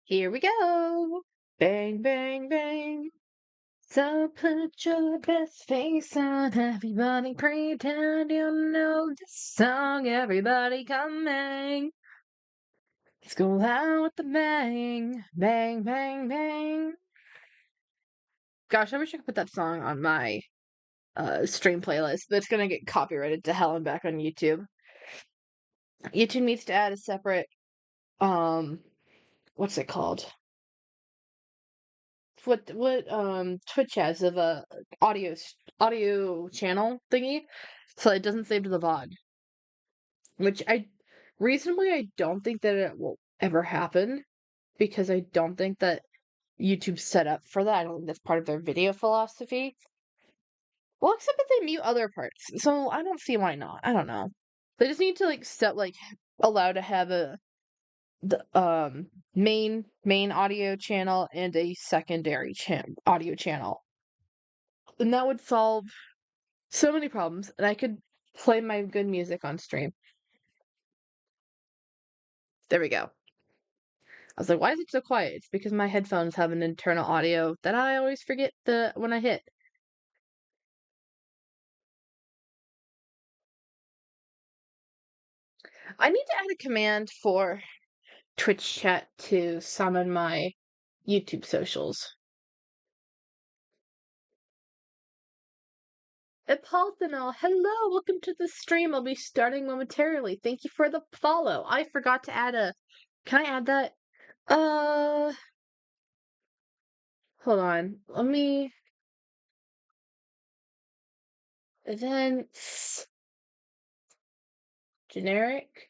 Here we go. Bang, bang, bang. So put your best face on. Everybody pretend you know this song. Everybody coming. Let's go out with the bang. Bang, bang, bang. Gosh, I wish I could put that song on my stream playlist, but it's gonna get copyrighted to hell and back on YouTube. YouTube needs to add a separate what's it called? What Twitch has of a audio channel thingy, so it doesn't save to the VOD. Which I don't think that it will ever happen because I don't think that YouTube's set up for that. I don't think that's part of their video philosophy. Well, except if they mute other parts, so I don't see why not. I don't know. They just need to allow to have the main audio channel and a secondary audio channel. And that would solve so many problems, and I could play my good music on stream. There we go. I was like, why is it so quiet? It's because my headphones have an internal audio that I always forget when I hit. I need to add a command for Twitch chat to summon my YouTube socials. Epalthanol, hello, welcome to the stream. I'll be starting momentarily. Thank you for the follow. I forgot to add can I add that? Hold on. Let me events generic.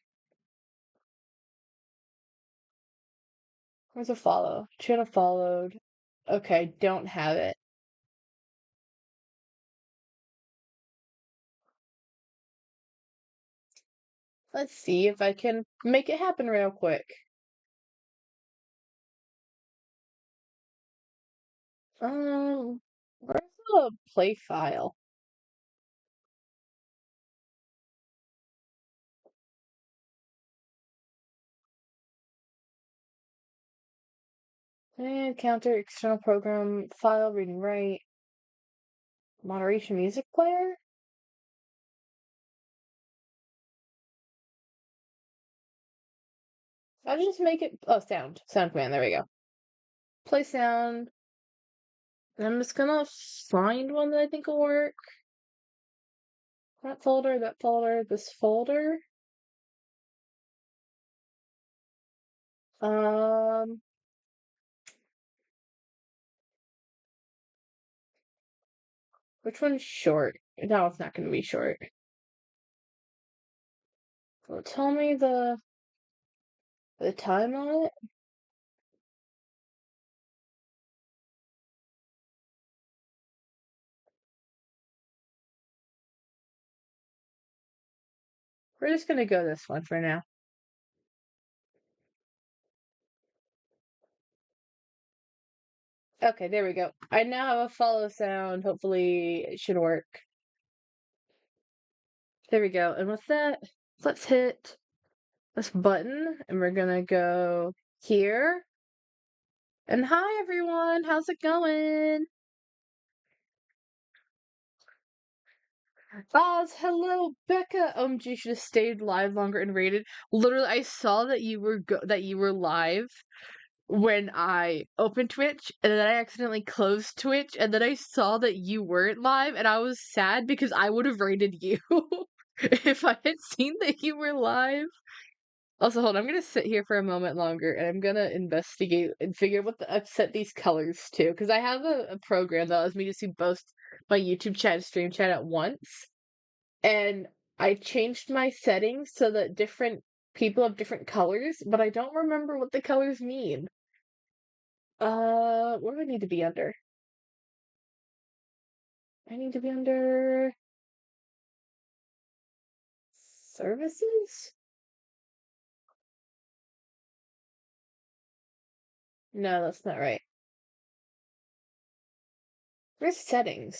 Where's a follow? Channel followed. Okay, don't have it. Let's see if I can make it happen real quick. Where's the play file? And counter external program file reading write moderation music player. I'll just make it sound command. There we go. Play sound. And I'm just gonna find one that I think will work. That folder, this folder. Which one's short? No, it's not gonna be short. Well, tell me the time on it. We're just gonna go this one for now. Okay, there we go. I now have a follow sound. Hopefully it should work. There we go. And with that, let's hit this button and we're gonna go here. And hi everyone, how's it going? Oz, hello, Becca. You should have stayed live longer and rated. Literally, I saw that you were live when I opened Twitch, and then I accidentally closed Twitch, and then I saw that you weren't live, and I was sad because I would have rated you if I had seen that you were live. Also, hold on, I'm gonna sit here for a moment longer, and I'm gonna investigate and figure out I've set these colors to, because I have a program that allows me to see both my YouTube chat and stream chat at once, and I changed my settings so that different people have different colors, but I don't remember what the colors mean. What do I need to be under? I need to be under services? No, that's not right. Where's settings?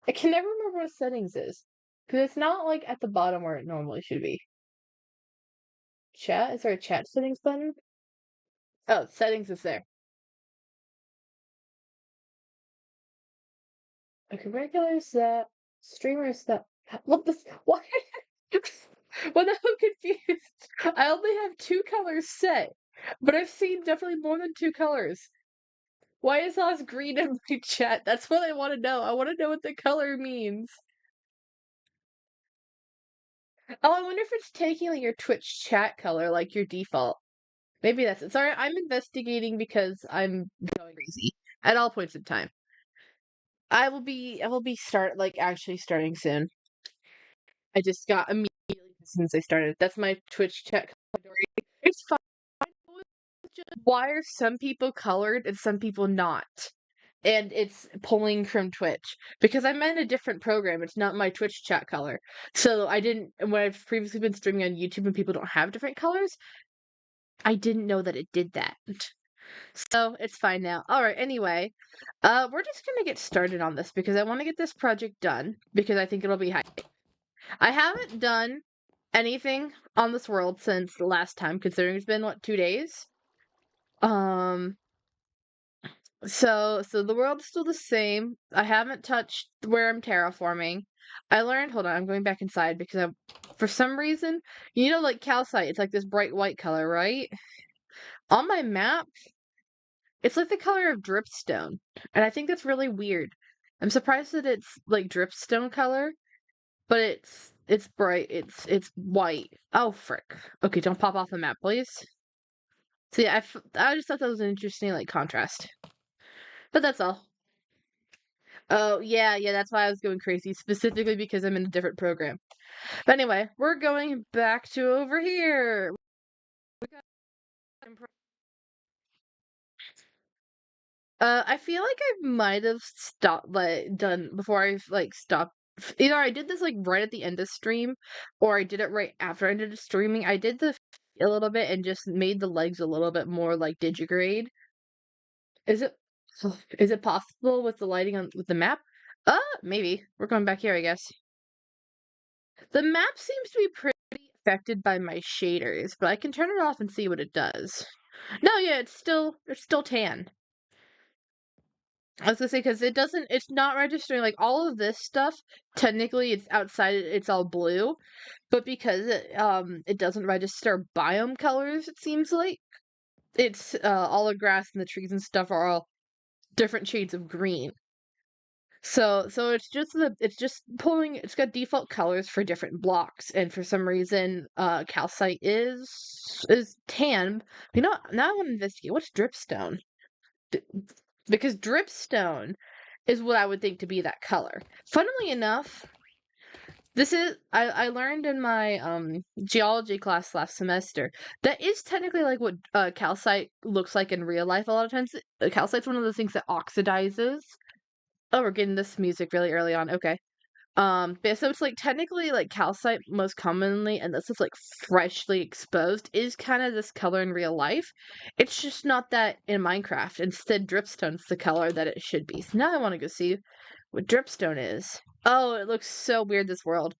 I can never remember what settings is. Because it's not like at the bottom where it normally should be. Chat? Is there a chat settings button? Oh, settings is there. Okay, regular set, streamer set. What the? Why? Well, now I'm confused. I only have two colors set, but I've seen definitely more than two colors. Why is Oz green in my chat? That's what I want to know. I want to know what the color means. Oh, I wonder if it's taking like your Twitch chat color, like your default. Maybe that's it. Sorry, I'm investigating because I'm going crazy at all points in time. I will be actually starting soon. I just got immediately since I started. That's my Twitch chat color. It's fine. It's just why are some people colored and some people not? And it's pulling from Twitch because I'm in a different program. It's not my Twitch chat color. So I didn't when I've previously been streaming on YouTube and people don't have different colors, I didn't know that it did that. So it's fine now. All right, anyway, we're just gonna get started on this because I want to get this project done because I think it'll be high. I haven't done anything on this world since the last time, considering it's been what 2 days. Um, so the world's still the same. I haven't touched where I'm terraforming. I learned. Hold on, I'm going back inside because for some reason, like calcite, it's like this bright white color, right? On my map, it's like the color of dripstone, and I think that's really weird. I'm surprised that it's like dripstone color, but it's bright. It's white. Oh frick. Okay, don't pop off the map, please. See, I just thought that was an interesting like contrast, but that's all. Oh yeah, yeah. That's why I was going crazy, specifically because I'm in a different program. But anyway, we're going back to over here. I feel like I might have stopped, like, done before I've like stopped. Either I did this like right at the end of stream, or I did it right after I ended streaming. I did the a little bit and just made the legs a little bit more like digigrade. Is it is it possible with the lighting on with the map? Maybe. We're going back here, I guess. The map seems to be pretty affected by my shaders, but I can turn it off and see what it does. No, yeah, it's still tan. I was gonna say because it's not registering like all of this stuff. Technically, it's outside. It's all blue, but because it doesn't register biome colors, it seems like it's all the grass and the trees and stuff are all different shades of green. So it's just pulling. It's got default colors for different blocks, and for some reason, calcite is tan. Now I want to investigate what's dripstone. D- because dripstone is what I would think to be that color. Funnily enough, this is I learned in my geology class last semester that is technically like what calcite looks like in real life. A lot of times, calcite's one of those things that oxidizes. Oh, we're getting this music really early on. Okay. But so it's like technically like calcite most commonly, and this is like freshly exposed, is kind of this color in real life. It's just not that in Minecraft. Instead, dripstone's the color that it should be. So now I want to go see what dripstone is. Oh, it looks so weird, this world,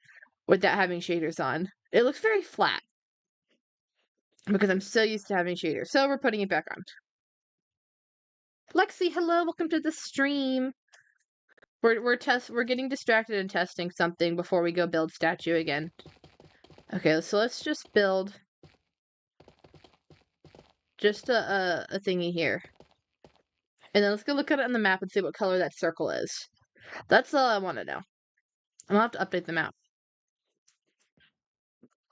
with that having shaders on. It looks very flat because I'm so used to having shaders. So we're putting it back on. Lexi, hello, welcome to the stream. We're getting distracted and testing something before we go build statue again. Okay, so let's just build just a thingy here. And then let's go look at it on the map and see what color that circle is. That's all I want to know. I'm gonna have to update the map.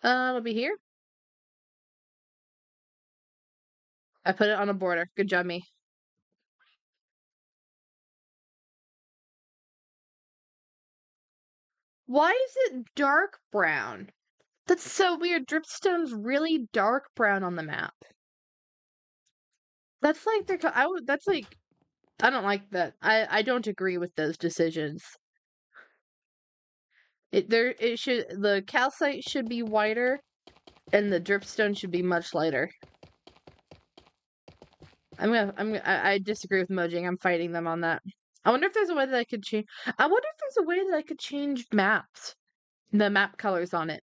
It'll be here. I put it on a border. Good job, me. Why is it dark brown? That's so weird. Dripstone's really dark brown on the map. That's like that's like I don't like that. I don't agree with those decisions. The calcite should be whiter and the dripstone should be much lighter. I disagree with Mojang. I'm fighting them on that. I wonder if there's a way that I could change. I wonder if there's a way that I could change maps, the map colors on it.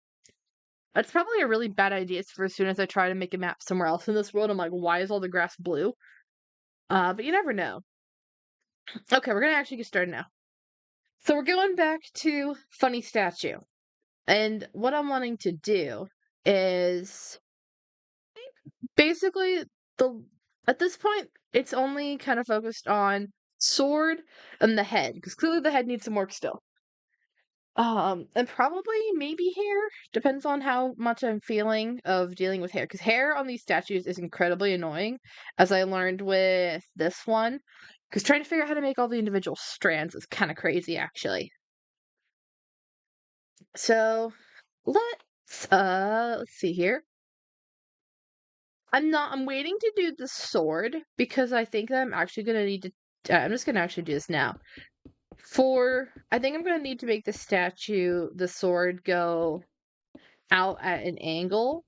That's probably a really bad idea for as soon as I try to make a map somewhere else in this world. I'm like, why is all the grass blue? But you never know. Okay, we're gonna actually get started now. So we're going back to funny statue. And what I'm wanting to do is basically the at this point it's only kind of focused on sword and the head because clearly the head needs some work still. And probably maybe hair depends on how much I'm feeling of dealing with hair because hair on these statues is incredibly annoying, as I learned with this one. Because trying to figure out how to make all the individual strands is kind of crazy, actually. So let's see here. I'm waiting to do the sword because I think that I'm actually gonna need to. I'm just gonna actually do this now. I think I'm gonna need to make the statue, the sword go out at an angle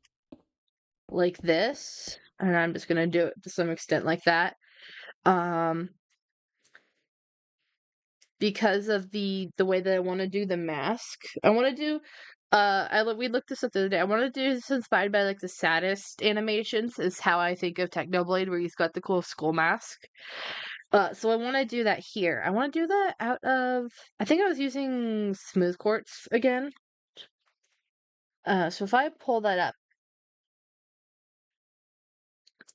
like this, and I'm just gonna do it to some extent like that. Um, because of the way that I want to do the mask, I want to do. We looked this up the other day. I want to do this inspired by like the saddest animations. Is how I think of Technoblade, where he's got the cool skull mask. So I want to do that here. I want to do that out of. I think I was using smooth quartz again. So if I pull that up.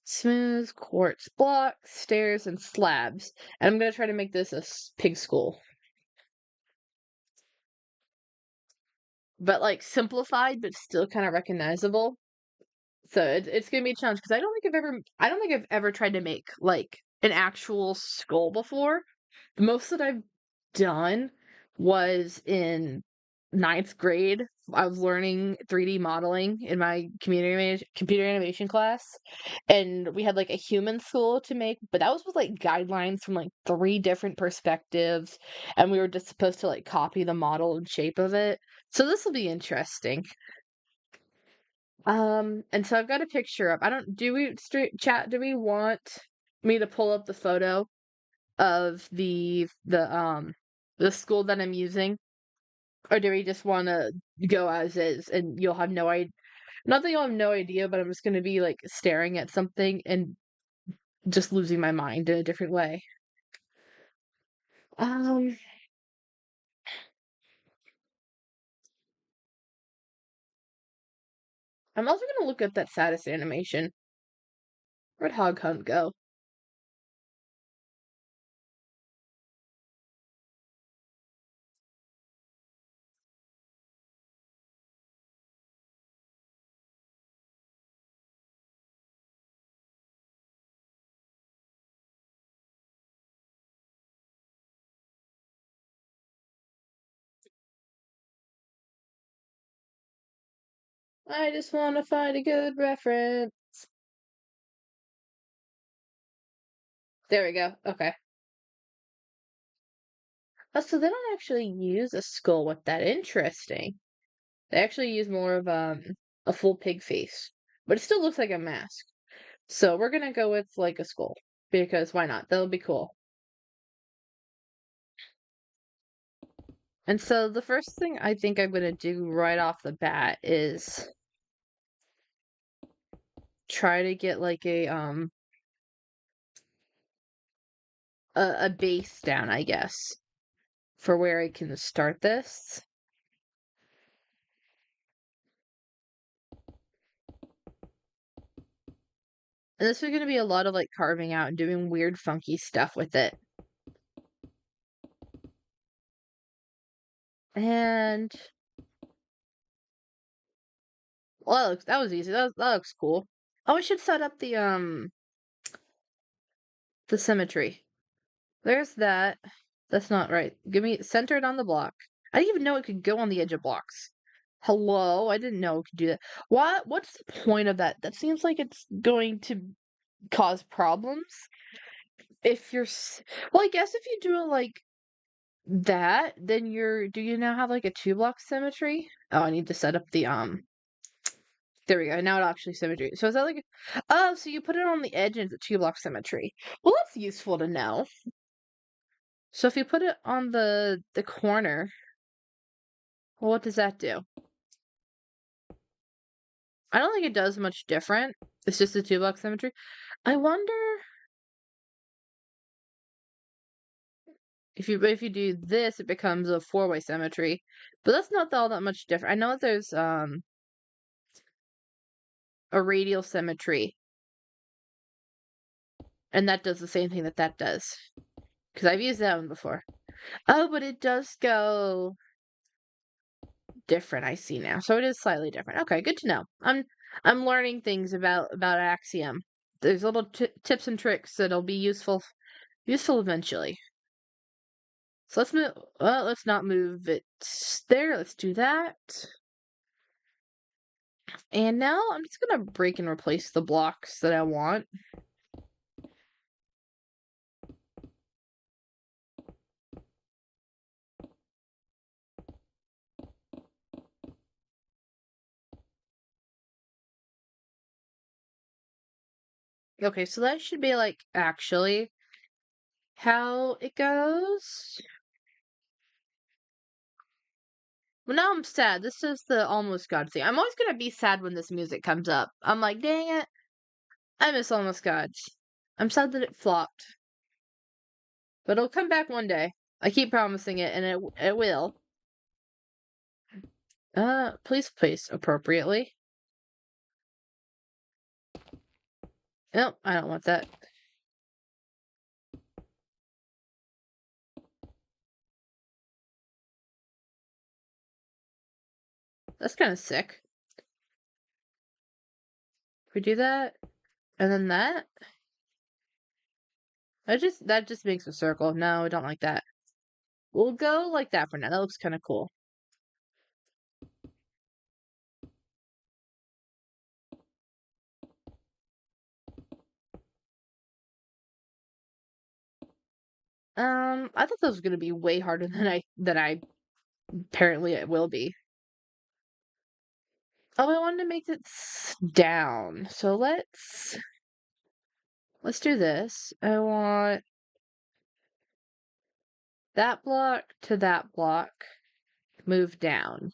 Smooth quartz blocks, stairs, and slabs. And I'm gonna try to make this a pig school. But like simplified, but still kind of recognizable. So it's gonna be a challenge because I don't think I've ever tried to make like an actual skull before. The most that I've done was in ninth grade. I was learning 3D modeling in my computer animation class, and we had like a human skull to make, but that was with like guidelines from like three different perspectives, and we were just supposed to like copy the model and shape of it. So this will be interesting. And so I've got a picture up. I don't do we straight chat, do we want me to pull up the photo of the school that I'm using? Or do we just want to go as is and you'll have no idea? Not that you'll have no idea, but I'm just going to be like staring at something and just losing my mind in a different way. Um, I'm also going to look at that saddest animation. Where'd Hog Hunt go? I just want to find a good reference. There we go. Okay. Oh, so they don't actually use a skull with that. Interesting. They actually use more of a full pig face, but it still looks like a mask. So we're gonna go with like a skull because why not? That'll be cool. And so the first thing I think I'm gonna do right off the bat is try to get like a base down, I guess, for where I can start this. And this is gonna be a lot of like carving out and doing weird funky stuff with it. And well, that was easy. That looks cool. Oh, we should set up the symmetry. There's that. That's not right. Give me centered on the block. I didn't even know it could go on the edge of blocks. Hello? I didn't know it could do that. What's the point of that? That seems like it's going to cause problems. If you're well, I guess if you do it like that, then do you now have like a two block symmetry? Oh, I need to set up the there we go. Now it actually symmetry. So is that like oh, so you put it on the edge and it's a two block symmetry. Well, that's useful to know. So if you put it on the corner, well, what does that do? I don't think it does much different. It's just a 2-block symmetry. I wonder if you do this, it becomes a 4-way symmetry, but that's not all that much different. I know there's a radial symmetry, and that does the same thing that does, because I've used that one before. Oh, but it does go different. I see now, so it is slightly different. Okay, good to know. I'm learning things about Axiom. There's little tips and tricks that'll be useful eventually. So let's move. Well, let's not move it there. Let's do that. And now I'm just gonna break and replace the blocks that I want. Okay, so that should be like actually how it goes. Well, now I'm sad. This is the almost God thing. I'm always gonna be sad when this music comes up. I'm like, dang it, I miss almost gods. I'm sad that it flopped, but it'll come back one day. I keep promising it, and it will. Please place appropriately. Nope, I don't want that. That's kind of sick. We do that, and then that. That just makes a circle. No, I don't like that. We'll go like that for now. That looks kind of cool. I thought that was gonna be way harder than I apparently it will be. Oh, I wanted to make it down. So let's do this. I want that block to that block, move down.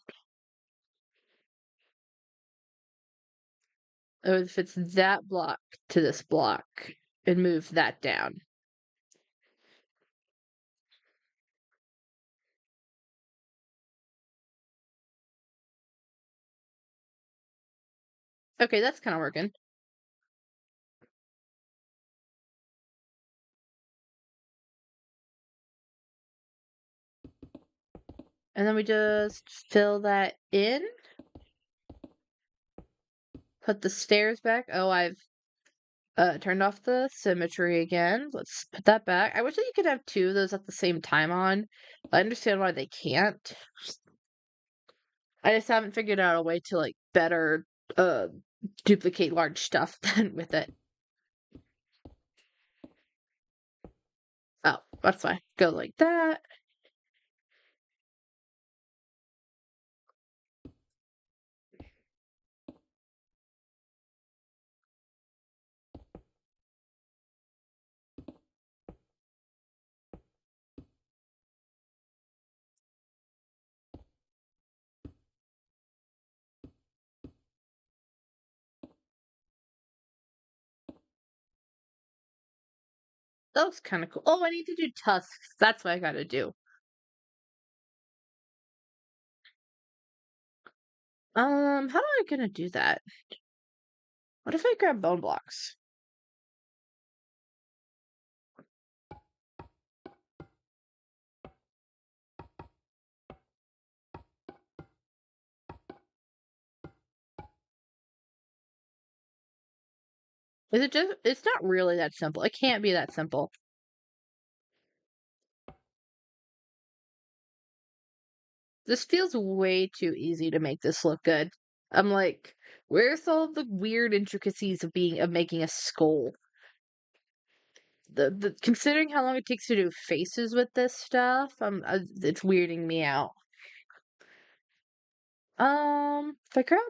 Or if it's that block to this block, and move that down. Okay, that's kind of working. And then we just fill that in. Put the stairs back. Oh, I've turned off the symmetry again. Let's put that back. I wish that you could have two of those at the same time on. I understand why they can't. I just haven't figured out a way to like better uh duplicate large stuff than with it. Oh, that's fine. Go like that. That looks kind of cool. Oh, I need to do tusks. That's what I gotta do. How am I gonna do that? What if I grab bone blocks? Is it just, it's not really that simple. It can't be that simple. This feels way too easy to make this look good. I'm like, where's all the weird intricacies of making a skull? The considering how long it takes to do faces with this stuff, it's weirding me out. If I grab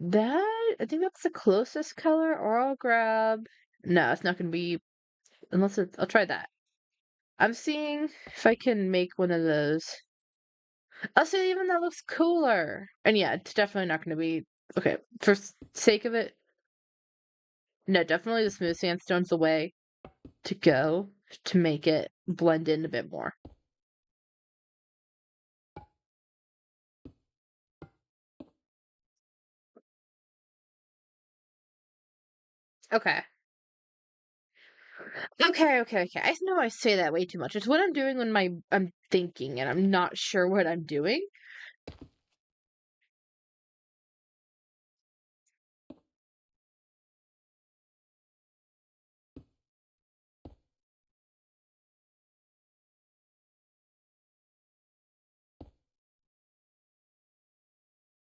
that, I think that's the closest color, or I'll grab. No, it's not gonna be unless it's. I'll try that. I'm seeing if I can make one of those. Oh, see, even that looks cooler. And yeah, it's definitely not gonna be Okay, for sake of it, no, definitely the smooth sandstone's the way to go to make it blend in a bit more. Okay. Okay. I know I say that way too much. It's what I'm doing when I'm thinking and I'm not sure what I'm doing.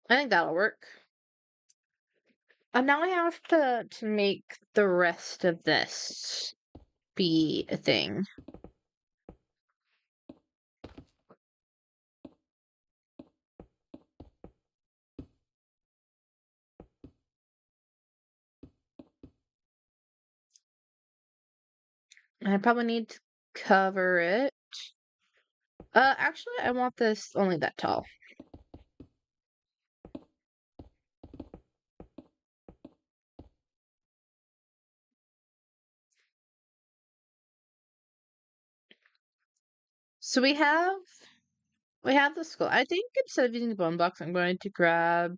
I think that'll work. And now I have to make the rest of this be a thing. I probably need to cover it. Actually, I want this only that tall. So we have the skull. I think instead of using the bone box, I'm going to grab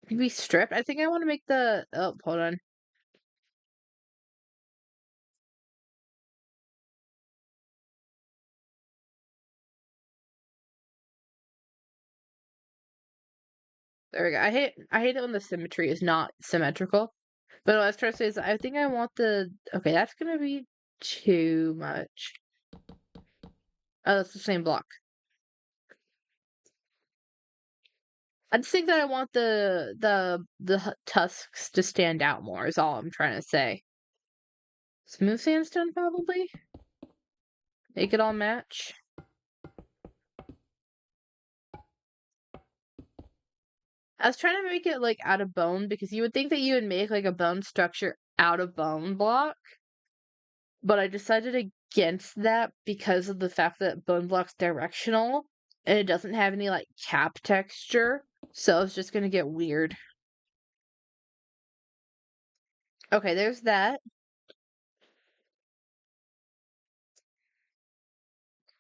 maybe strip. I think I want to make the hold on. There we go. I hate it when the symmetry is not symmetrical. But what I was trying to say is I think I want the okay, that's gonna be too much. Oh, that's the same block. I just think that I want the tusks to stand out more is all I'm trying to say. Smooth sandstone probably? Make it all match. I was trying to make it like out of bone because you would think that you would make like a bone structure out of bone block, but I decided against that because of the fact that bone block's directional and it doesn't have any like cap texture, so it's just gonna get weird. Okay, there's that.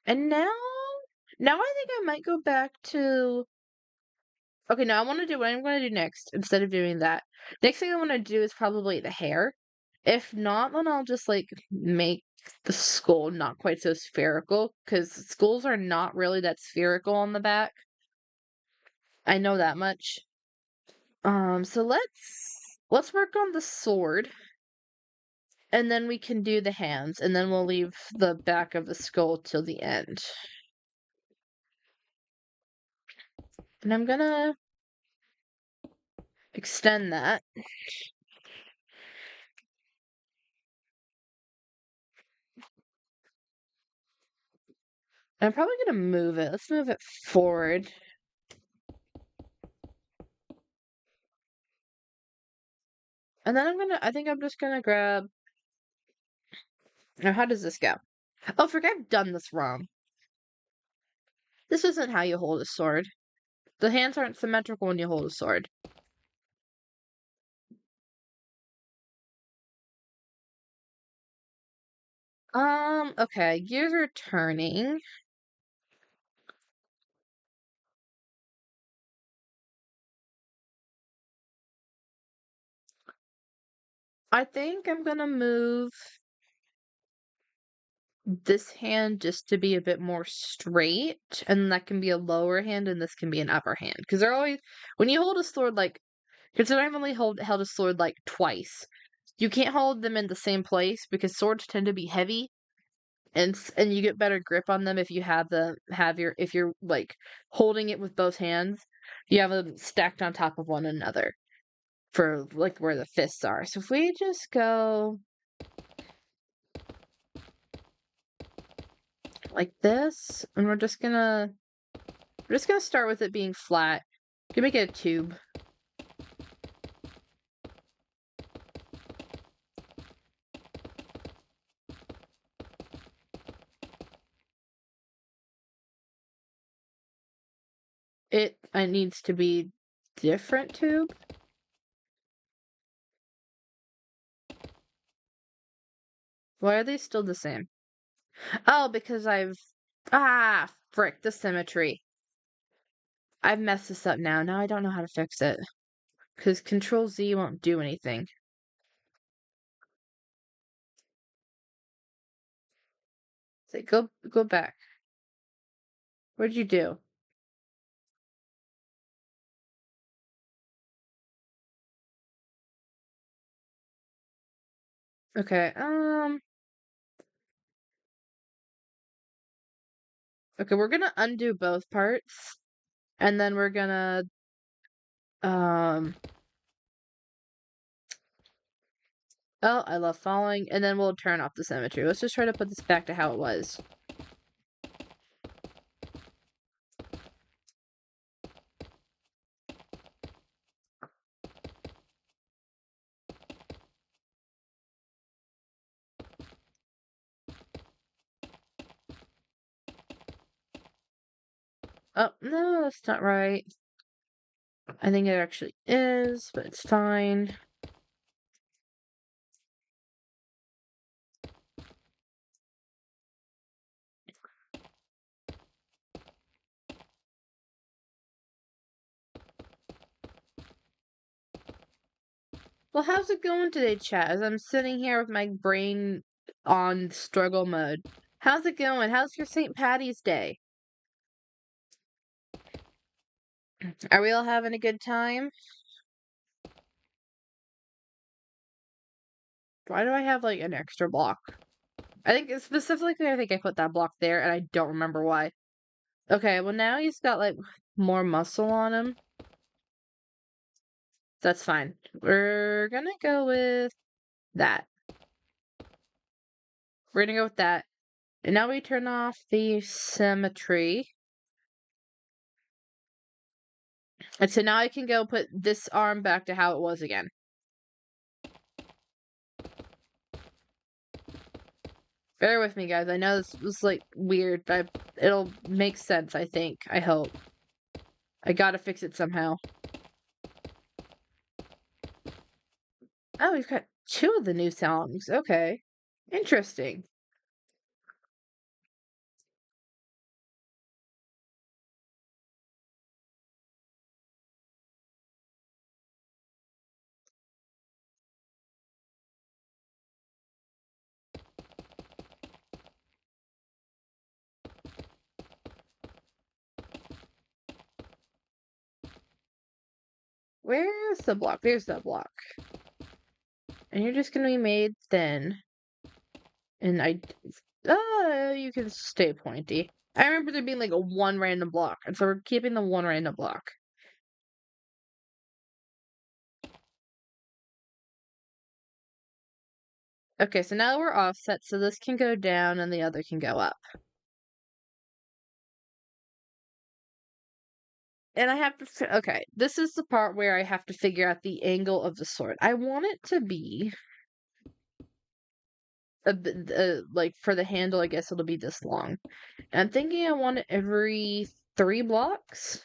And now I think I might go back to okay, now I want to do what I'm going to do next instead of doing that. Next thing I want to do is probably the hair. If not, then I'll just like make the skull not quite so spherical because skulls are not really that spherical on the back. I know that much. So let's work on the sword and then we can do the hands and then we'll leave the back of the skull till the end. And I'm gonna extend that. I'm probably gonna move it. Let's move it forward. And then I think I'm just gonna grab. Now, how does this go? Oh, forget I've done this wrong. This isn't how you hold a sword. The hands aren't symmetrical when you hold a sword. Okay, gears are turning. I think I'm gonna move this hand just to be a bit more straight, and that can be a lower hand, and this can be an upper hand. Because they're always, when you hold a sword, like, consider I've only held a sword like twice. You can't hold them in the same place because swords tend to be heavy, and you get better grip on them if you have your if you're like holding it with both hands. You have them stacked on top of one another for like where the fists are. So if we just go like this, and we're just gonna start with it being flat. You can make it a tube. It needs to be different tube. Why are they still the same? Oh, because Ah, frick, the symmetry. I've messed this up now. Now I don't know how to fix it. Because Control Z won't do anything. So go back. What'd you do? Okay, okay, we're gonna undo both parts. And then we're gonna, um, oh, I love falling. And then we'll turn off the symmetry. Let's just try to put this back to how it was. Oh, no, that's not right. I think it actually is, but it's fine. Well, how's it going today, chat? As I'm sitting here with my brain on struggle mode. How's it going? How's your St. Patty's Day? Are we all having a good time? Why do I have like an extra block? Specifically, I think I put that block there and I don't remember why. Okay, well now he's got like more muscle on him. That's fine. We're gonna go with that. We're gonna go with that. And now we turn off the symmetry. And so now I can go put this arm back to how it was again. Bear with me, guys. I know this was like weird, but it'll make sense, I think. I hope. I gotta fix it somehow. Oh, we've got two of the new songs. Okay. Interesting. Where's the block? There's the block. And you're just gonna be made thin. And you can stay pointy. I remember there being like a one random block, and so we're keeping the one random block. Okay, so now we're offset, so this can go down and the other can go up. And I have to, okay, this is the part where I have to figure out the angle of the sword. I want it to be like for the handle, I guess it'll be this long. And I'm thinking I want it every 3 blocks.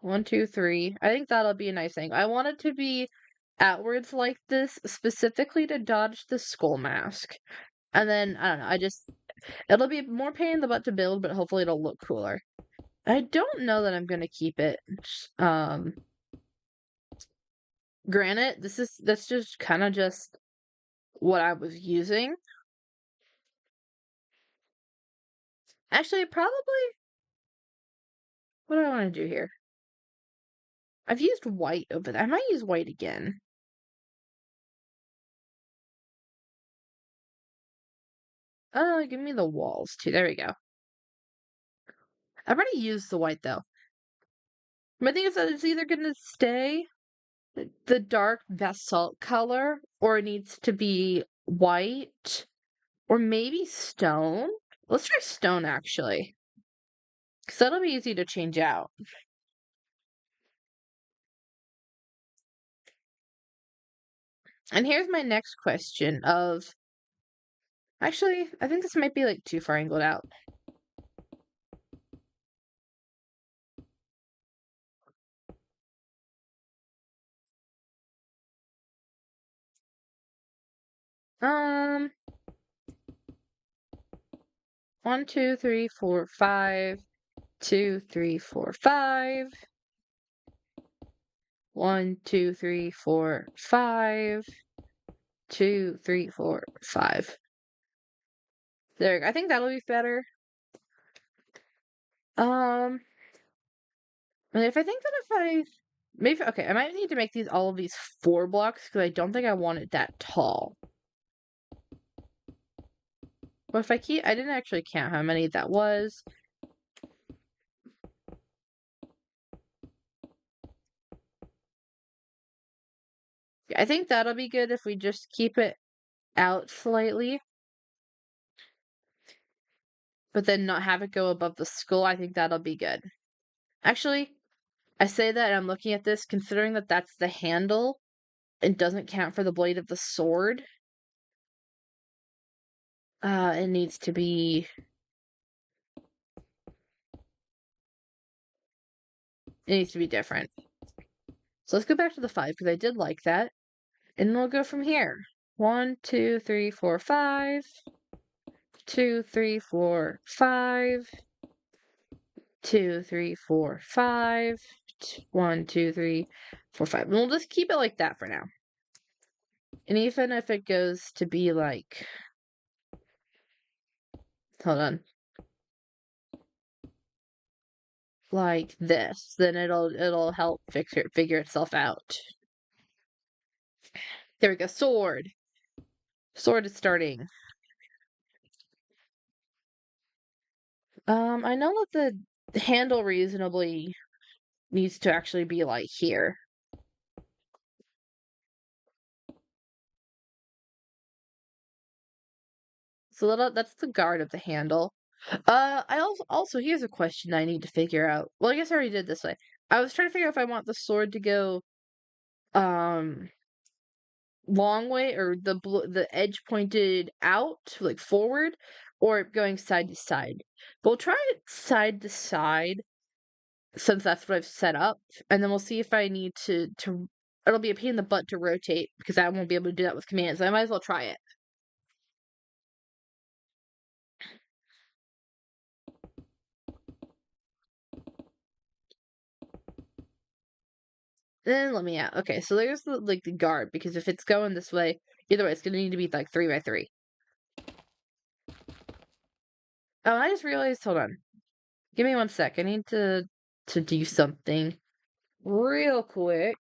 1, 2, 3. I think that'll be a nice thing. I want it to be outwards like this, specifically to dodge the skull mask. And then, I don't know, it'll be more pain in the butt to build, but hopefully it'll look cooler. I don't know that I'm gonna keep it. Granted, that's just kind of just what I was using. Actually, probably, what do I want to do here? I've used white over there. I might use white again. Oh, give me the walls too. There we go. I've already used the white though. My thing is that it's either gonna stay the dark basalt color, or it needs to be white, or maybe stone. Let's try stone actually, because that'll be easy to change out. And here's my next question of, actually, I think this might be like too far angled out. Um, 1, 2, 3, 4, 5. 2, 3, 4, 5. 1, 2, 3, 4, 5. 2, 3, 4, 5. There, I think that'll be better. And if I think that if I maybe okay, I might need to make all of these 4 blocks because I don't think I want it that tall. But if I didn't actually count how many that was. I think that'll be good if we just keep it out slightly, but then not have it go above the skull. I think that'll be good. Actually, I say that and I'm looking at this, considering that that's the handle and doesn't count for the blade of the sword. It needs to be. It needs to be different. So let's go back to the 5 because I did like that. And we'll go from here. 1, 2, 3, 4, 5. 2, 3, 4, 5. 2, 3, 4, 5. 1, 2, 3, 4, 5. And we'll just keep it like that for now. And even if it goes to be like, hold on, like this, then it'll help figure itself out. There we go. Sword. Sword is starting. I know that the handle reasonably needs to actually be like here. So that's the guard of the handle. I also here's a question I need to figure out. Well, I guess I already did this way. I was trying to figure out if I want the sword to go um long way or the edge pointed out like forward or going side to side. But we'll try it side to side since that's what I've set up, and then we'll see if I need to. It'll be a pain in the butt to rotate because I won't be able to do that with commands. I might as well try it. Then let me out. Okay, so there's the guard because if it's going this way, either way, it's gonna need to be like 3 by 3. Oh, I just realized. Hold on, give me 1 sec. I need to do something real quick.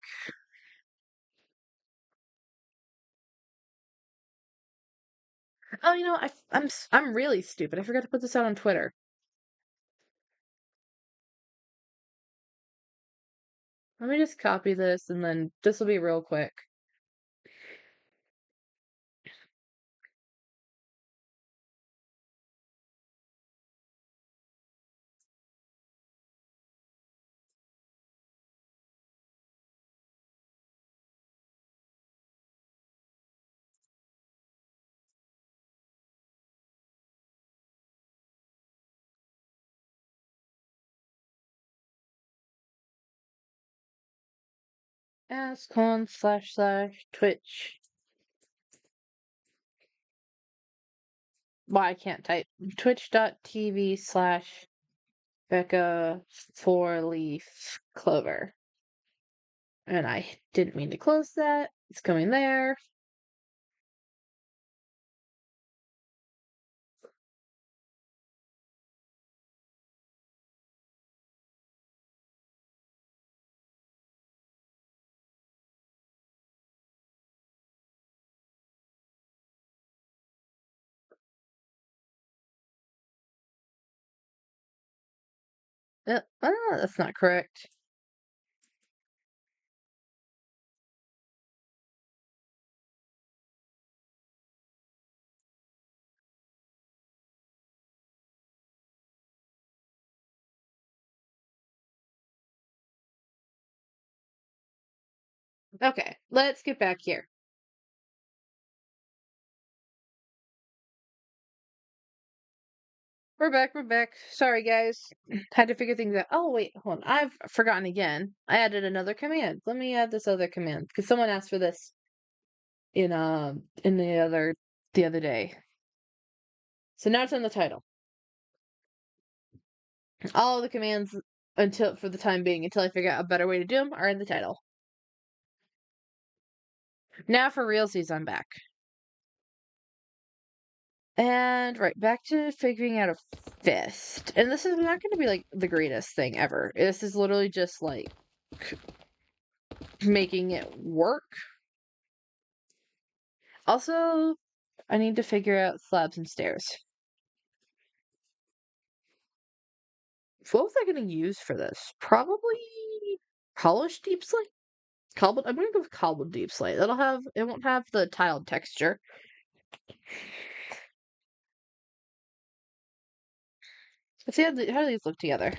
Oh, I'm really stupid. I forgot to put this out on Twitter. Let me just copy this, and then this will be real quick. // Twitch. Well, I can't type. Twitch.tv/Becca 4-leaf clover. And I didn't mean to close that. It's coming there. That's not correct. Okay, let's get back here. We're back, we're back. Sorry, guys. Had to figure things out. Oh, wait, hold on. I've forgotten again. I added another command. Let me add this other command, because someone asked for this. in the other day. So now it's in the title. All the commands until for the time being, until I figure out a better way to do them, are in the title. Now for realsies, I'm back. And right, back to figuring out a fist. And this is not going to be like the greatest thing ever. This is literally just like making it work. Also, I need to figure out slabs and stairs. What was I going to use for this? Probably polished deep slate? Cobbled? I'm going to go with cobbled deep slate. It won't have the tiled texture. Let's see how do these look together?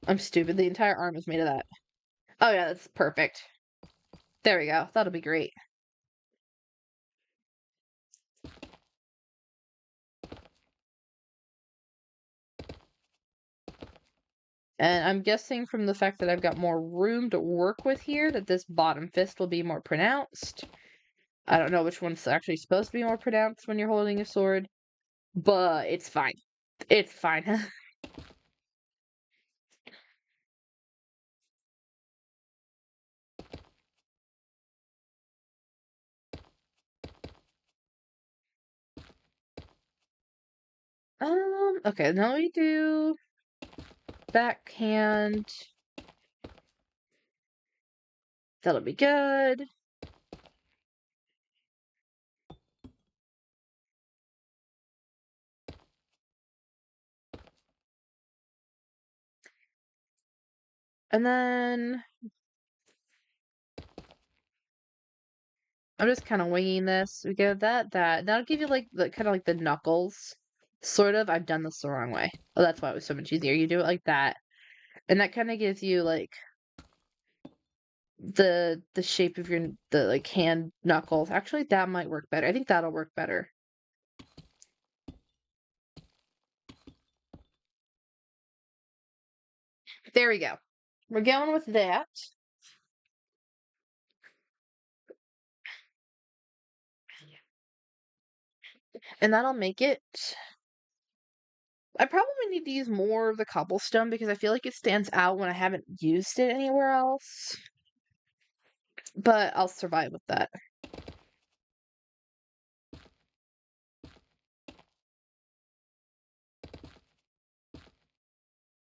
I'm stupid. The entire arm is made of that. Oh yeah, that's perfect. There we go. That'll be great. And I'm guessing from the fact that I've got more room to work with here that this bottom fist will be more pronounced. I don't know which one's actually supposed to be more pronounced when you're holding a sword, but it's fine. It's fine. Okay, now we do backhand. That'll be good. And then I'm just kind of winging this. We go that. That'll give you like the kind of like the knuckles. Sort of. I've done this the wrong way. Oh, that's why it was so much easier. You do it like that. And that kind of gives you like the shape of your the like hand knuckles. Actually, that might work better. I think that'll work better. There we go. We're going with that. And that'll make it. I probably need to use more of the cobblestone because I feel like it stands out when I haven't used it anywhere else. But I'll survive with that.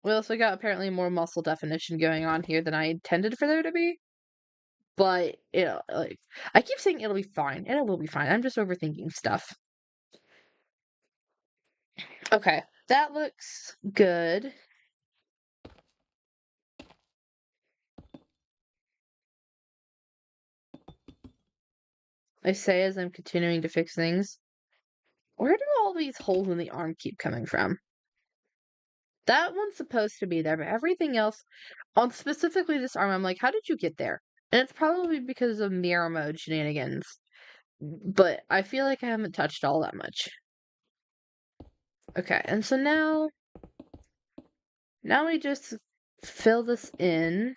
We also got apparently more muscle definition going on here than I intended for there to be. But like I keep saying it'll be fine, and it will be fine. I'm just overthinking stuff. Okay, that looks good. I say as I'm continuing to fix things. Where do all these holes in the arm keep coming from? That one's supposed to be there, but everything else, on specifically this arm, I'm like, how did you get there? And it's probably because of mirror mode shenanigans. But I feel like I haven't touched all that much. Okay, and so now we just fill this in.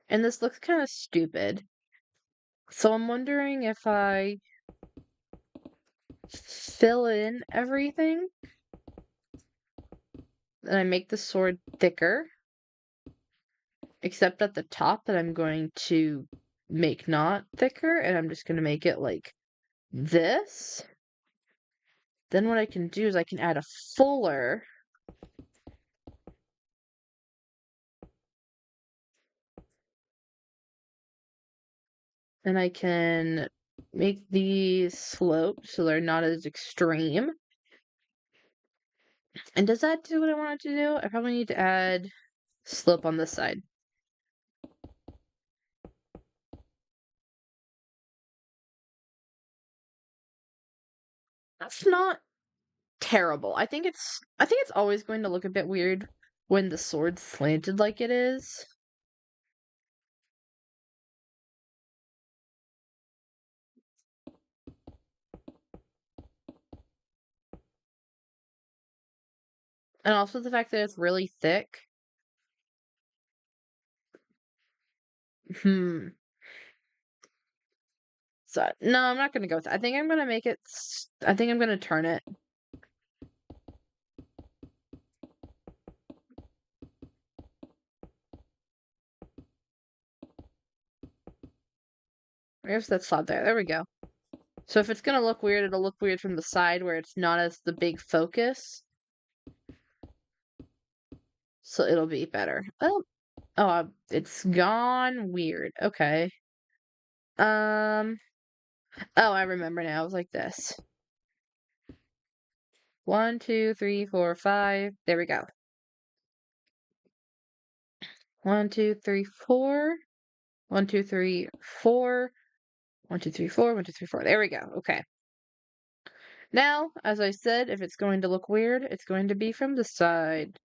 And this looks kind of stupid. So I'm wondering if I fill in everything and I make the sword thicker, except at the top that I'm going to make not thicker, and I'm just going to make it like this. Then what I can do is I can add a fuller. And I can make these sloped so they're not as extreme. And does that do what I want it to do? I probably need to add slope on this side. That's not terrible. I think it's always going to look a bit weird when the sword's slanted like it is. And also the fact that it's really thick. Hmm. side. No, I'm not gonna go with that. I think I'm gonna make it. I think I'm gonna turn it. Where's that slot there? There we go. So if it's gonna look weird, it'll look weird from the side where it's not as the big focus. So it'll be better. Oh, it's gone weird. Okay. Oh, I remember now. It was like this. 1, 2, 3, 4, 5. There we go. 1, 2, 3, 4. 1, 2, 3, 4. 1, 2, 3, 4. 1, 2, 3, 4. There we go. Okay. Now, as I said, if it's going to look weird, it's going to be from the side.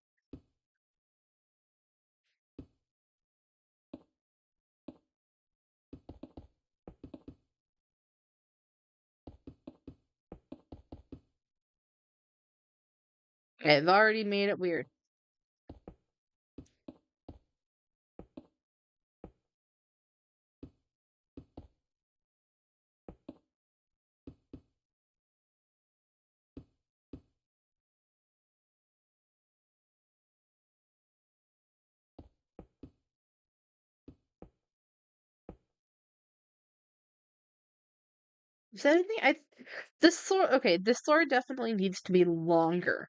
I've already made it weird. Is that anything? This sword definitely needs to be longer.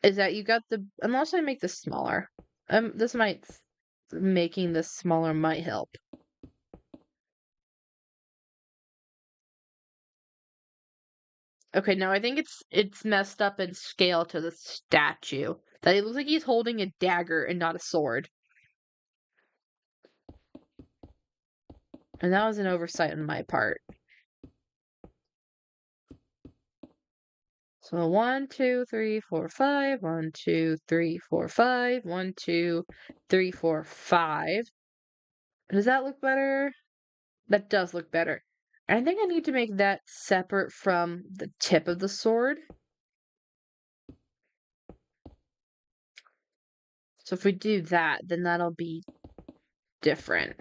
Is that you got the, unless I make this smaller. This might, making this smaller might help. Okay, now I think it's messed up in scale to the statue. That it looks like he's holding a dagger and not a sword. And that was an oversight on my part. So 1, 2, 3, 4, 5. 1, 2, 3, 4, 5. 1, 2, 3, 4, 5. Does that look better? That does look better. I think I need to make that separate from the tip of the sword. So if we do that, then that'll be different.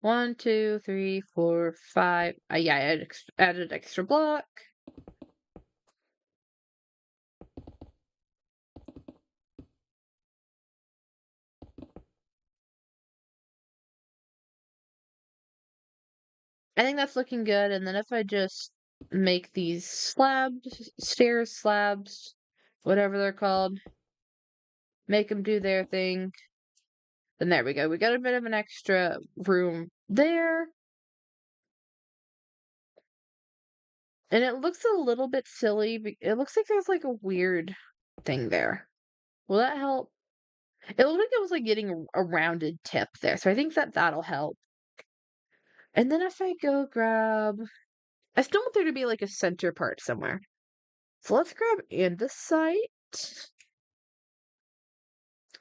1, 2, 3, 4, 5. Yeah, I added extra block. I think that's looking good. And then if I just make these slabs, whatever they're called, make them do their thing. Then there we go. We got a bit of an extra room there. And it looks a little bit silly. It looks like there's like a weird thing there. Will that help? It looked like it was like getting a rounded tip there. So I think that'll help. And then if I go grab, I still want there to be like a center part somewhere. So let's grab andesite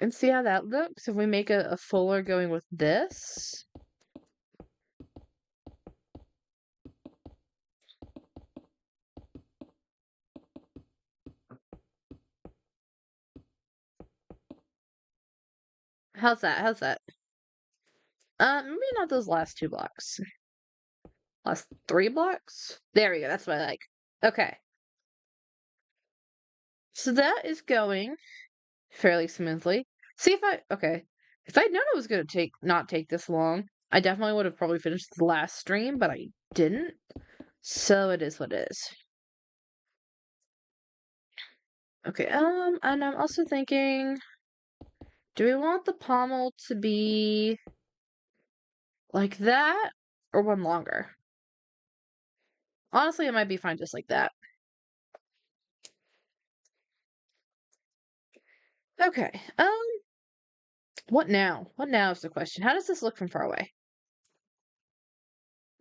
and see how that looks. If we make a fuller going with this. How's that? How's that? Maybe not those last 2 blocks. Last 3 blocks? There we go. That's what I like. Okay. So that is going fairly smoothly. See if okay. If I'd known it was gonna not take this long, I definitely would have probably finished the last stream, but I didn't. So it is what it is. Okay, and I'm also thinking, do we want the pommel to be like that or one longer? Honestly, it might be fine just like that. Okay, what now? What now is the question. How does this look from far away?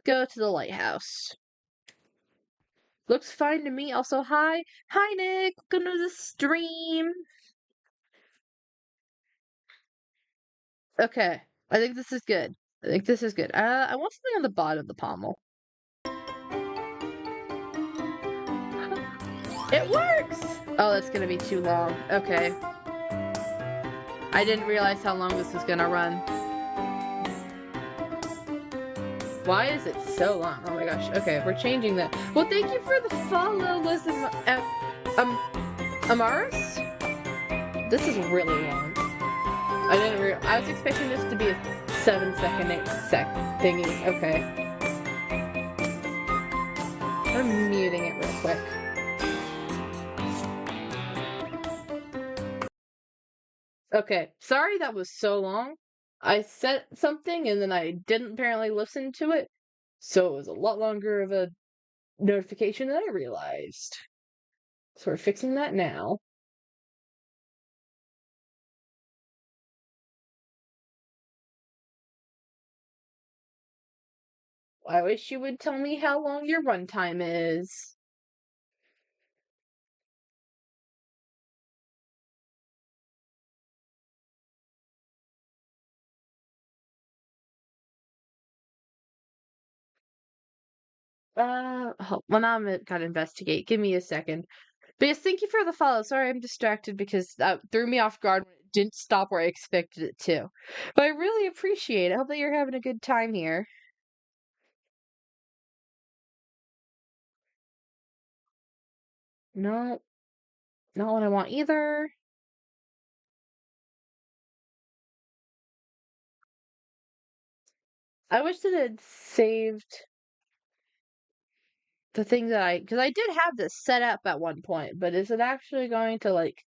Go to the lighthouse. Looks fine to me. Also, hi. Hi, Nick. Welcome to the stream. Okay. I think this is good. I think this is good. I want something on the bottom of the pommel. It works! Oh, that's gonna be too long. Okay. I didn't realize how long this was gonna run. Why is it so long? Oh my gosh. Okay, we're changing that. Well, thank you for the follow, Listen, um, Amaris? This is really long. I was expecting this to be a 7-second thingy. Okay. I'm muting it real quick. Okay, sorry that was so long. I said something and then I didn't apparently listen to it, so it was a lot longer of a notification than I realized. So we're fixing that now. I wish you would tell me how long your runtime is. Well, now I'm gotta investigate. Give me a second. But yes, thank you for the follow. Sorry, I'm distracted because that threw me off guard when it didn't stop where I expected it to. But I really appreciate it. I hope that you're having a good time here. No, not what I want either. I wish that it had saved the thing that because I did have this set up at one point, but is it actually going to, like,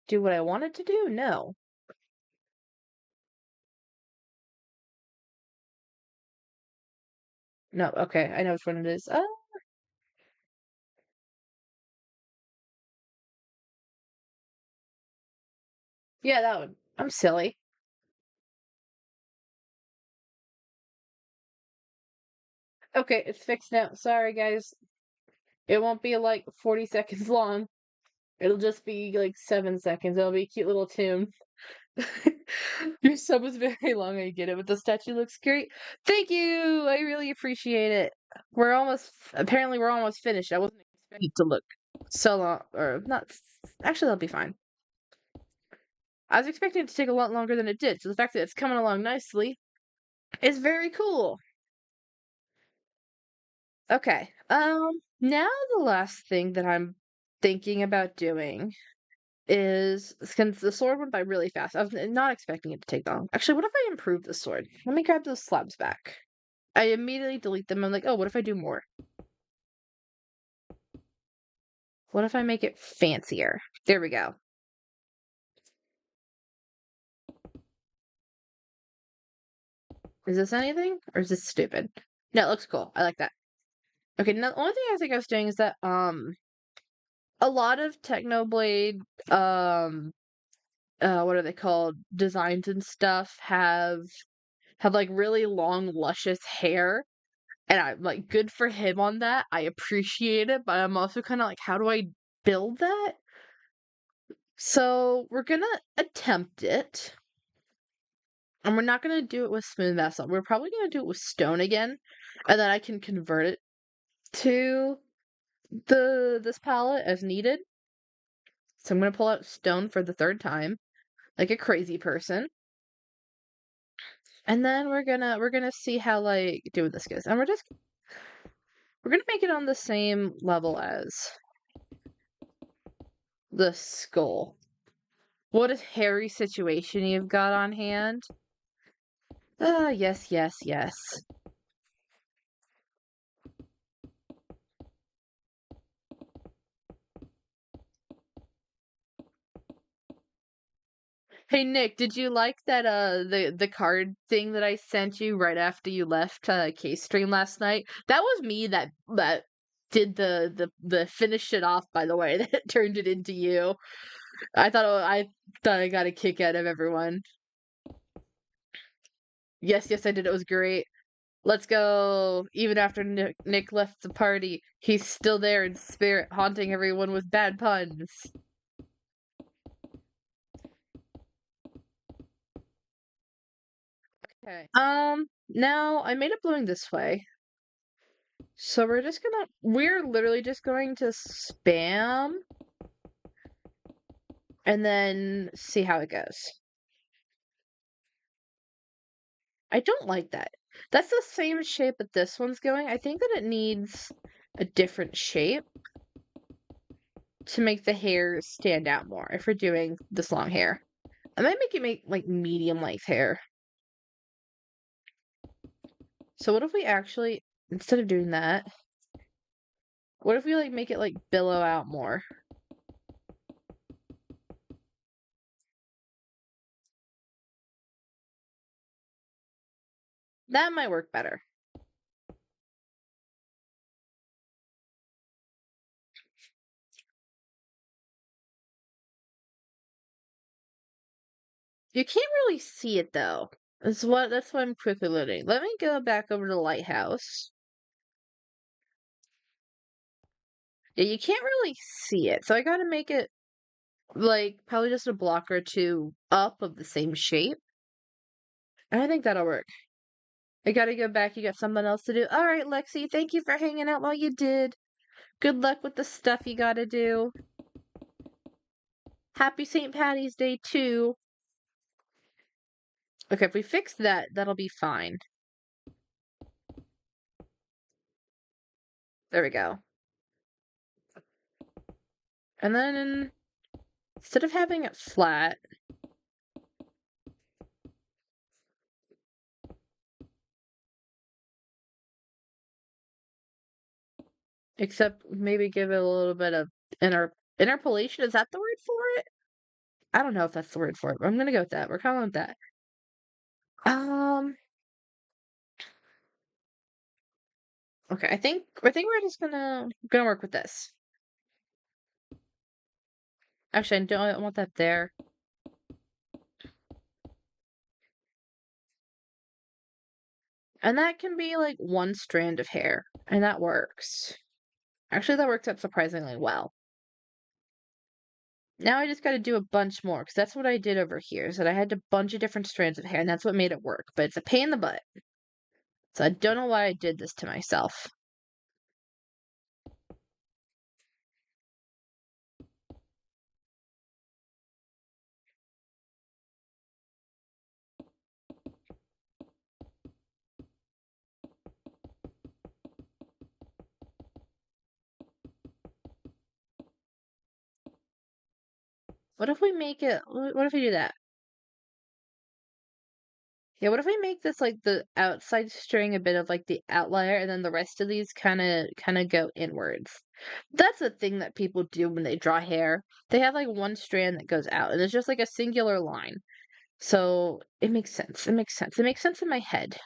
do what I want it to do? No. No, okay, I know which one it is. Yeah, that one. I'm silly. Okay, it's fixed now. Sorry, guys. It won't be like 40 seconds long. It'll just be like 7 seconds. It'll be a cute little tune. Your sub was very long, I get it, but the statue looks great. Thank you! I really appreciate it. Apparently we're almost finished. I wasn't expecting it to look so long, or not, actually that'll be fine. I was expecting it to take a lot longer than it did, so the fact that it's coming along nicely is very cool. Okay, now the last thing that I'm thinking about doing is since the sword went by really fast, I was not expecting it to take that long. Actually, what if I improve the sword? Let me grab those slabs back. I immediately delete them. I'm like, oh, what if I do more? What if I make it fancier? There we go. Is this anything? Or is this stupid? No, it looks cool. I like that. Okay, now the only thing I think I was doing is that a lot of Technoblade what are they called? Designs and stuff have like really long, luscious hair. And I'm like, good for him on that. I appreciate it, but I'm also kind of like, how do I build that? So we're gonna attempt it. And we're not gonna do it with smooth basalt. We're probably gonna do it with stone again. And then I can convert it to this palette as needed. So I'm gonna pull out stone for the third time, like a crazy person. And then we're gonna see how like doing this goes. And we're gonna make it on the same level as the skull. What a hairy situation you've got on hand. Ah, yes, yes, yes. Hey Nick, did you like that the card thing that I sent you right after you left K stream last night? That was me that did the finish it off, by the way, that turned it into you. I thought I got a kick out of everyone. Yes, yes, I did. It was great. Let's go. Even after Nick left the party, he's still there in spirit, haunting everyone with bad puns. Okay. Now I made it blowing this way. So we're literally just going to spam and then see how it goes. I don't like that. That's the same shape that this one's going. I think that it needs a different shape to make the hair stand out more if we're doing this long hair. I might make like medium length hair. So what if we actually, instead of doing that, what if we like make it like billow out more? That might work better. You can't really see it though. That's what I'm quickly learning. Let me go back over to Lighthouse. Yeah, you can't really see it. So I gotta make it like probably just a block or two up of the same shape. And I think that'll work. I gotta go back. You got something else to do. All right, Lexi, thank you for hanging out while you did. Good luck with the stuff you gotta do. Happy St. Patty's Day too. Okay, if we fix that, that'll be fine. There we go. And then instead of having it flat, except maybe give it a little bit of interpolation. Is that the word for it? I don't know if that's the word for it, but I'm gonna go with that. We're calling it that. Um, okay, I think we're just gonna work with this. Actually, I don't want that there. And that can be like one strand of hair, and that works. Actually, that worked out surprisingly well. Now I just gotta do a bunch more, because that's what I did over here, is that I had a bunch of different strands of hair, and that's what made it work, but it's a pain in the butt. So I don't know why I did this to myself. What if we make it, what if we do that? Yeah, what if we make this like the outside string a bit of like the outlier and then the rest of these kind of go inwards. That's a thing that people do when they draw hair. They have like one strand that goes out and it's just like a singular line. So it makes sense. It makes sense. It makes sense in my head.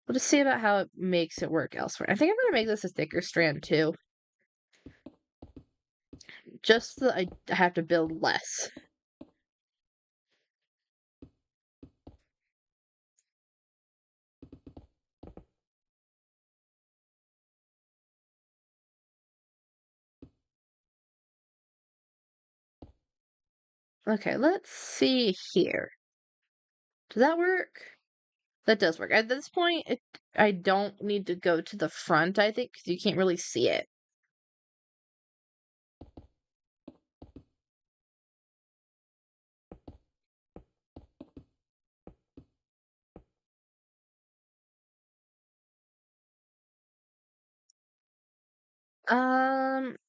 We'll just see about how it makes it work elsewhere. I think I'm gonna make this a thicker strand too. Just so I have to build less. Okay, let's see here. Does that work? That does work. At this point, I don't need to go to the front, I think, because you can't really see it.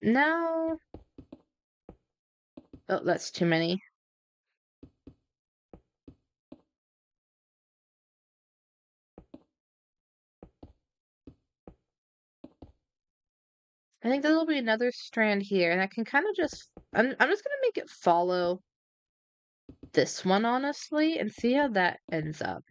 No. Oh, that's too many. I think there'll be another strand here, and I can kind of just, I'm just gonna make it follow this one, honestly, and see how that ends up.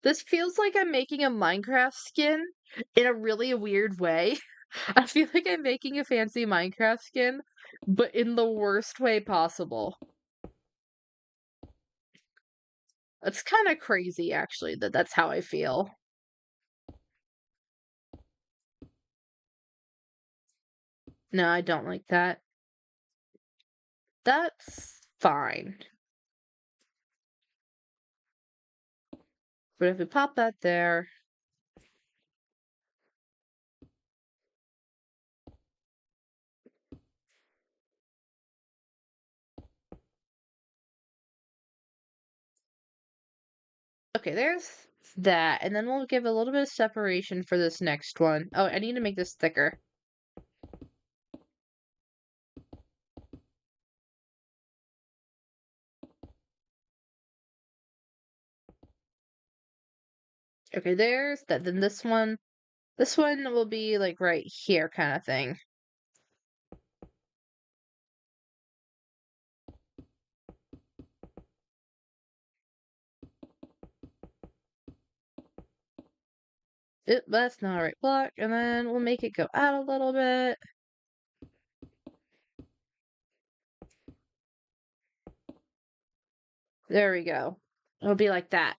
This feels like I'm making a Minecraft skin in a really weird way. I feel like I'm making a fancy Minecraft skin, but in the worst way possible. It's kind of crazy, actually, that that's how I feel. No, I don't like that. That's fine. But if we pop that there, Okay, there's that, and then we'll give a little bit of separation for this next one. Oh, I need to make this thicker. Okay, there's that. Then this one will be like right here kind of thing. That's not a right block, and then we'll make it go out a little bit. There we go. It'll be like that.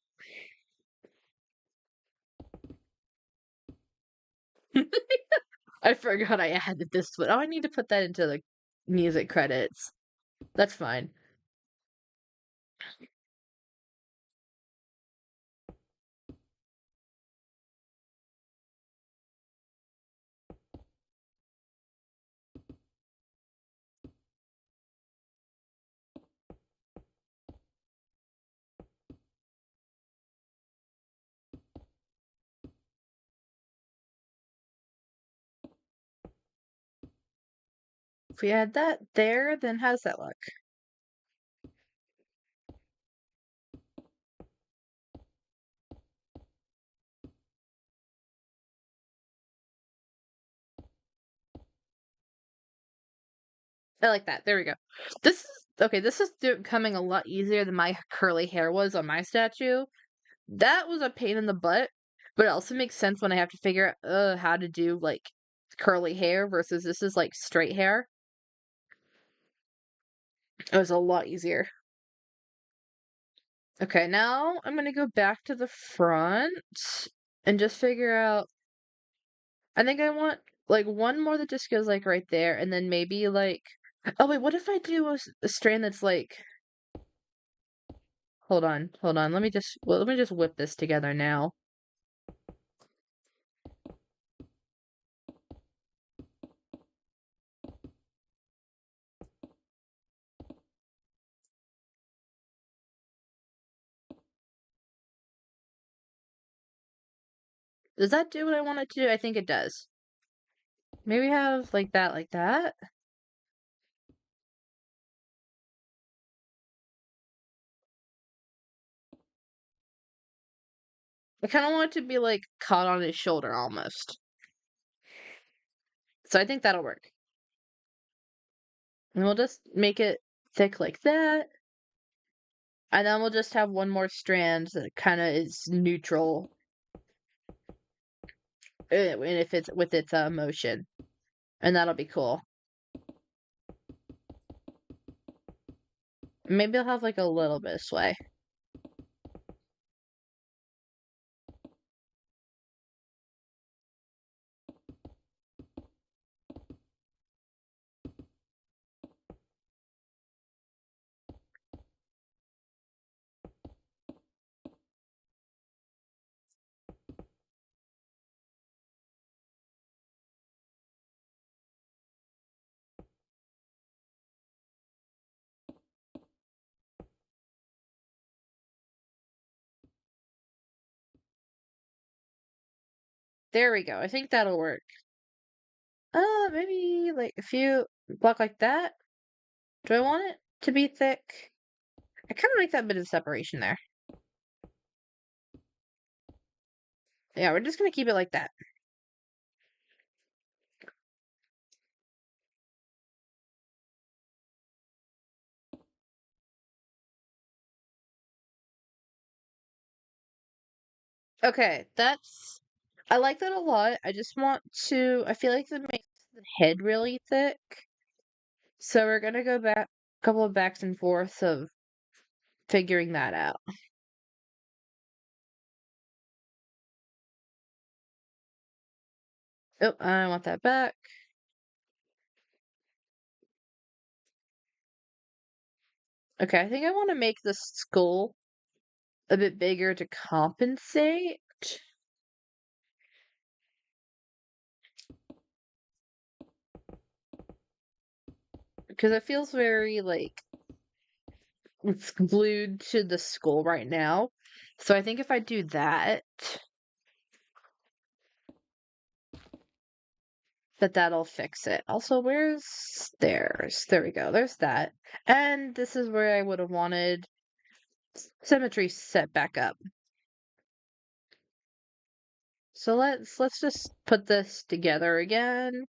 I forgot I added this one. Oh, I need to put that into the music credits. That's fine. If we add that there, then how's that look? I like that. There we go. This is okay. This is becoming a lot easier than my curly hair was on my statue. That was a pain in the butt, but it also makes sense when I have to figure out how to do like curly hair versus this is like straight hair. It was a lot easier. Okay, now I'm gonna go back to the front and just figure out. I think I want like one more that just goes like right there, and then maybe like. Oh wait, what if I do a strand that's like. Hold on. Let me just whip this together now. Does that do what I want it to do? I think it does. Maybe have like that, like that. I kind of want it to be like caught on his shoulder almost. So I think that'll work. And we'll just make it thick like that. And then we'll just have one more strand that kind of is neutral. And if it's with its motion. And that'll be cool. Maybe I'll have like a little bit of sway. There we go. I think that'll work. Maybe like a few block like that. Do I want it to be thick? I kind of like that bit of separation there. Yeah, we're just gonna keep it like that. Okay, that's I like that a lot. I just want to I feel like that makes the head really thick. So we're gonna go back a couple of backs and forths of figuring that out. Oh, I want that back. Okay, I think I want to make the skull a bit bigger to compensate. Because it feels very like it's glued to the skull right now. So I think if I do that, that'll fix it. Also, where's stairs? There we go. There's that. And this is where I would have wanted symmetry set back up. So let's just put this together again.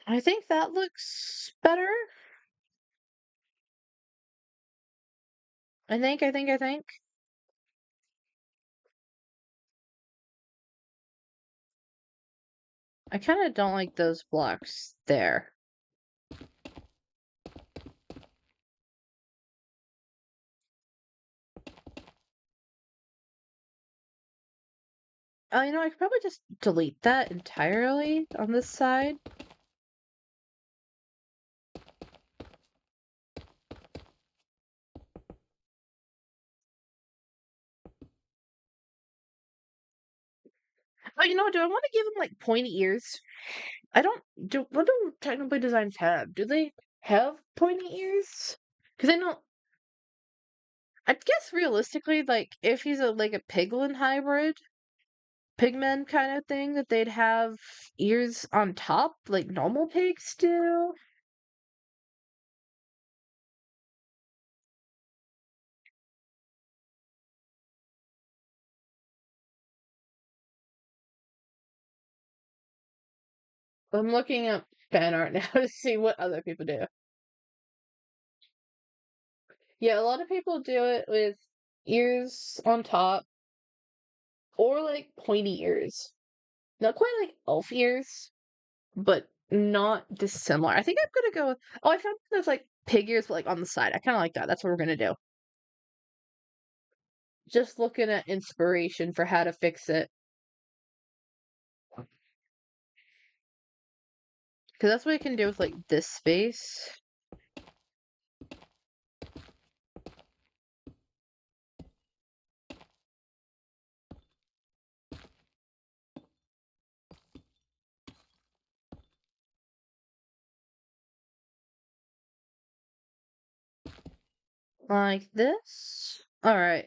I think that looks better. I think. I kind of don't like those blocks there. Oh, I could probably just delete that entirely on this side. Oh, do I want to give him like pointy ears? I don't do. What do technically designs have? Do they have pointy ears? Because I know. I guess realistically, like if he's like a piglin hybrid, pigmen kind of thing, that they'd have ears on top, like normal pigs do. I'm looking up fan art now to see what other people do. Yeah, a lot of people do it with ears on top or like pointy ears. Not quite like elf ears, but not dissimilar. I think I'm gonna go with. Oh, I found there's like pig ears, but like on the side. I kind of like that. That's what we're gonna do. Just looking at inspiration for how to fix it, because that's what I can do with like this space. Like this. All right.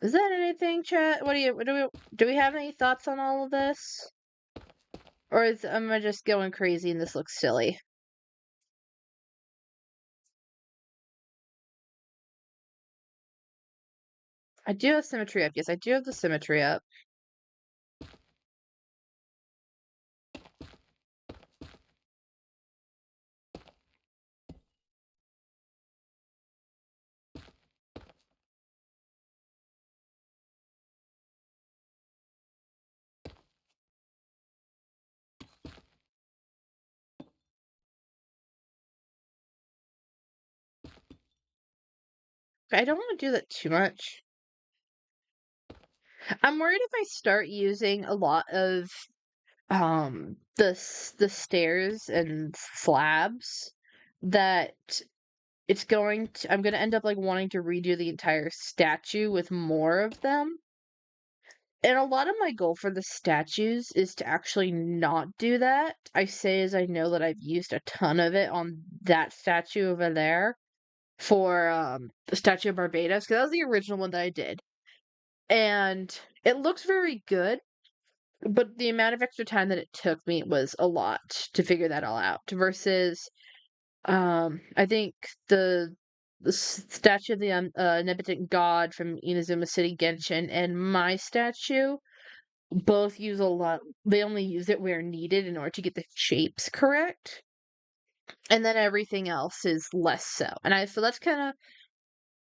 Is that anything, chat? Do we have any thoughts on all of this? Or am I just going crazy and this looks silly? I do have symmetry up. Yes, I do have the symmetry up. I don't want to do that too much. I'm worried if I start using a lot of the stairs and slabs that I'm gonna end up like wanting to redo the entire statue with more of them. And a lot of my goal for the statues is to actually not do that. I say as I know that I've used a ton of it on that statue over there for the Statue of Barbados, because that was the original one that I did. And it looks very good, but the amount of extra time that it took me was a lot to figure that all out versus I think the statue of the omnipotent god from Inazuma City Genshin and my statue both use a lot. They only use it where needed in order to get the shapes correct, and then everything else is less so. And I so that's kind of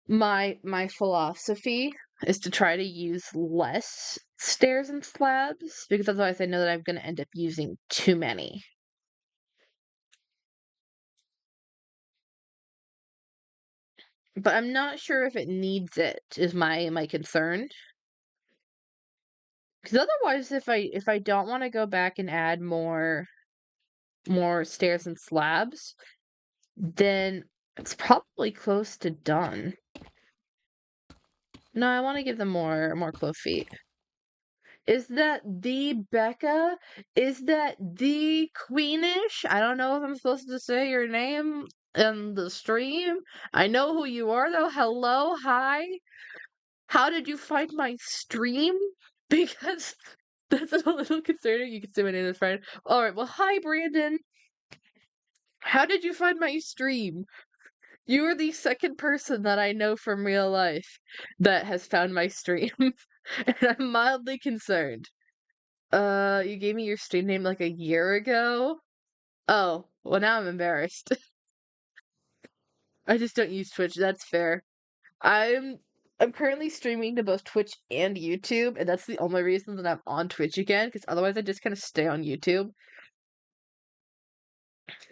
my philosophy is to try to use less stairs and slabs because otherwise I know that I'm going to end up using too many. But I'm not sure if it needs it is my concern. Because otherwise if I don't want to go back and add more stairs and slabs, then It's probably close to done. No, I want to give them more clove feet. Is that the Becca? Is that the Queenish? I don't know if I'm supposed to say your name in the stream. I know who you are though. Hello, hi. How did you find my stream? Because that's a little concerning. You can say my name is friend. Alright, well hi Brandon. How did you find my stream? You are the second person that I know from real life that has found my stream. And I'm mildly concerned. You gave me your stream name like a year ago? Oh, well now I'm embarrassed. I just don't use Twitch, that's fair. I'm I'm currently streaming to both Twitch and YouTube, and that's the only reason that I'm on Twitch again, because otherwise I just kind of stay on YouTube.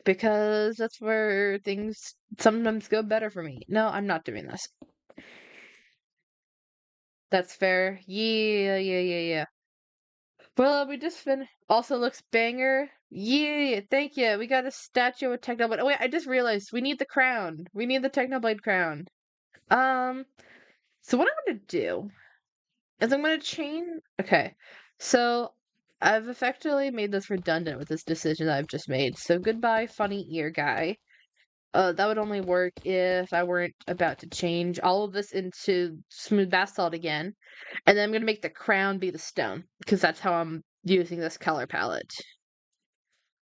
Because that's where things sometimes go better for me. No, I'm not doing this. That's fair. Yeah. Well, we just finished. Also looks banger. Yeah, thank you. We got a statue of Technoblade. Oh wait, I just realized we need the crown. We need the Technoblade crown. Um, so what I'm gonna do is I'm gonna chain. Okay, so I've effectively made this redundant with this decision that I've just made. So goodbye, funny ear guy. That would only work if I weren't about to change all of this into smooth basalt again. And then I'm gonna make the crown be the stone, because that's how I'm using this color palette.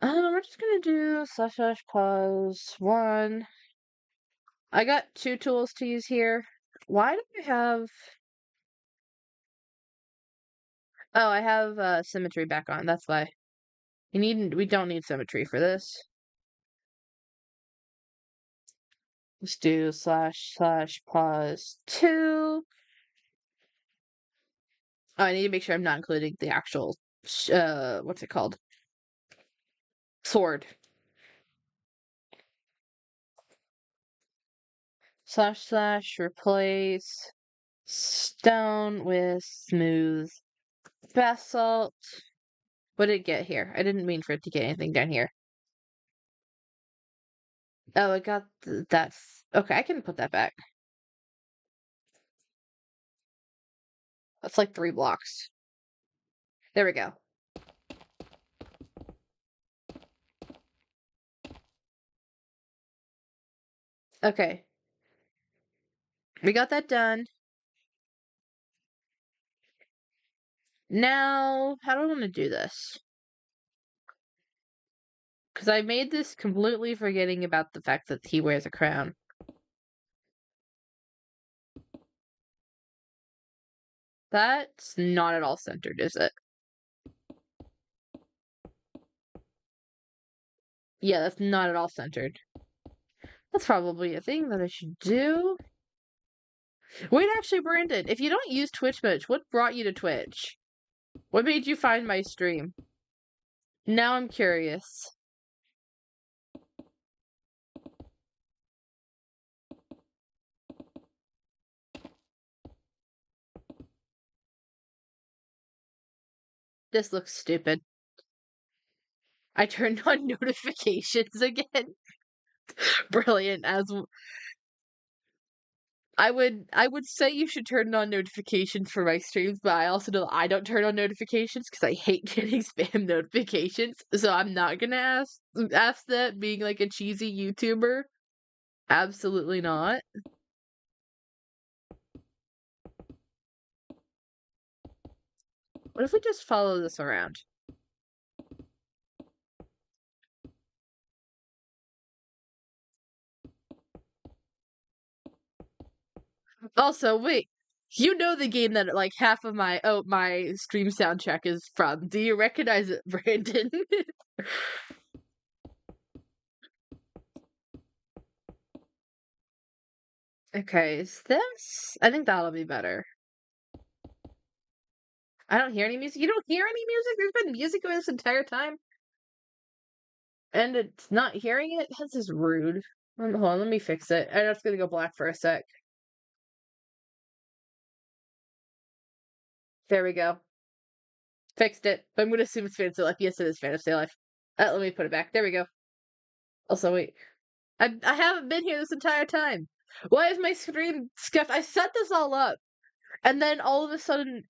We're just gonna do slash pause one. I got two tools to use here. Why do I have... Oh, I have symmetry back on, that's why. We don't need symmetry for this. Let's do slash pause two. Oh, I need to make sure I'm not including the actual what's it called? Sword. Slash replace stone with smooth basalt. What did it get here? I didn't mean for it to get anything down here. Oh, it got that's okay. I can put that back. That's like 3 blocks. There we go. Okay, we got that done. Now, how do I want to do this? Because I made this completely forgetting about the fact that he wears a crown. That's not at all centered, is it? Yeah, that's not at all centered. That's probably a thing that I should do. Wait, actually, Brandon, if you don't use Twitch much, what brought you to Twitch? What made you find my stream? Now I'm curious. This looks stupid. I turned on notifications again. Brilliant. I would say you should turn on notifications for my streams, but I also know I don't turn on notifications because I hate getting spam notifications. So I'm not gonna ask that being like a cheesy YouTuber. Absolutely not. What if we just follow this around? Also, wait. You know the game that like half of my stream soundtrack is from. Do you recognize it, Brandon? Okay, is this? I think that'll be better. I don't hear any music. You don't hear any music? There's been music going this entire time, and it's not hearing it? This is rude. Hold on, let me fix it. I'm just gonna go black for a sec. There we go. Fixed it. But I'm gonna assume it's Fantasy Life. Yes, it is Fantasy Life. Let me put it back. There we go. Also, wait. I haven't been here this entire time. Why is my screen scuffed? I set this all up, and then all of a sudden,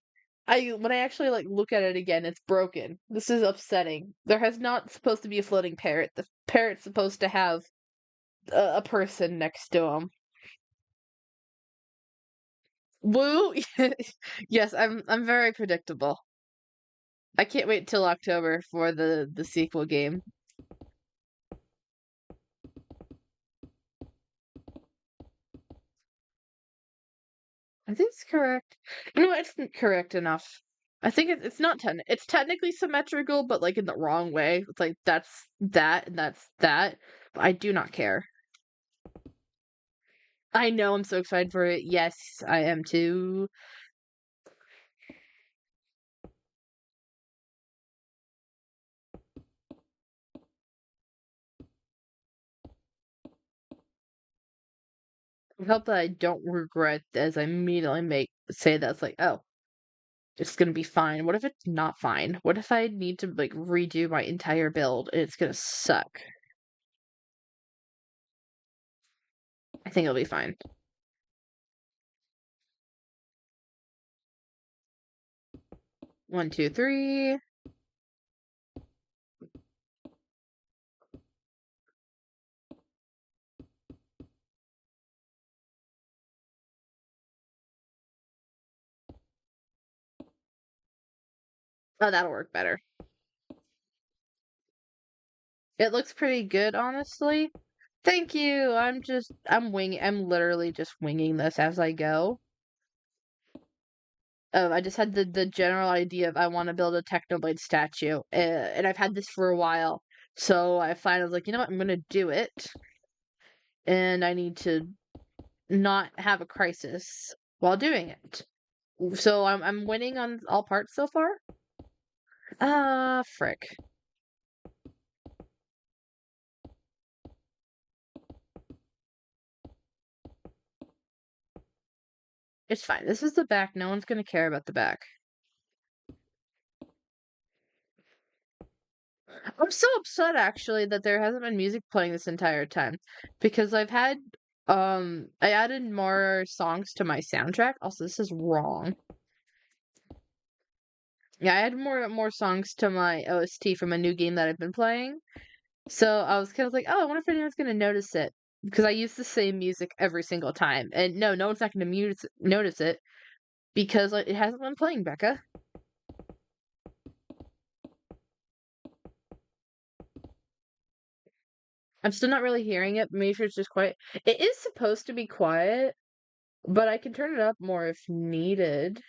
when I actually like look at it again, it's broken. This is upsetting. There has not supposed to be a floating parrot. The parrot's supposed to have a person next to him. Woo! Yes, I'm very predictable. I can't wait till October for the sequel game. I think it's correct. You know what? It's not correct enough. I think it's not it's technically symmetrical, but like in the wrong way. It's like that's that and that's that. But I do not care. I know I'm so excited for it. Yes, I am too. I hope that I don't regret as I immediately say that's like, oh, it's gonna be fine. What if it's not fine? What if I need to like redo my entire build and it's gonna suck? I think it'll be fine. 1, 2, 3. Oh, that'll work better. It looks pretty good, honestly. Thank you. I'm literally just winging this as I go. I just had the general idea of I want to build a Technoblade statue, and I've had this for a while. So I finally was like, you know what, I'm gonna do it, and I need to not have a crisis while doing it. So I'm winning on all parts so far. Ah, frick. It's fine. This is the back. No one's gonna care about the back. I'm so upset actually that there hasn't been music playing this entire time because I added more songs to my soundtrack. Also, this is wrong. Yeah, I added more songs to my OST from a new game that I've been playing. So I was kind of like, oh, I wonder if anyone's gonna notice it because I use the same music every single time. And no one's not gonna notice it because like, it hasn't been playing, Becca. I'm still not really hearing it. Maybe it's just quiet. It is supposed to be quiet, but I can turn it up more if needed.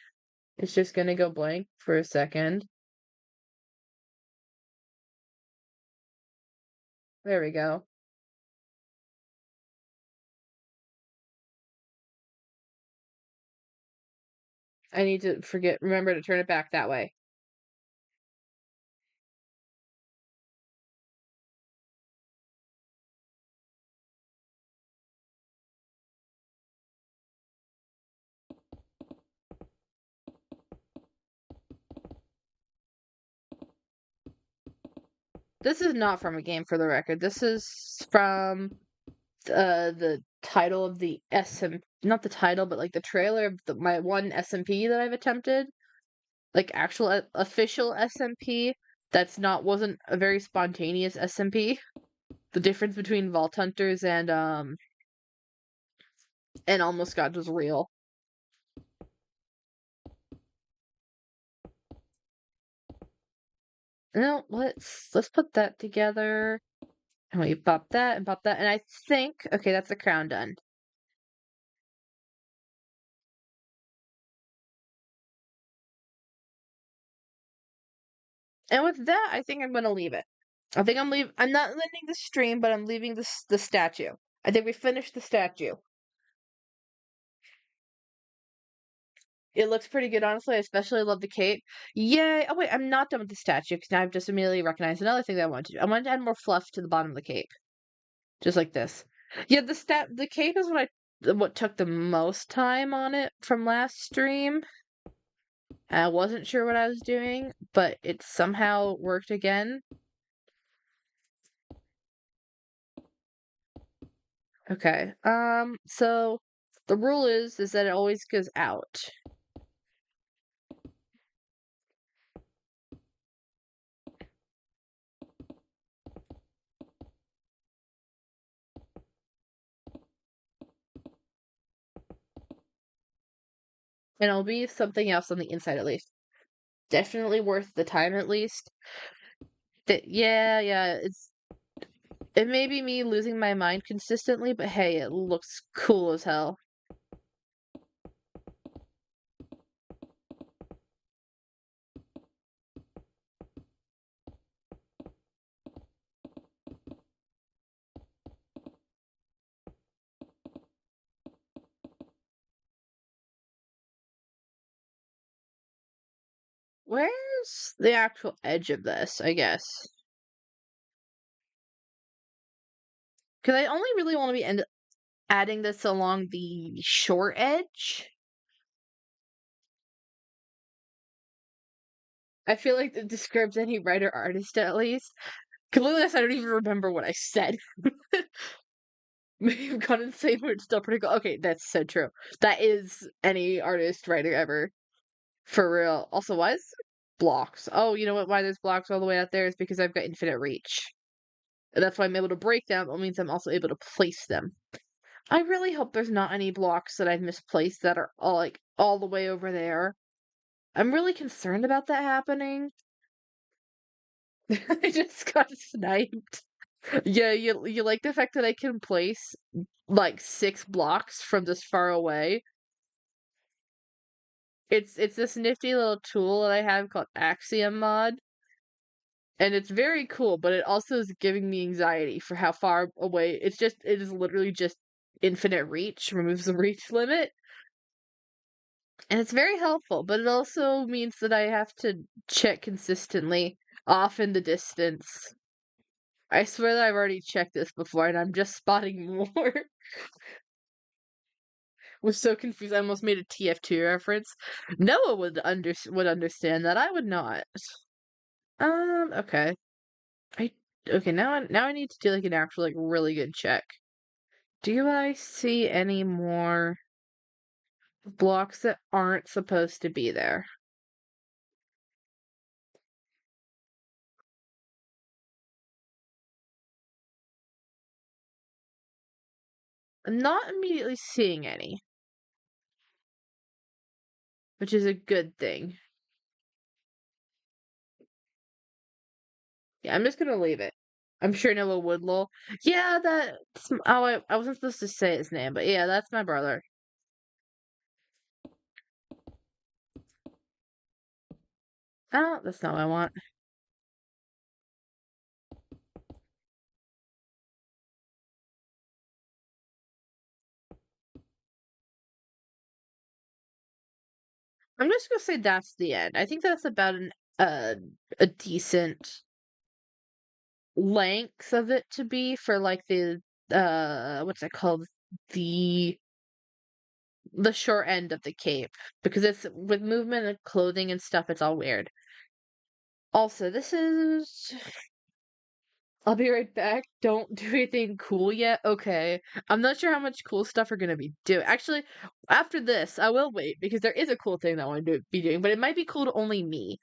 It's just gonna go blank for a second. There we go. I need to remember to turn it back that way. This is not from a game for the record. This is from the title of the SM, not the title, but like the trailer of my one SMP that I've attempted. Like actual official SMP that's not wasn't a very spontaneous SMP. The difference between Vault Hunters and Almost God was real. No, let's put that together. And we pop that and pop that. And I think, okay, that's the crown done. And with that, I think I'm gonna leave it. I'm not ending the stream, but I'm leaving the statue. I think we finished the statue. It looks pretty good, honestly. I especially love the cape. Yay! Oh wait, I'm not done with the statue because now I've just immediately recognized another thing that I wanted to do. I wanted to add more fluff to the bottom of the cape, just like this. Yeah, the cape is what took the most time on it from last stream. I wasn't sure what I was doing, but it somehow worked again. Okay. So the rule is that it always goes out. And it'll be something else on the inside at least. Definitely worth the time at least. Yeah, it may be me losing my mind consistently, but hey, it looks cool as hell. Where's the actual edge of this, I guess? Because I only really want to be adding this along the short edge. I feel like it describes any writer artist at least. Completely honest, I don't even remember what I said. Maybe I've got insane, but it's still pretty cool. Okay, that's so true. That is any artist, writer ever. For real. Also, why is there blocks? Oh, you know what? Why there's blocks all the way out there is because I've got infinite reach. And that's why I'm able to break them. That means I'm also able to place them. I really hope there's not any blocks that I've misplaced that are all the way over there. I'm really concerned about that happening. I just got sniped. Yeah, you like the fact that I can place like 6 blocks from this far away. It's this nifty little tool that I have called Axiom Mod, and it's very cool, but it also is giving me anxiety for how far away it is literally just infinite reach, removes the reach limit. And it's very helpful, but it also means that I have to check consistently off in the distance. I swear that I've already checked this before and I'm just spotting more. Was so confused. I almost made a TF2 reference. Noah would understand that. I would not. Okay. I okay, now I need to do like an actual like really good check. Do I see any more blocks that aren't supposed to be there? I'm not immediately seeing any, which is a good thing. Yeah, I'm just gonna leave it. I'm sure Noah would lol. Yeah, that's I wasn't supposed to say his name, but yeah, that's my brother. Oh, that's not what I want. I'm just gonna say that's the end. I think that's about uh, a decent length of it to be for like the what's it called? The the short end of the cape. Because it's with movement and clothing and stuff, it's all weird. Also, this is I'll be right back. Don't do anything cool yet. Okay. I'm not sure how much cool stuff we're gonna be doing. Actually, after this, I will wait because there is a cool thing that I want to be doing, but it might be cool to only me.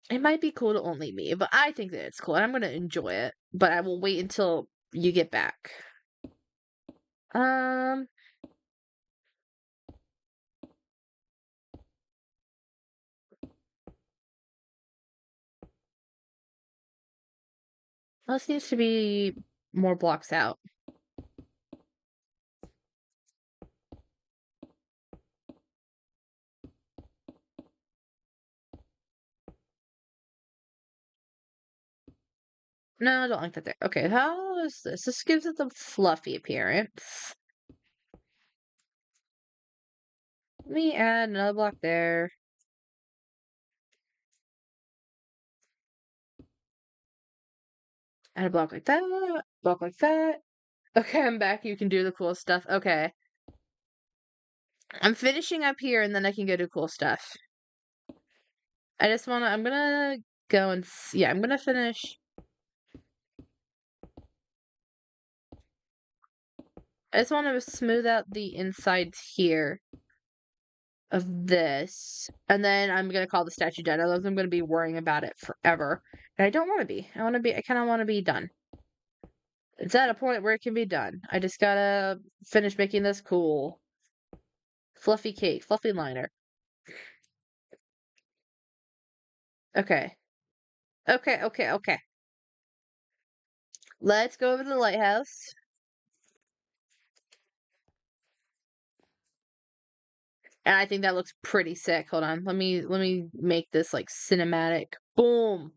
It might be cool to only me, but I think that it's cool and I'm gonna enjoy it. But I will wait until you get back. Um, this needs to be more blocks out. No, I don't like that there. Okay, how is this? This gives it the fluffy appearance. Let me add another block there. Add a block like that. Block like that. Okay, I'm back. You can do the cool stuff. Okay. I'm finishing up here and then I can go do cool stuff. I'm gonna go and, yeah, I'm gonna finish I just want to smooth out the insides here of this, and then I'm gonna call the statue done. Otherwise, I'm gonna be worrying about it forever, and I don't want to be. I kind of want to be done. It's at a point where it can be done. I just gotta finish making this cool, fluffy cake, fluffy liner. Okay, okay. Let's go over to the lighthouse. And I think that looks pretty sick. Hold on. Let me make this like cinematic. Boom.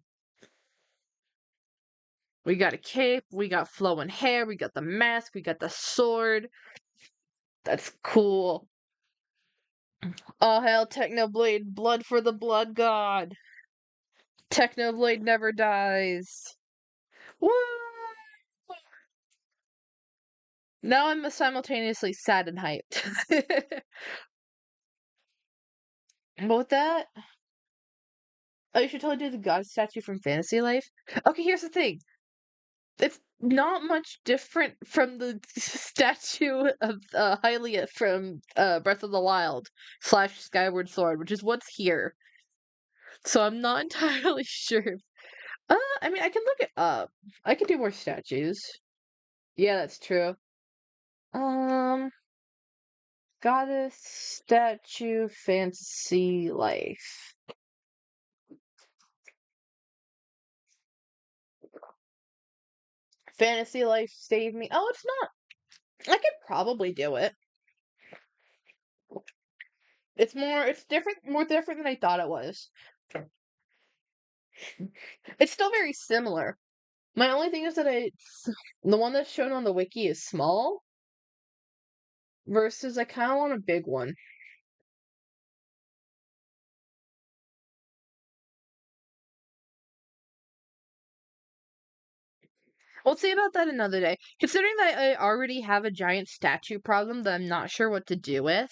We got a cape, we got flowing hair, we got the mask, we got the sword. That's cool. All hail Technoblade, blood for the blood god. Technoblade never dies. Woo! Now I'm simultaneously sad and hyped. But with that, oh, you should totally do the god statue from Fantasy Life. Okay, here's the thing. It's not much different from the statue of Hylia from Breath of the Wild / Skyward Sword, which is what's here. So I'm not entirely sure. I mean, I can look it up. I can do more statues. Yeah, that's true. Um, Goddess statue fantasy life. Fantasy life save me. Oh, it's not. I could probably do it. It's different, more different than I thought it was. It's still very similar. My only thing is that the one that's shown on the wiki is small versus I kind of want a big one. We'll see about that another day. Considering that I already have a giant statue problem that I'm not sure what to do with.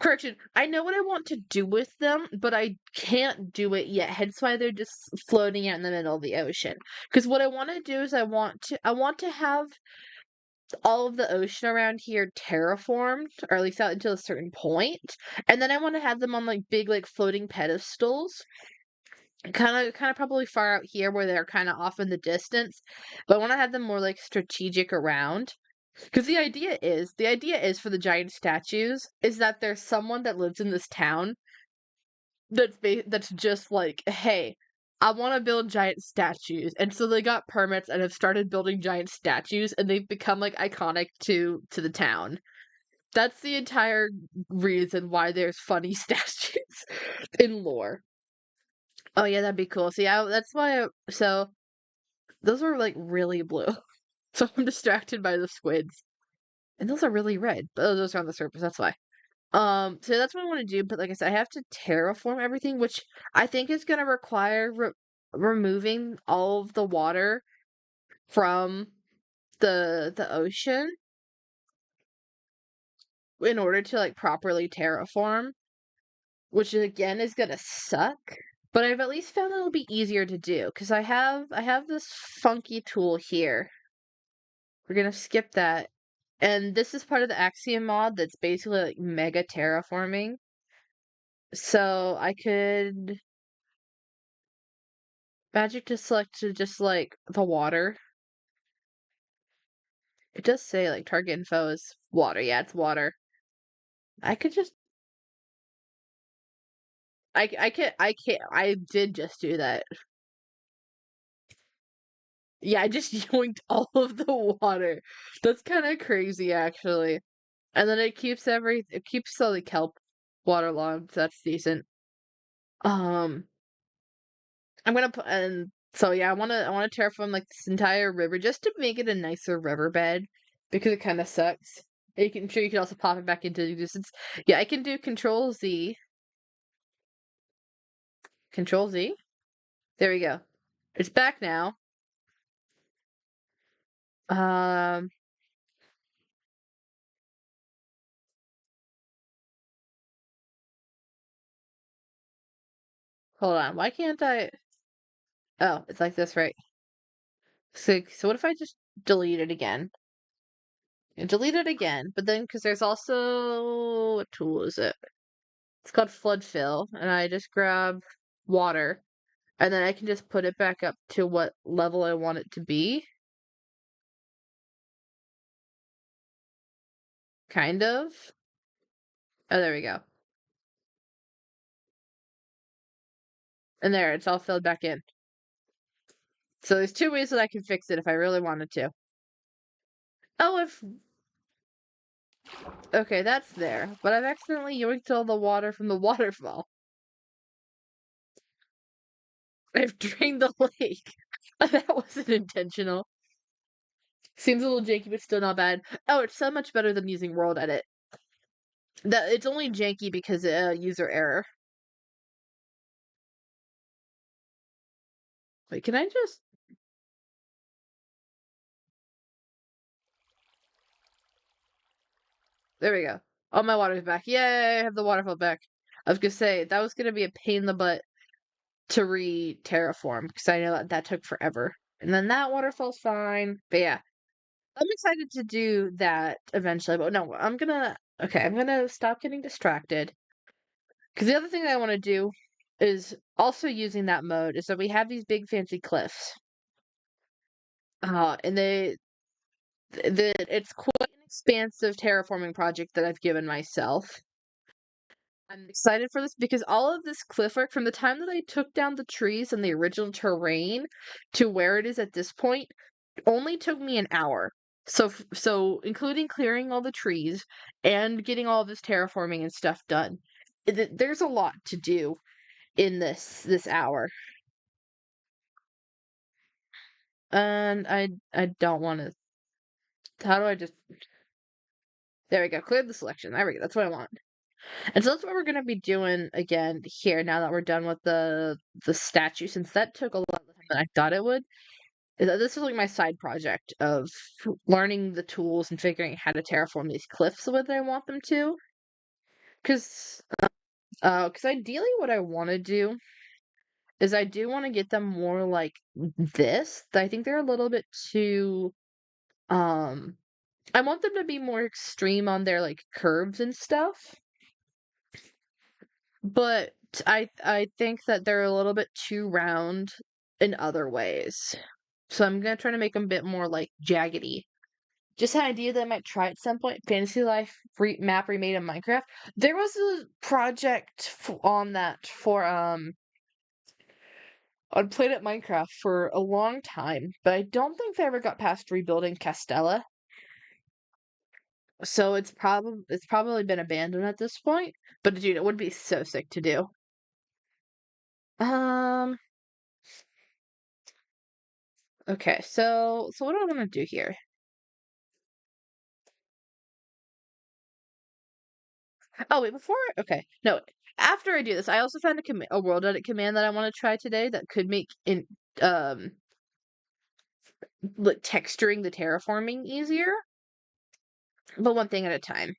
Correction, I know what I want to do with them, but I can't do it yet. Hence why they're just floating out in the middle of the ocean. Because what I want to do is I want to have all of the ocean around here terraformed, or at least out until a certain point, and then I want to have them on like big like floating pedestals, kind of probably far out here where they're kind of off in the distance, but I want to have them more like strategic around. Because the idea is for the giant statues is that there's someone that lives in this town that's just like, hey, I want to build giant statues, and so they got permits and have started building giant statues, and they've become like iconic to the town. That's the entire reason why there's funny statues in lore. Oh yeah, that'd be cool. See, that's why. So those are like really blue, so I'm distracted by the squids, and those are really red. But those are on the surface. That's why. So that's what I want to do, but like I said, I have to terraform everything, which I think is going to require removing all of the water from the ocean in order to like properly terraform, which again is going to suck. But I've at least found that it'll be easier to do because I have this funky tool here. We're going to skip that. And this is part of the Axiom mod that's basically like mega terraforming. So I could magic to select to just like the water. It does say like target info is water. Yeah, it's water. I could just I did just do that. Yeah, I just yoinked all of the water. That's kind of crazy actually. And then it keeps the like kelp waterlogged. So that's decent. Um I'm gonna put and so yeah, I wanna terraform like this entire river just to make it a nicer riverbed because it kind of sucks. I'm sure you can also pop it back into existence. Yeah, I can do Control Z. Control Z. There we go. It's back now. Um, Hold on. Why can't I? Oh, it's like this, right? So what if I just delete it again? And delete it again, but then because there's also what tool is it? It's called flood fill, and I just grab water, and then I can just put it back up to what level I want it to be. Kind of. Oh, there we go. And there, it's all filled back in. So there's two ways that I can fix it if I really wanted to. Oh, if okay, that's there, but I've accidentally yoinked all the water from the waterfall. I've drained the lake. That wasn't intentional. Seems a little janky, but still not bad. Oh, it's so much better than using World Edit. That it's only janky because user error. Wait, can I just? There we go. All my water's back. Yay! I have the waterfall back. I was gonna say that was gonna be a pain in the butt to re-terraform because I know that that took forever. And then that waterfall's fine. But yeah, I'm excited to do that eventually. But no, I'm gonna stop getting distracted. Because the other thing that I want to do is also using that mode is that we have these big fancy cliffs. And it's quite an expansive terraforming project that I've given myself. I'm excited for this because all of this cliff work, from the time that I took down the trees and the original terrain to where it is at this point, only took me an hour. So including clearing all the trees and getting all of this terraforming and stuff done. There's a lot to do in this hour. And I don't want to. How do I just? There we go. Clear the selection. There we go. That's what I want. And so that's what we're gonna be doing again here now that we're done with the statue, since that took a lot of the time than I thought it would. Is that this is like my side project of learning the tools and figuring out how to terraform these cliffs the way that I want them to. Because because ideally what I want to do is I do want to get them more like this. I think they're a little bit too um I want them to be more extreme on their like curves and stuff. But I think that they're a little bit too round in other ways. So I'm gonna try to make them a bit more like jaggedy. Just an idea that I might try at some point. Fantasy Life map remade in Minecraft. There was a project on that for on Planet Minecraft for a long time, but I don't think they ever got past rebuilding Castella. So it's probably been abandoned at this point. But dude, it would be so sick to do. Um. Okay. So what do I want to do here? Oh wait, before okay, no. After I do this, I also found a world edit command that I want to try today that could make in um like texturing the terraforming easier. But one thing at a time.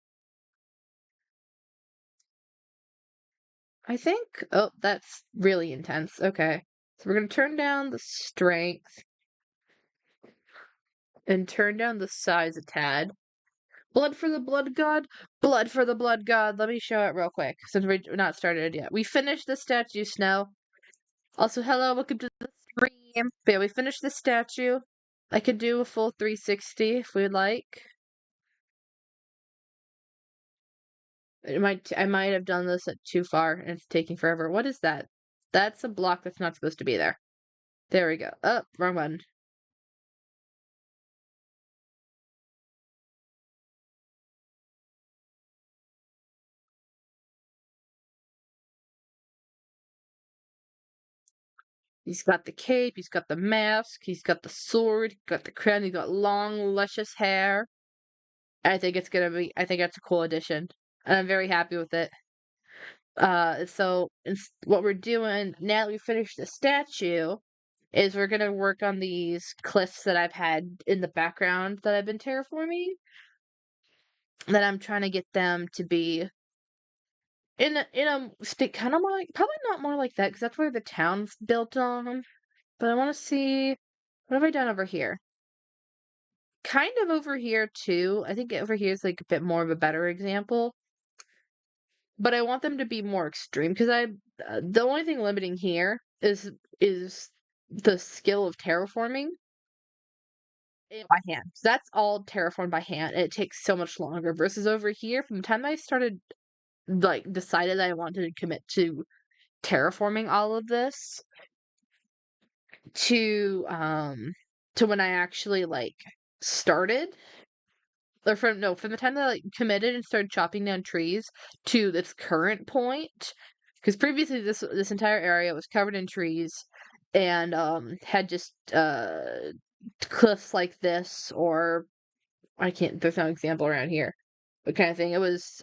I think. Oh, that's really intense. Okay, so we're gonna turn down the strength and turn down the size a tad. Blood for the blood god. Blood for the blood god. Let me show it real quick since we're not started yet. We finished the statue, Snow. Also, hello, welcome to the stream. But yeah, we finished the statue. I could do a full 360 if we'd like. I might have done this at too far and it's taking forever. What is that? That's a block that's not supposed to be there. There we go. Oh, wrong button. He's got the cape, he's got the mask, he's got the sword, he's got the crown, he's got long, luscious hair. I think that's a cool addition. And I'm very happy with it. So what we're doing now that we finished the statue is we're gonna work on these cliffs that I've had in the background that I've been terraforming. That I'm trying to get them to be in a state kind of more like probably not more like that because that's where the town's built on. But I want to see what have I done over here. kind of over here too. I think over here is like a bit more of a better example, but I want them to be more extreme because the only thing limiting here is the skill of terraforming it by hand. So that's all terraformed by hand, and it takes so much longer. Versus over here, from the time I started, like, decided I wanted to commit to terraforming all of this, to to when I actually like started, or from the time that I like committed and started chopping down trees to this current point, because previously this entire area was covered in trees and had just cliffs like this, or I can't, there's no example around here, but kind of thing. It was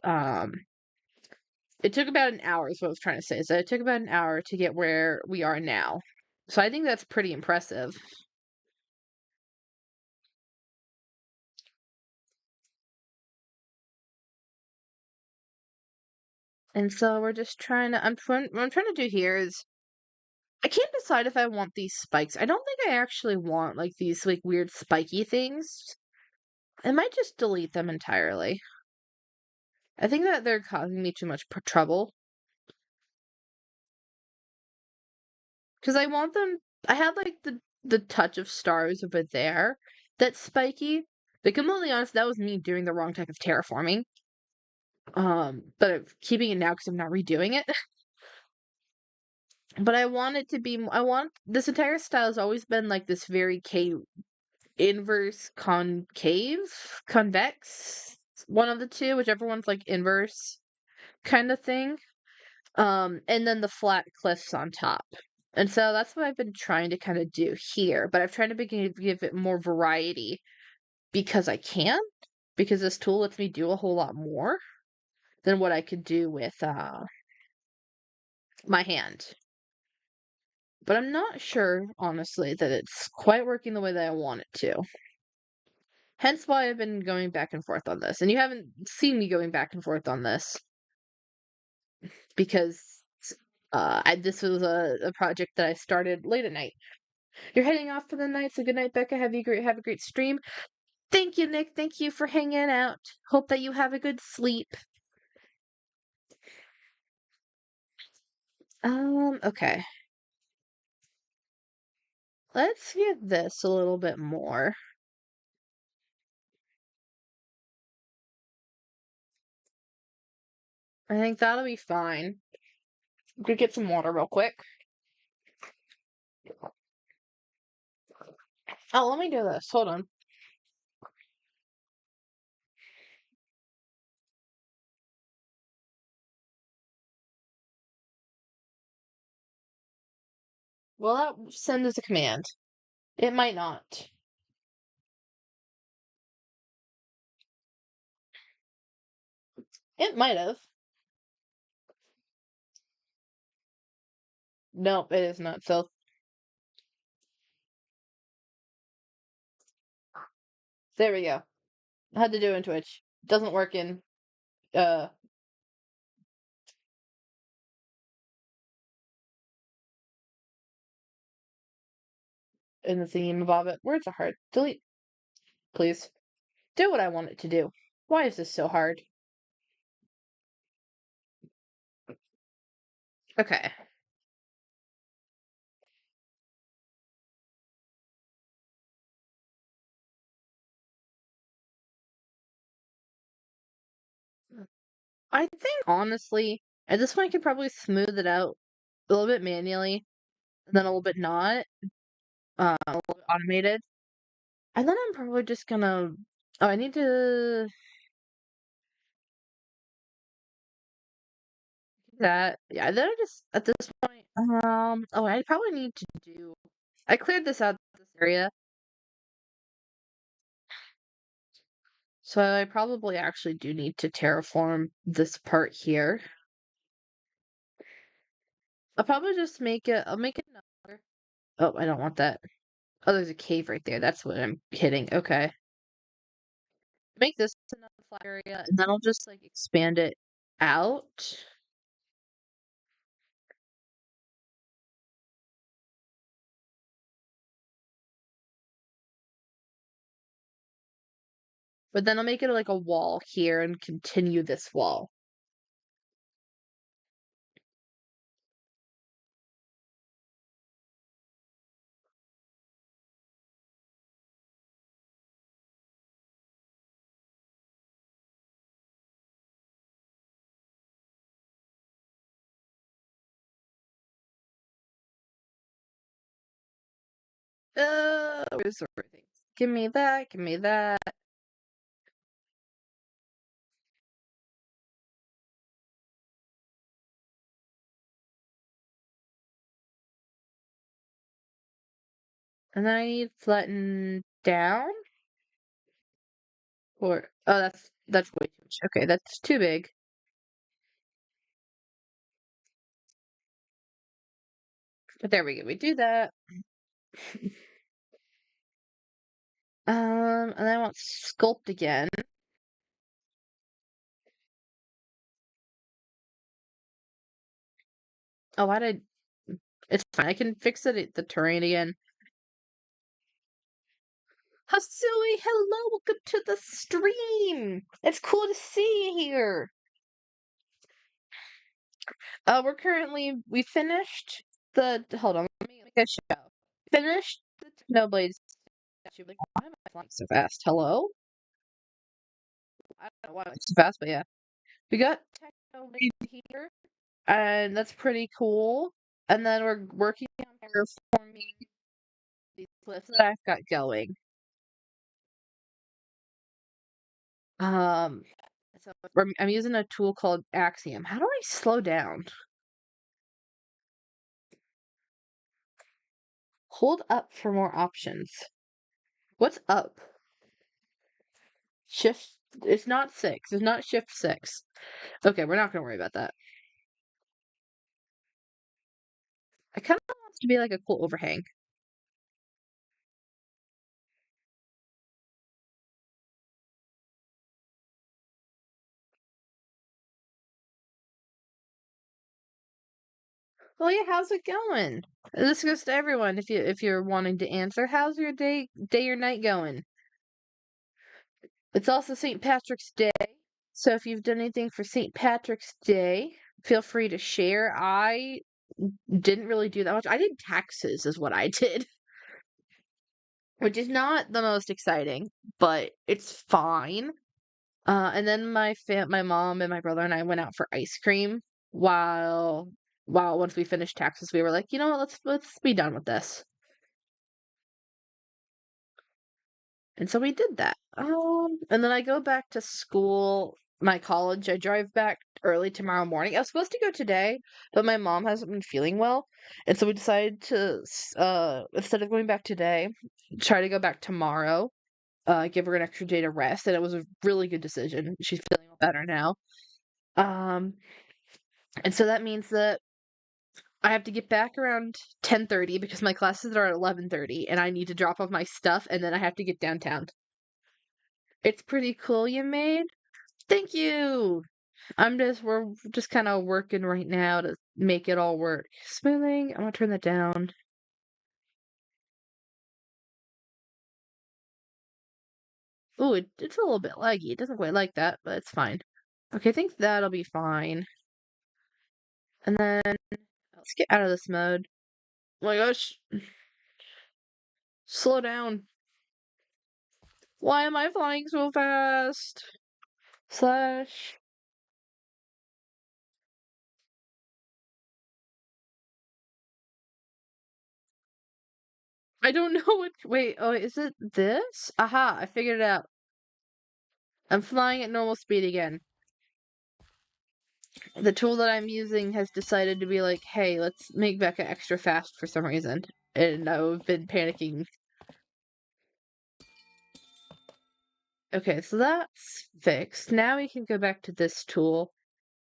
it took about an hour is what I was trying to say. So it took about an hour to get where we are now. So I think that's pretty impressive. And so we're just trying to what I'm trying to do here is I can't decide if I want these spikes. I don't think I actually want like these like weird spiky things. I might just delete them entirely. I think that they're causing me too much trouble. Because I want them. I had like the touch of stars over there that's spiky. But completely honest, that was me doing the wrong type of terraforming. But I'm keeping it now because I'm not redoing it. But I want it to be. I want this entire style has always been like this very cave inverse concave convex, one of the two, whichever one's like inverse kind of thing. And then the flat cliffs on top. And so that's what I've been trying to kind of do here, but I've tried to give it more variety because I can, because this tool lets me do a whole lot more than what I could do with my hand. But I'm not sure, honestly, that it's quite working the way that I want it to. Hence why I've been going back and forth on this. And you haven't seen me going back and forth on this because this was a project that I started late at night. You're heading off for the night, so good night, Becca. Have a great stream. Thank you, Nick. Thank you for hanging out. Hope that you have a good sleep. Okay. Let's get this a little bit more. I think that'll be fine. I'm gonna get some water real quick. Oh, let me do this. Hold on. Will that send as a command? It might not. It might have. Nope, it is not. So there we go. I had to do it in Twitch. Doesn't work uh in the theme of it. Words are hard. Delete, please. Do what I want it to do. Why is this so hard? Okay. I think honestly, at this point I could probably smooth it out a little bit manually, and then a little bit not. A little bit automated. And then I'm probably just gonna oh, I need to do that. Yeah, then I just at this point, oh, I probably need to do I cleared this area. So I probably actually do need to terraform this part here. I'll make it another. Oh, I don't want that. Oh, there's a cave right there. That's what I'm hitting. Okay. Make this another flat area, and then I'll just like expand it out. But then I'll make it like a wall here and continue this wall. Where's the thing? Give me that, give me that. And then I need flatten down. Or oh, that's way too much. Okay, that's too big. But there we go. We do that. And then I want sculpt again. Oh, why did it's fine. I can fix it at the terrain again. Hasui, hello, welcome to the stream. It's cool to see you here. We finished the hold on, let me make a show. Finished the Technoblade statue. Like, why am I flying so fast? Hello? I don't know why I'm so fast, but yeah. We got Technoblade here, and that's pretty cool. And then we're working on terraforming these cliffs that I've got going. Um, so I'm using a tool called Axiom. How do I slow down? Hold up for more options. What's up? Shift. It's not 6. It's not shift 6. Okay, we're not gonna worry about that. I kind of want it to be like a cool overhang. Well, yeah, how's it going? This goes to everyone. If you're wanting to answer, how's your day or night going? It's also St. Patrick's Day, so if you've done anything for St. Patrick's Day, feel free to share. I didn't really do that much. I did taxes, is what I did, which is not the most exciting, but it's fine. And then my mom and my brother and I went out for ice cream while once we finished taxes, we were like, you know what, let's be done with this. And so we did that. And then I go back to school, my college. I drive back early tomorrow morning. I was supposed to go today, but my mom hasn't been feeling well, and so we decided to instead of going back today, try to go back tomorrow. Give her an extra day to rest, and it was a really good decision. She's feeling better now. Um, and so that means that I have to get back around 10:30 because my classes are at 11:30 and I need to drop off my stuff and then I have to get downtown. It's pretty cool you made. Thank you. We're just kind of working right now to make it all work. Smoothing, I'm gonna turn that down. Ooh, it's a little bit laggy. It doesn't quite like that, but it's fine. Okay, I think that'll be fine. And then let's get out of this mode. Oh my gosh. Slow down. Why am I flying so fast? Slash. I don't know what. Wait, oh, is it this? Aha, I figured it out. I'm flying at normal speed again. The tool that I'm using has decided to be like, hey, let's make Becca extra fast for some reason. And I've been panicking. Okay, so that's fixed. Now we can go back to this tool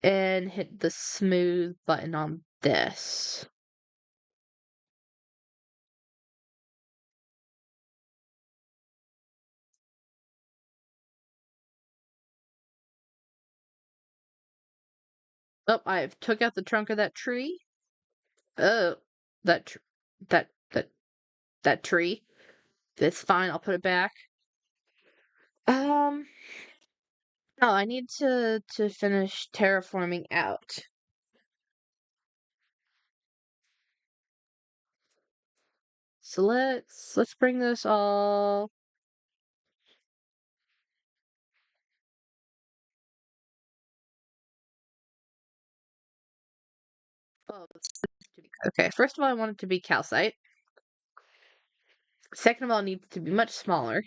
and hit the smooth button on this. Oh, I've took out the trunk of that tree. Oh, that tr that that tree. It's fine. I'll put it back. Um, no, I need to finish terraforming out. So let's bring this all. Oh, okay. First of all, I want it to be calcite. Second of all, it needs to be much smaller.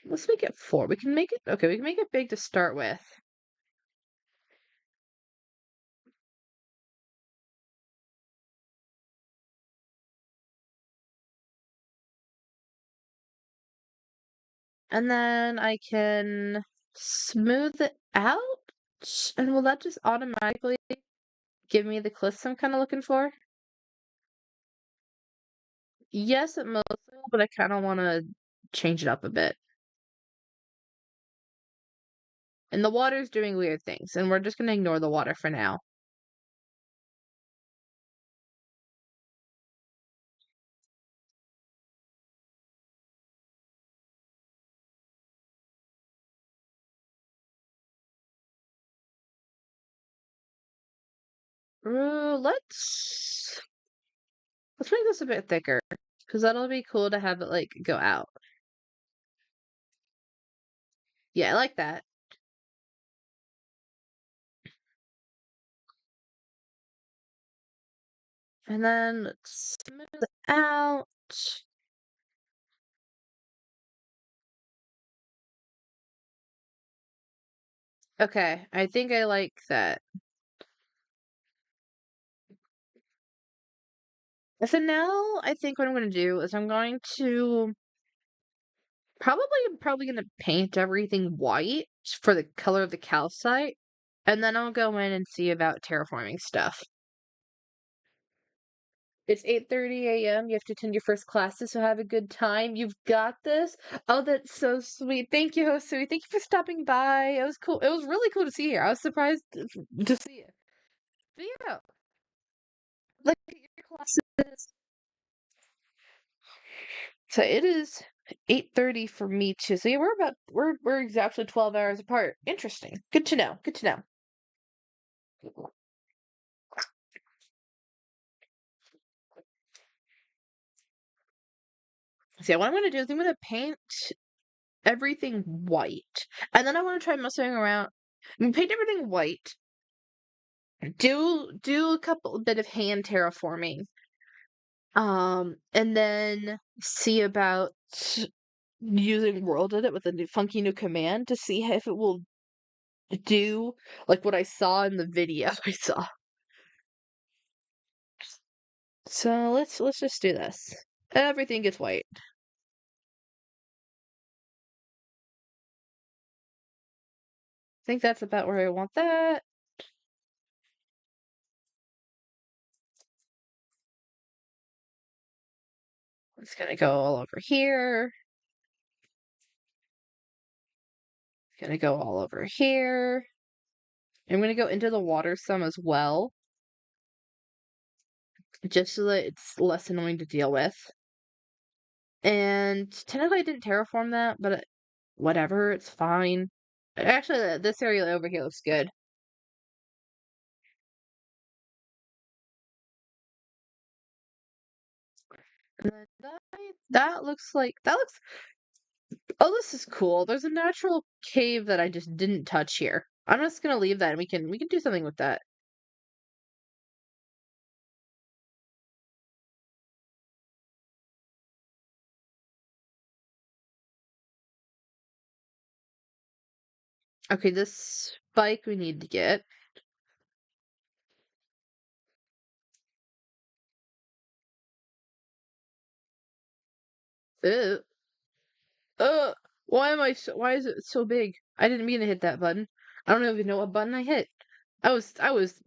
Let's make it 4. We can make it okay. We can make it big to start with. And then I can smooth it out. And will that just automatically give me the cliffs I'm kind of looking for? Yes, it mostly will, but I kind of want to change it up a bit. And the water's doing weird things, and we're just going to ignore the water for now. Let's make this a bit thicker, because that'll be cool to have it like go out. Yeah, I like that. And then let's smooth it out. Okay, I think I like that. So now I think what I'm going to do is I'm going to I'm probably going to paint everything white for the color of the calcite, and then I'll go in and see about terraforming stuff. It's 8:30 a.m. You have to attend your first classes, so have a good time. You've got this. Oh, that's so sweet. Thank you, Hosui. Thank you for stopping by. It was cool. It was really cool to see you. I was surprised to see you. But yeah, look at your classes. So it is 8:30 for me too. So yeah, we're exactly 12 hours apart. Interesting. Good to know. Good to know. So yeah, what I'm gonna do is I'm gonna paint everything white. And then I wanna try messing around. Paint everything white. Do a couple bit of hand terraforming. And then see about using World Edit with a new funky new command to see if it will do like what I saw in the video I saw. So let's just do this. Everything gets white. I think that's about where I want that. It's gonna go all over here. It's gonna go all over here. I'm gonna go into the water some as well, just so that it's less annoying to deal with. And technically I didn't terraform that, but whatever, it's fine. Actually, this area over here looks good. And then that looks like that looks. Oh, this is cool. There's a natural cave that I just didn't touch here. I'm just gonna leave that, and we can do something with that. Okay, this spike we need to get. Ew. Why is it so big? I didn't mean to hit that button. I don't even know what button I hit. I was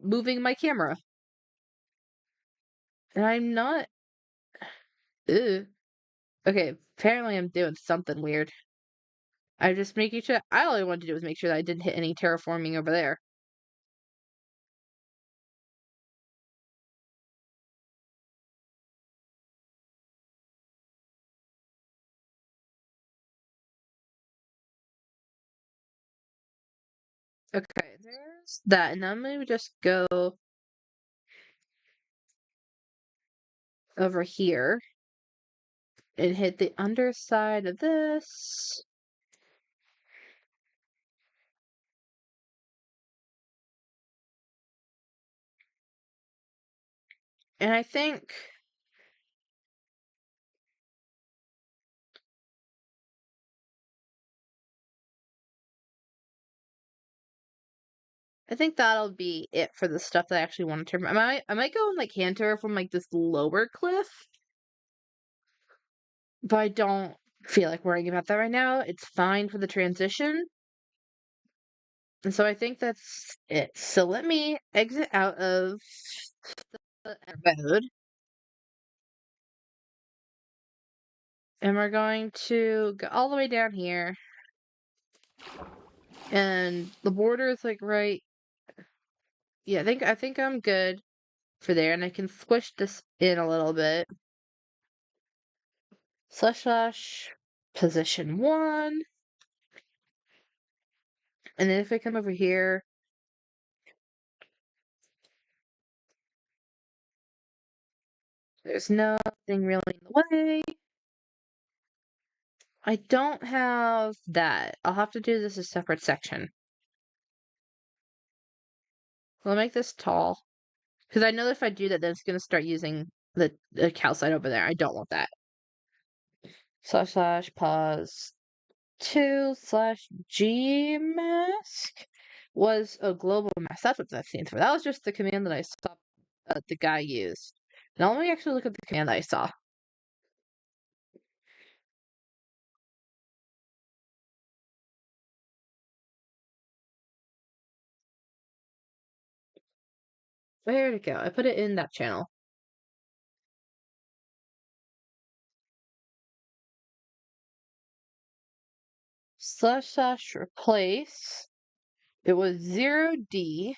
moving my camera. And I'm not. Ew. Okay, apparently I'm doing something weird. I'm just making sure. All I wanted to do was make sure that I didn't hit any terraforming over there. Okay, there's that, and then maybe just go over here and hit the underside of this. And I think that'll be it for the stuff that I actually want to turn. I might go and like hand to her from like this lower cliff, but I don't feel like worrying about that right now. It's fine for the transition. And so I think that's it. So let me exit out of the mode. And we're going to go all the way down here. And the border is like right. Yeah, I think I'm good for there, and I can squish this in a little bit. Slash position 1. And then if I come over here, there's nothing really in the way. I don't have that. I'll have to do this a separate section. I'll make this tall. Because I know that if I do that, then it's going to start using the calcite over there. I don't want that. Slash pause 2/G mask was a global mask. That's what that stands for. That was just the command that I saw the guy used. Now let me actually look at the command that I saw. Where did it go? I put it in that channel. Slash replace. It was 0D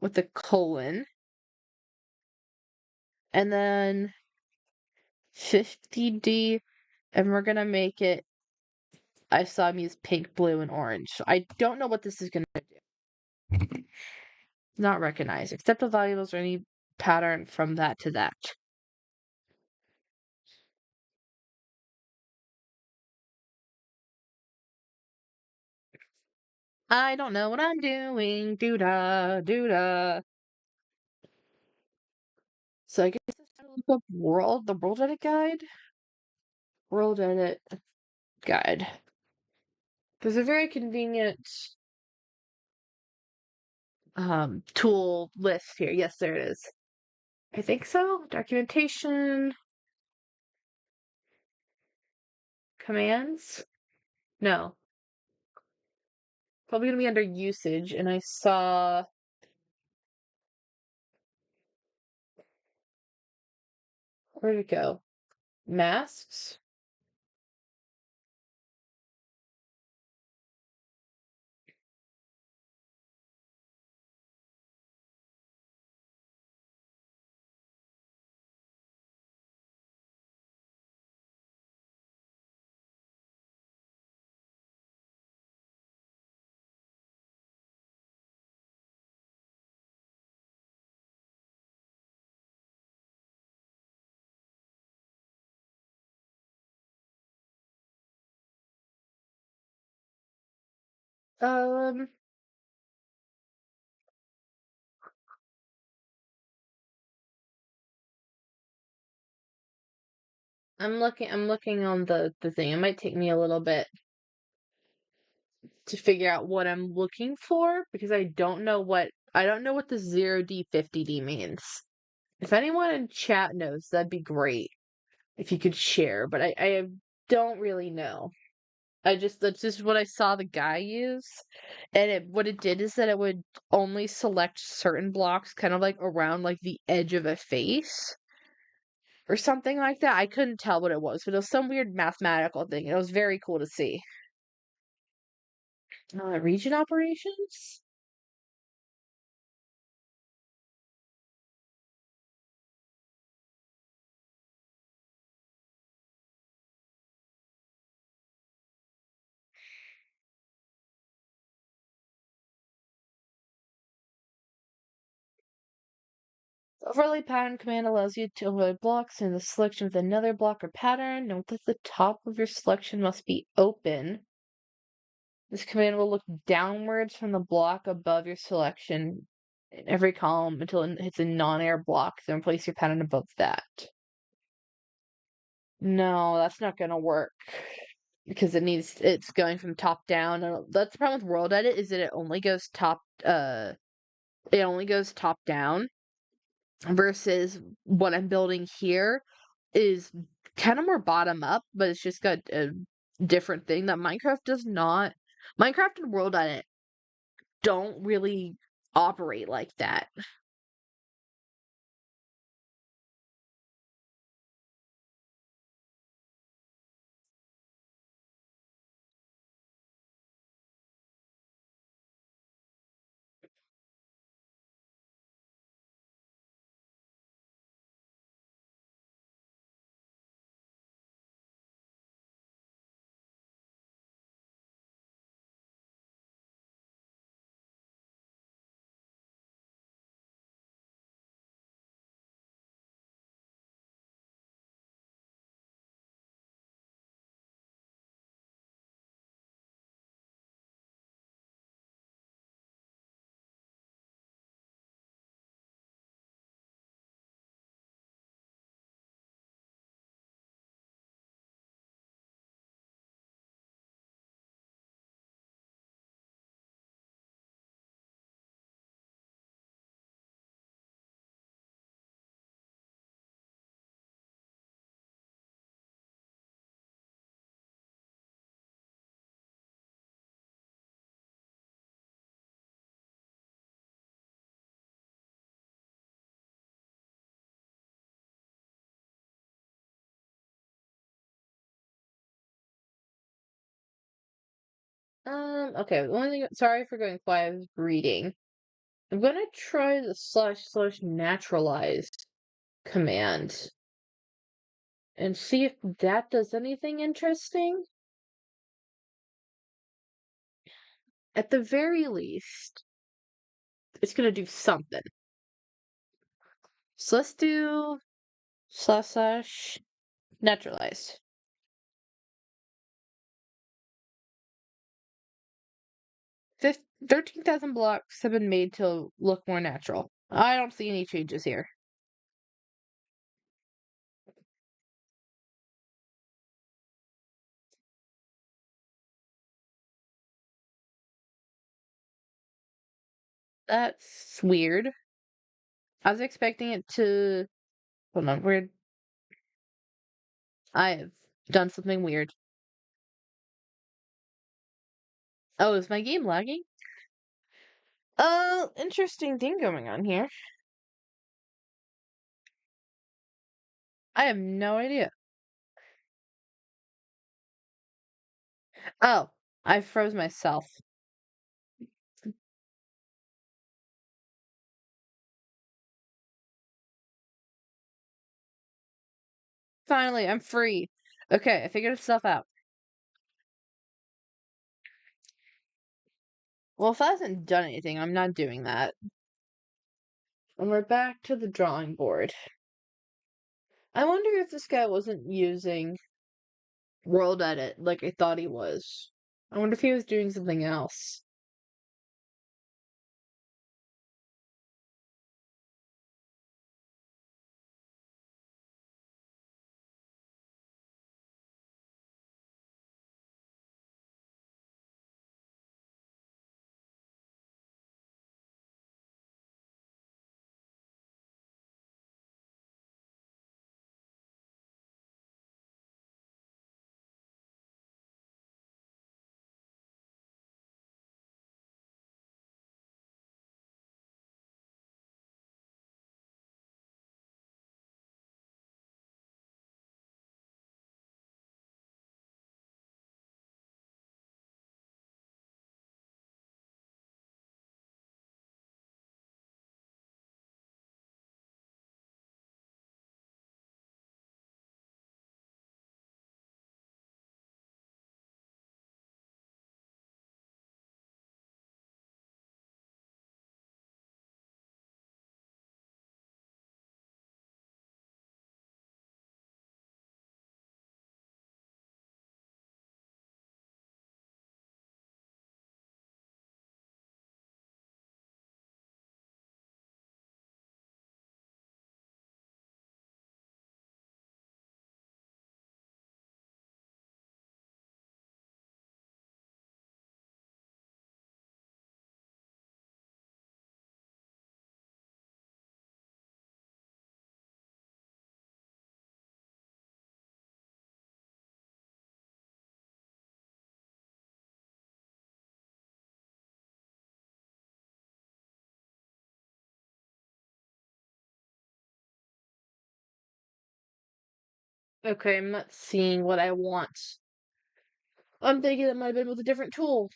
with a colon. And then 50D. And we're gonna make it. I saw him use pink, blue, and orange. So I don't know what this is gonna do. Not recognize. Accept the valuables or any pattern from that to that. I don't know what I'm doing. Doo-da, doo-da. So I guess it's time to look up the world edit guide. World edit guide. There's a very convenient tool list here. Yes, there it is. I think so. Documentation. Commands? No. Probably gonna be under usage, and I saw. Where'd it go? Masks? Um, I'm looking on the thing. It might take me a little bit to figure out what I'm looking for because I don't know what the 0D 50D means. If anyone in chat knows, that'd be great if you could share, but I don't really know. That's just what I saw the guy use. And what it did is that it would only select certain blocks kind of like around like the edge of a face or something like that. I couldn't tell what it was, but it was some weird mathematical thing. It was very cool to see. Region operations? Overlay pattern command allows you to overlay blocks in the selection with another block or pattern. Note that the top of your selection must be open. This command will look downwards from the block above your selection in every column until it hits a non-air block, then place your pattern above that. No, that's not gonna work because it's going from top down. That's the problem with World Edit is that it only goes top down versus what I'm building here is kind of more bottom up, but it's just got a different thing that Minecraft does not. Minecraft and World Edit don't really operate like that. Okay, the only thing, sorry for going quiet, I was reading. I'm gonna try the / naturalize command and see if that does anything interesting. At the very least, it's gonna do something. So let's do / naturalize. 13,000 blocks have been made to look more natural. I don't see any changes here. That's weird. I was expecting it to. Hold on, weird. I have done something weird. Oh, is my game lagging? Interesting thing going on here. I have no idea. Oh, I froze myself. Finally, I'm free. Okay, I figured stuff out. Well, if that hasn't done anything, I'm not doing that. And we're back to the drawing board. I wonder if this guy wasn't using World Edit like I thought he was. I wonder if he was doing something else. Okay, I'm not seeing what I want. I'm thinking it might have been with a different tool.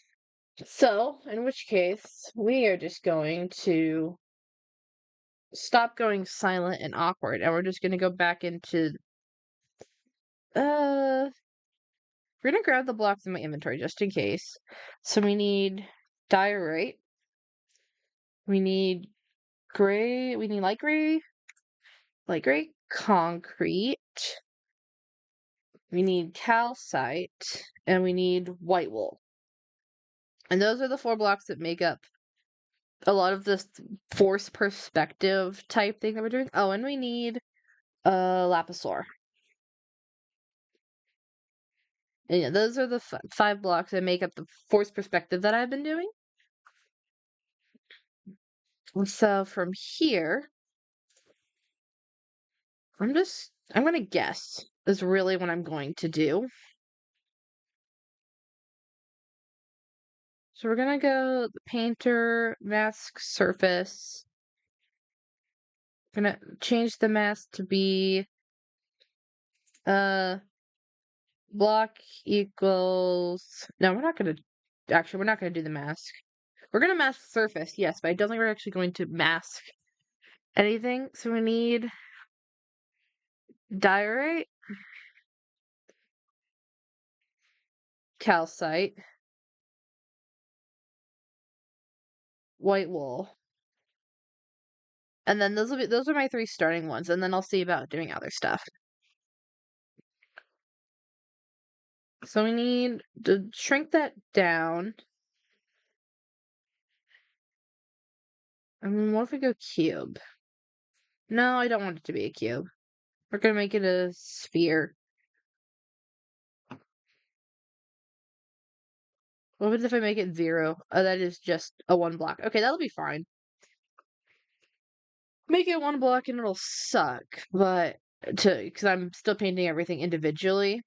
So, in which case, we are just going to stop going silent and awkward, and we're just gonna go back into we're gonna grab the blocks in my inventory just in case. So we need diorite, we need light gray concrete, we need calcite, and we need white wool. And those are the four blocks that make up a lot of this force perspective type thing that we're doing. Oh, and we need lapis lazuli. And yeah, those are the five blocks that make up the force perspective that I've been doing. And so from here, I'm gonna guess is really what I'm going to do. So we're gonna go the painter, mask, surface. Gonna change the mask to be uh block equals no, we're not gonna do the mask. We're gonna mask surface, yes, but I don't think we're actually going to mask anything. So we need diorite, calcite, white wool. And then those are my three starting ones, and then I'll see about doing other stuff. So we need to shrink that down. I mean, what if we go cube? No, I don't want it to be a cube. We're gonna make it a sphere. What if I make it 0? Oh, that is just a one block. Okay, that'll be fine. Make it one block and it'll suck, but because I'm still painting everything individually.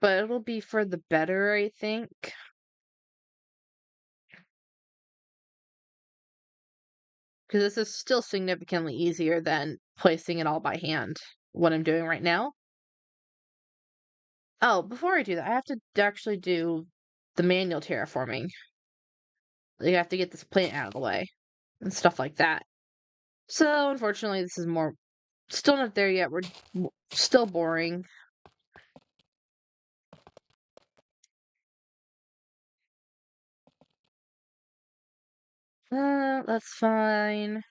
But it'll be for the better, I think. Because this is still significantly easier than placing it all by hand, what I'm doing right now. Oh, before I do that, I have to actually do the manual terraforming. You have to get this plant out of the way and stuff like that. So, unfortunately, this is still not there yet. We're still boring. That's fine.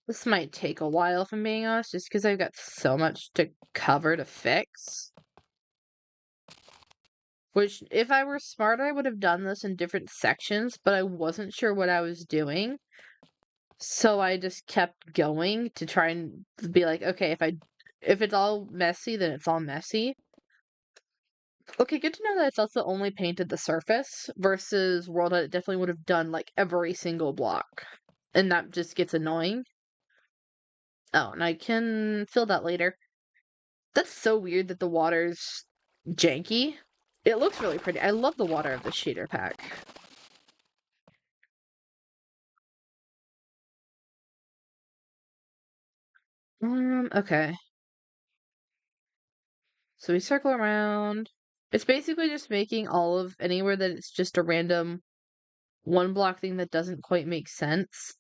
This might take a while, if I'm being honest, just because I've got so much to cover to fix. Which, if I were smart, I would have done this in different sections, but I wasn't sure what I was doing. So I just kept going to try and be like, okay, if it's all messy, then it's all messy. Okay, good to know that it's also only painted the surface versus World it definitely would have done like every single block. And that just gets annoying. Oh, and I can fill that later. That's so weird that the water's janky. It looks really pretty. I love the water of the shader pack. Okay. So we circle around. It's basically just making all of anywhere that it's just a random one block thing that doesn't quite make sense.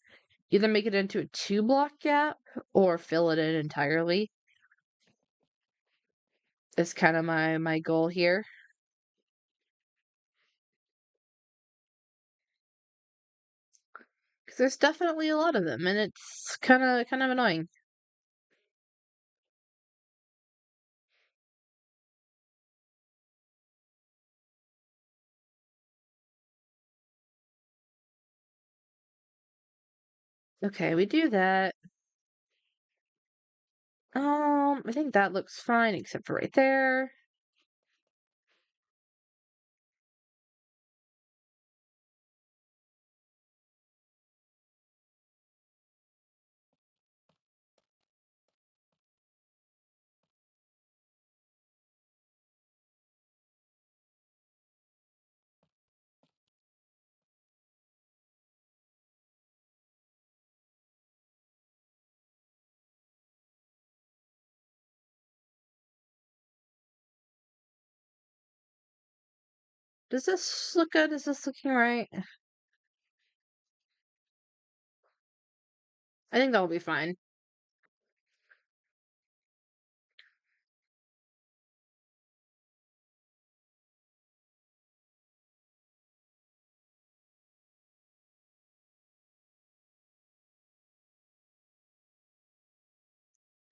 Either make it into a two block gap or fill it in entirely. Is kind of my goal here. Because there's definitely a lot of them, and it's kind of annoying. Okay, we do that. I think that looks fine, except for right there. Does this look good? Is this looking right? I think that'll be fine.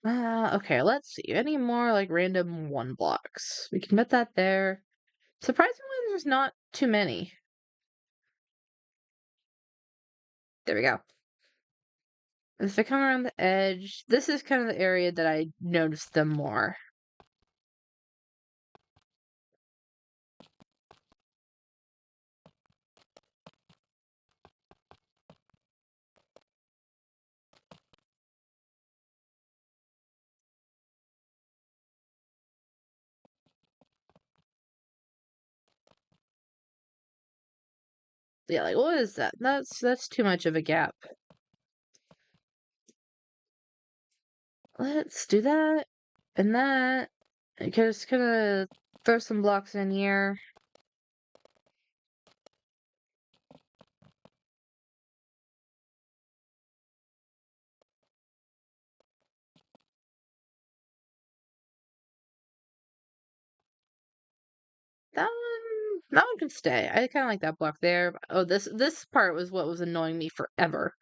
Okay, let's see. Any more like random one blocks? We can put that there. Surprisingly, there's not too many. There we go. If I come around the edge, this is kind of the area that I noticed them more. Yeah, like what is that? That's too much of a gap. Let's do that and that. Just gonna throw some blocks in here. That one could stay. I kind of like that block there. Oh, this part was what was annoying me forever.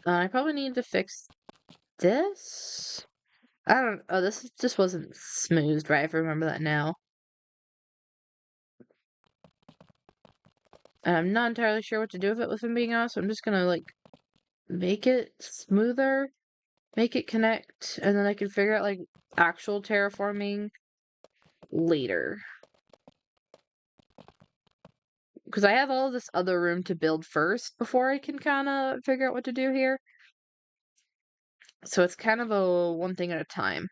I probably need to fix this. I don't. Oh, this just wasn't smoothed right. If I remember that now. I'm not entirely sure what to do with it. If I'm being honest, I'm just gonna like make it smoother, make it connect, and then I can figure out like actual terraforming later. Because I have all this other room to build first before I can kind of figure out what to do here. So it's kind of a one thing at a time.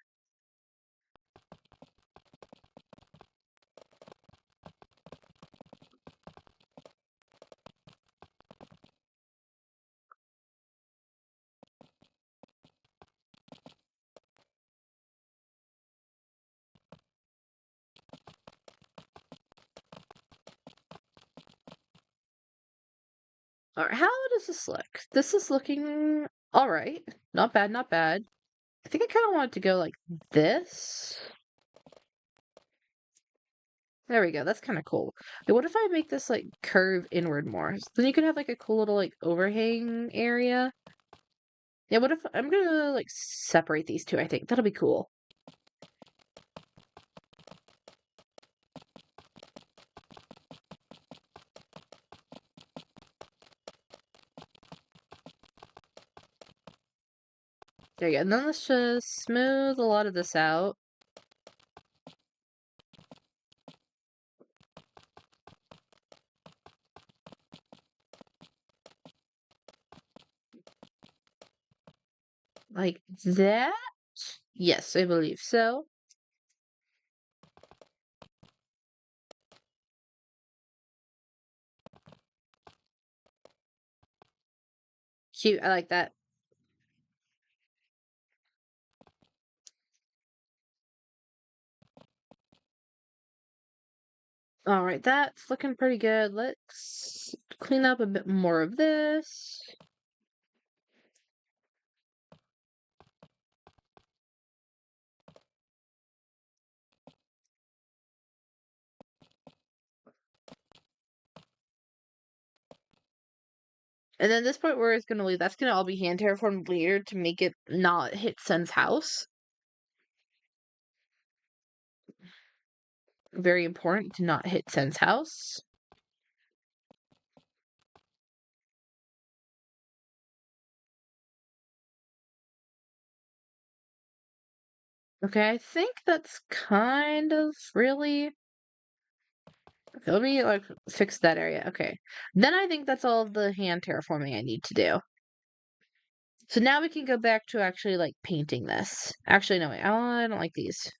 Alright, how does this look? This is looking alright. Not bad, not bad. I think I kind of want it to go like this. There we go. That's kind of cool. Wait, what if I make this like curve inward more? Then you could have like a cool little like overhang area. Yeah, what if I'm gonna like separate these two, I think. That'll be cool. There you go. And then let's just smooth a lot of this out. Like that? Yes, I believe so. Cute. I like that. All right, that's looking pretty good. Let's clean up a bit more of this. And then this point where it's gonna leave, that's gonna all be hand terraformed later to make it not hit Sen's house. Very important to not hit Sen's house. Okay, I think that's kind of really. Okay, let me like fix that area. Okay. Then I think that's all of the hand terraforming I need to do. So now we can go back to actually like painting this. Actually, no, wait, I don't like these.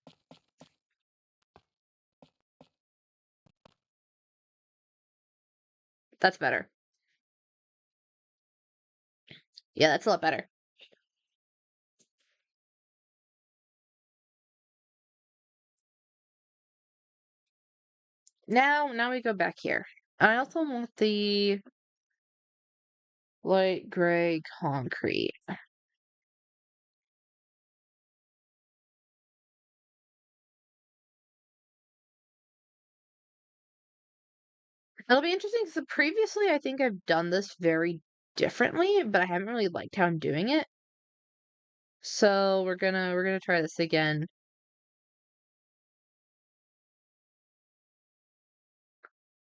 That's better. Yeah, that's a lot better. Now we go back here. I also want the light gray concrete. It'll be interesting because previously I think I've done this very differently, but I haven't really liked how I'm doing it. So we're gonna try this again.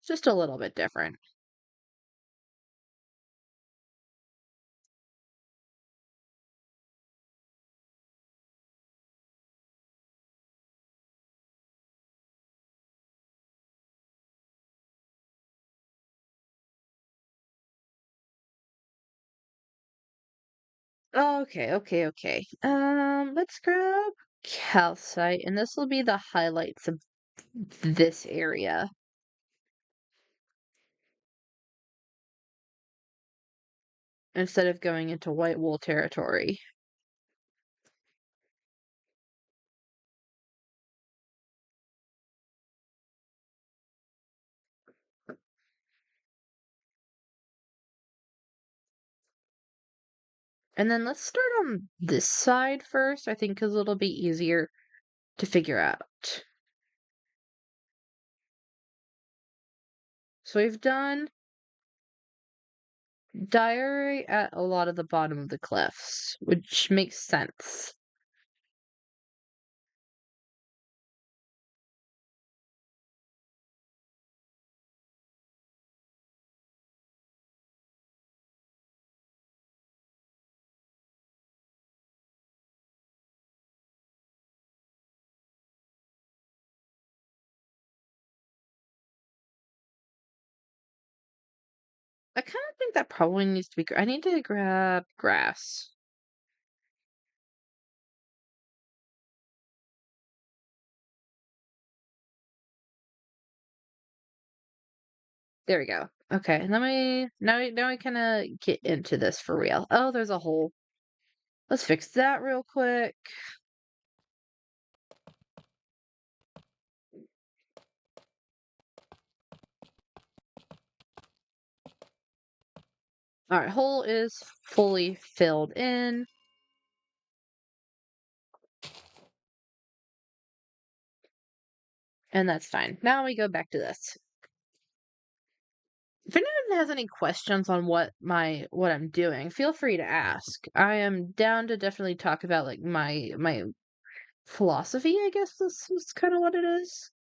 Just a little bit different. Okay. Let's grab calcite, and this will be the highlights of this area instead of going into white wool territory. And then let's start on this side first, I think, because it'll be easier to figure out. So we've done diary at a lot of the bottom of the cliffs, which makes sense. I kind of think that probably needs to be. I need to grab grass. There we go. Okay, let me now we kind of get into this for real. Oh, there's a hole. Let's fix that real quick. All right, hole is fully filled in, and that's fine. Now we go back to this. If anyone has any questions on what I'm doing, feel free to ask. I am down to definitely talk about like my philosophy, I guess this is kind of what it is.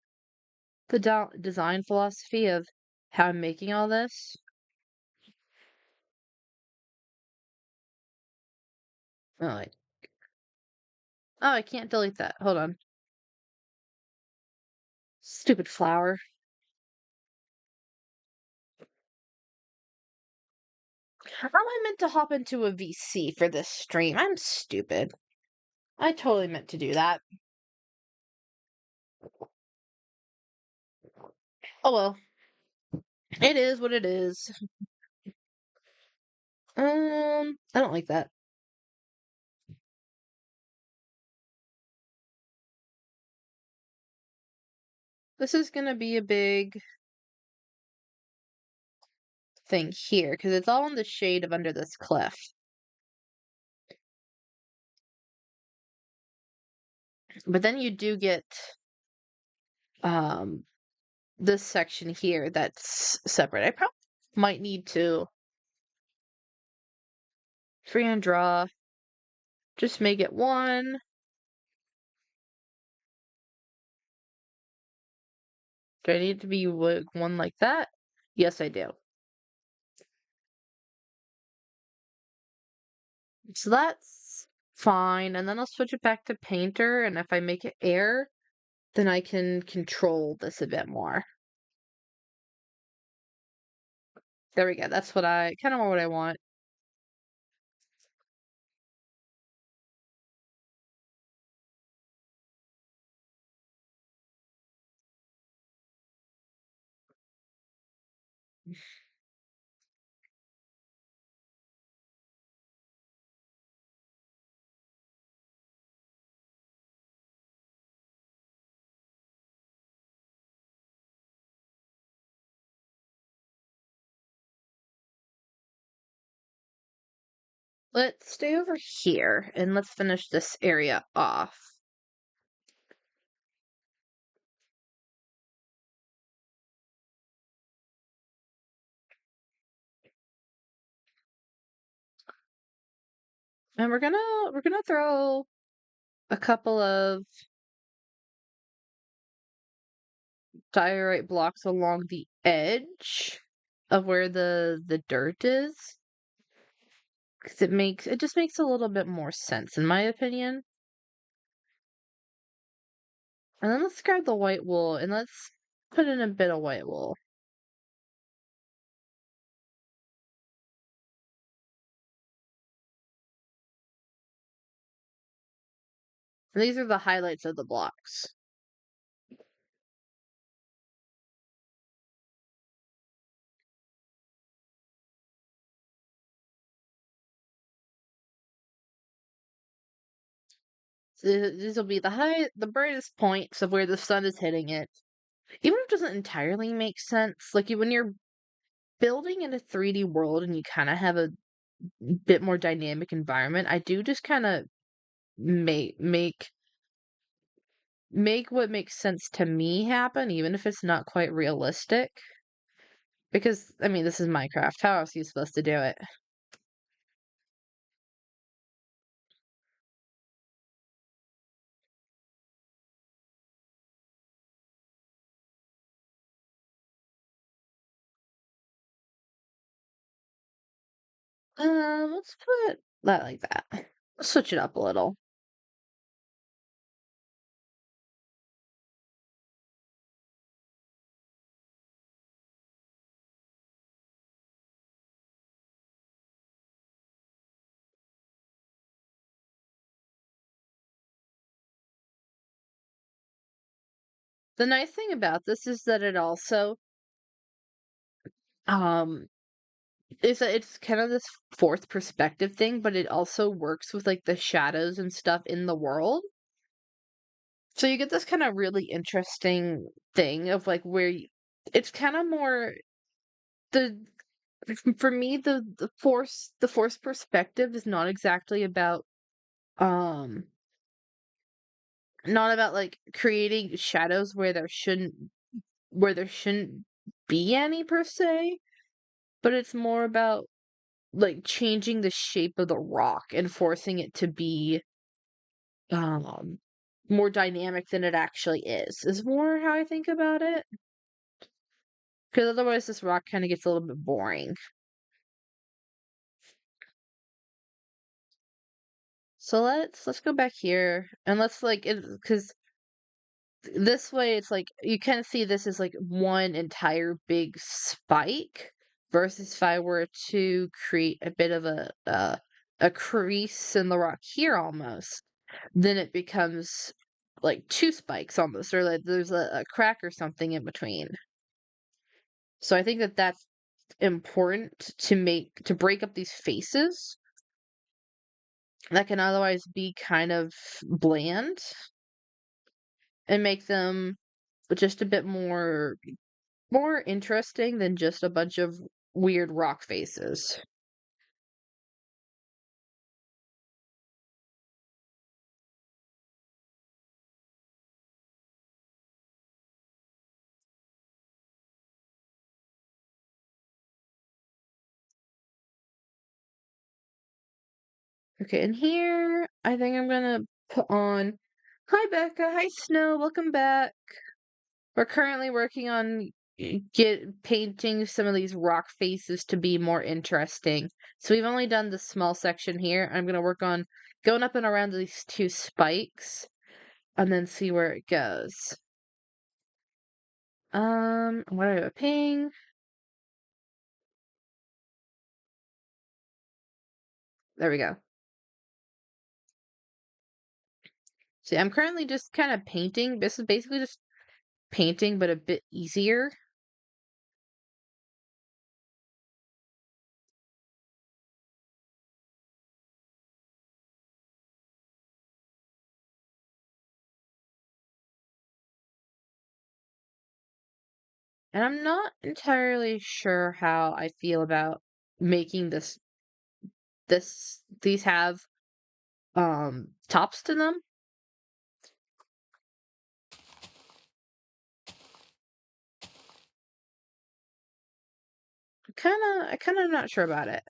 The design philosophy of how I'm making all this. Oh, oh, I can't delete that. Hold on. Stupid flower. How am I meant to hop into a VC for this stream? I'm stupid. I totally meant to do that. Oh well. It is what it is. I don't like that. This is gonna be a big thing here because it's all in the shade of under this cliff. But then you do get um this section here that's separate. I probably might need to free and draw. Just make it one. Do I need to be one like that? Yes, I do. So that's fine. And then I'll switch it back to painter. And if I make it air, then I can control this a bit more. There we go. That's what I kind of what I want. let's stay over here and let's finish this area off. And we're gonna throw a couple of diorite blocks along the edge of where the dirt is. Because it just makes a little bit more sense in my opinion. And then let's grab the white wool and let's put in a bit of white wool. And these are the highlights of the blocks. So these will be the brightest points of where the sun is hitting it. Even if it doesn't entirely make sense, like when you're building in a 3D world and you kind of have a bit more dynamic environment, I do just kind of make what makes sense to me happen, even if it's not quite realistic. Because I mean, this is Minecraft. How else are you supposed to do it? Let's put that like that. Let's switch it up a little. The nice thing about this is that it also um is that it's kind of this fourth perspective thing, but it also works with like the shadows and stuff in the world. So you get this kind of really interesting thing of like it's kind of more the for me the force perspective is not exactly about um not about like creating shadows where there shouldn't be any per se, but it's more about like changing the shape of the rock and forcing it to be um more dynamic than it actually is more how I think about it. Because otherwise this rock kind of gets a little bit boring. So let's go back here and let's like it because this way it's like you can see this is like one entire big spike versus if I were to create a bit of a crease in the rock here almost, then it becomes like two spikes almost, or like there's a crack or something in between. So I think that that's important to break up these faces that can otherwise be kind of bland and make them just a bit more interesting than just a bunch of weird rock faces. Okay, and here I think I'm gonna put on. Hi Becca, hi Snow, welcome back. We're currently working on get painting some of these rock faces to be more interesting. So we've only done the small section here. I'm gonna work on going up and around these two spikes and then see where it goes. What do I have? A ping? There we go. See, I'm currently just kind of painting. This is basically just painting, but a bit easier. And I'm not entirely sure how I feel about making this these have tops to them. I kinda am not sure about it.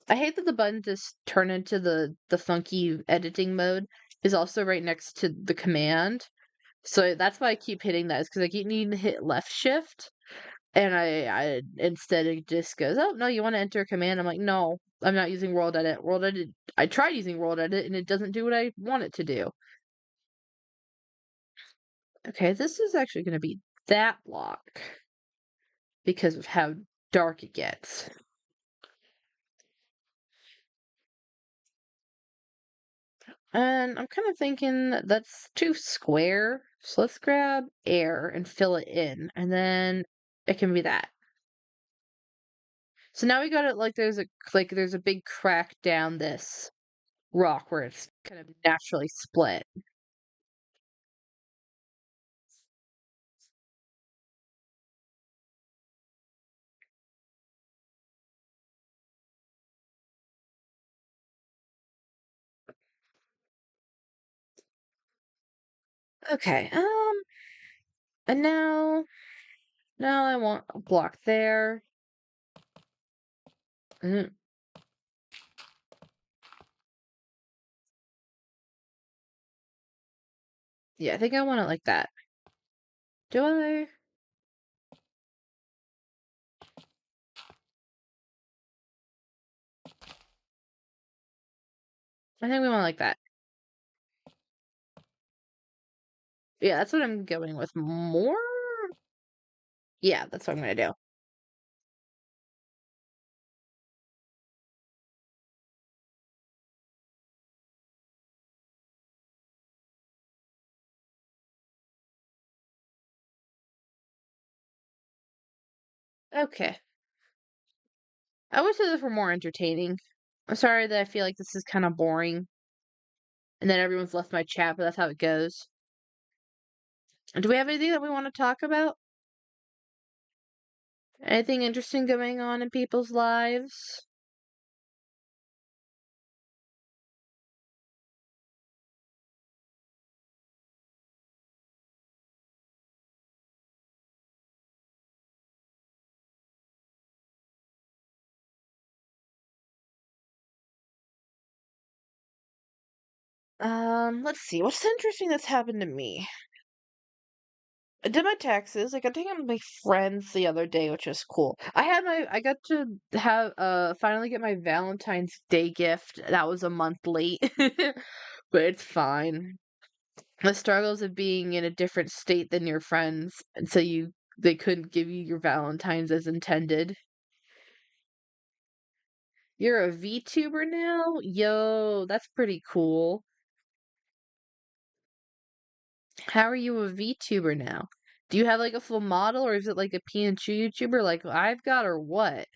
I hate that the button just turn into the funky editing mode is also right next to the command. So that's why I keep hitting that, is because I keep needing to hit left shift, and I instead it just goes, "Oh, no, you wanna enter a command?" I'm like, "No, I'm not using world edit." World edit I tried using world edit, and it doesn't do what I want it to do. Okay, this is actually gonna be that block because of how dark it gets. And I'm kind of thinking that's too square. So let's grab air and fill it in, and then it can be that. So now we got it like there's a big crack down this rock where it's kind of naturally split. Okay, and now I want a block there. Mm, yeah, I think I want it like that. Do I? I think we want it like that. Yeah, that's what I'm going with. More? Yeah, that's what I'm gonna do. Okay. I wish this were more entertaining. I'm sorry that I feel like this is kind of boring, and then everyone's left my chat, but that's how it goes. Do we have anything that we want to talk about? Anything interesting going on in people's lives? Let's see. What's interesting that's happened to me? I did my taxes. I got to hang out with my friends the other day, which was cool. I got to have finally get my Valentine's Day gift. That was a month late, but it's fine. The struggles of being in a different state than your friends, and so they couldn't give you your Valentine's as intended. You're a VTuber now? Yo, that's pretty cool. How are you a VTuber now? Do you have like a full model, or is it like a PNG YouTuber like I've got, or what?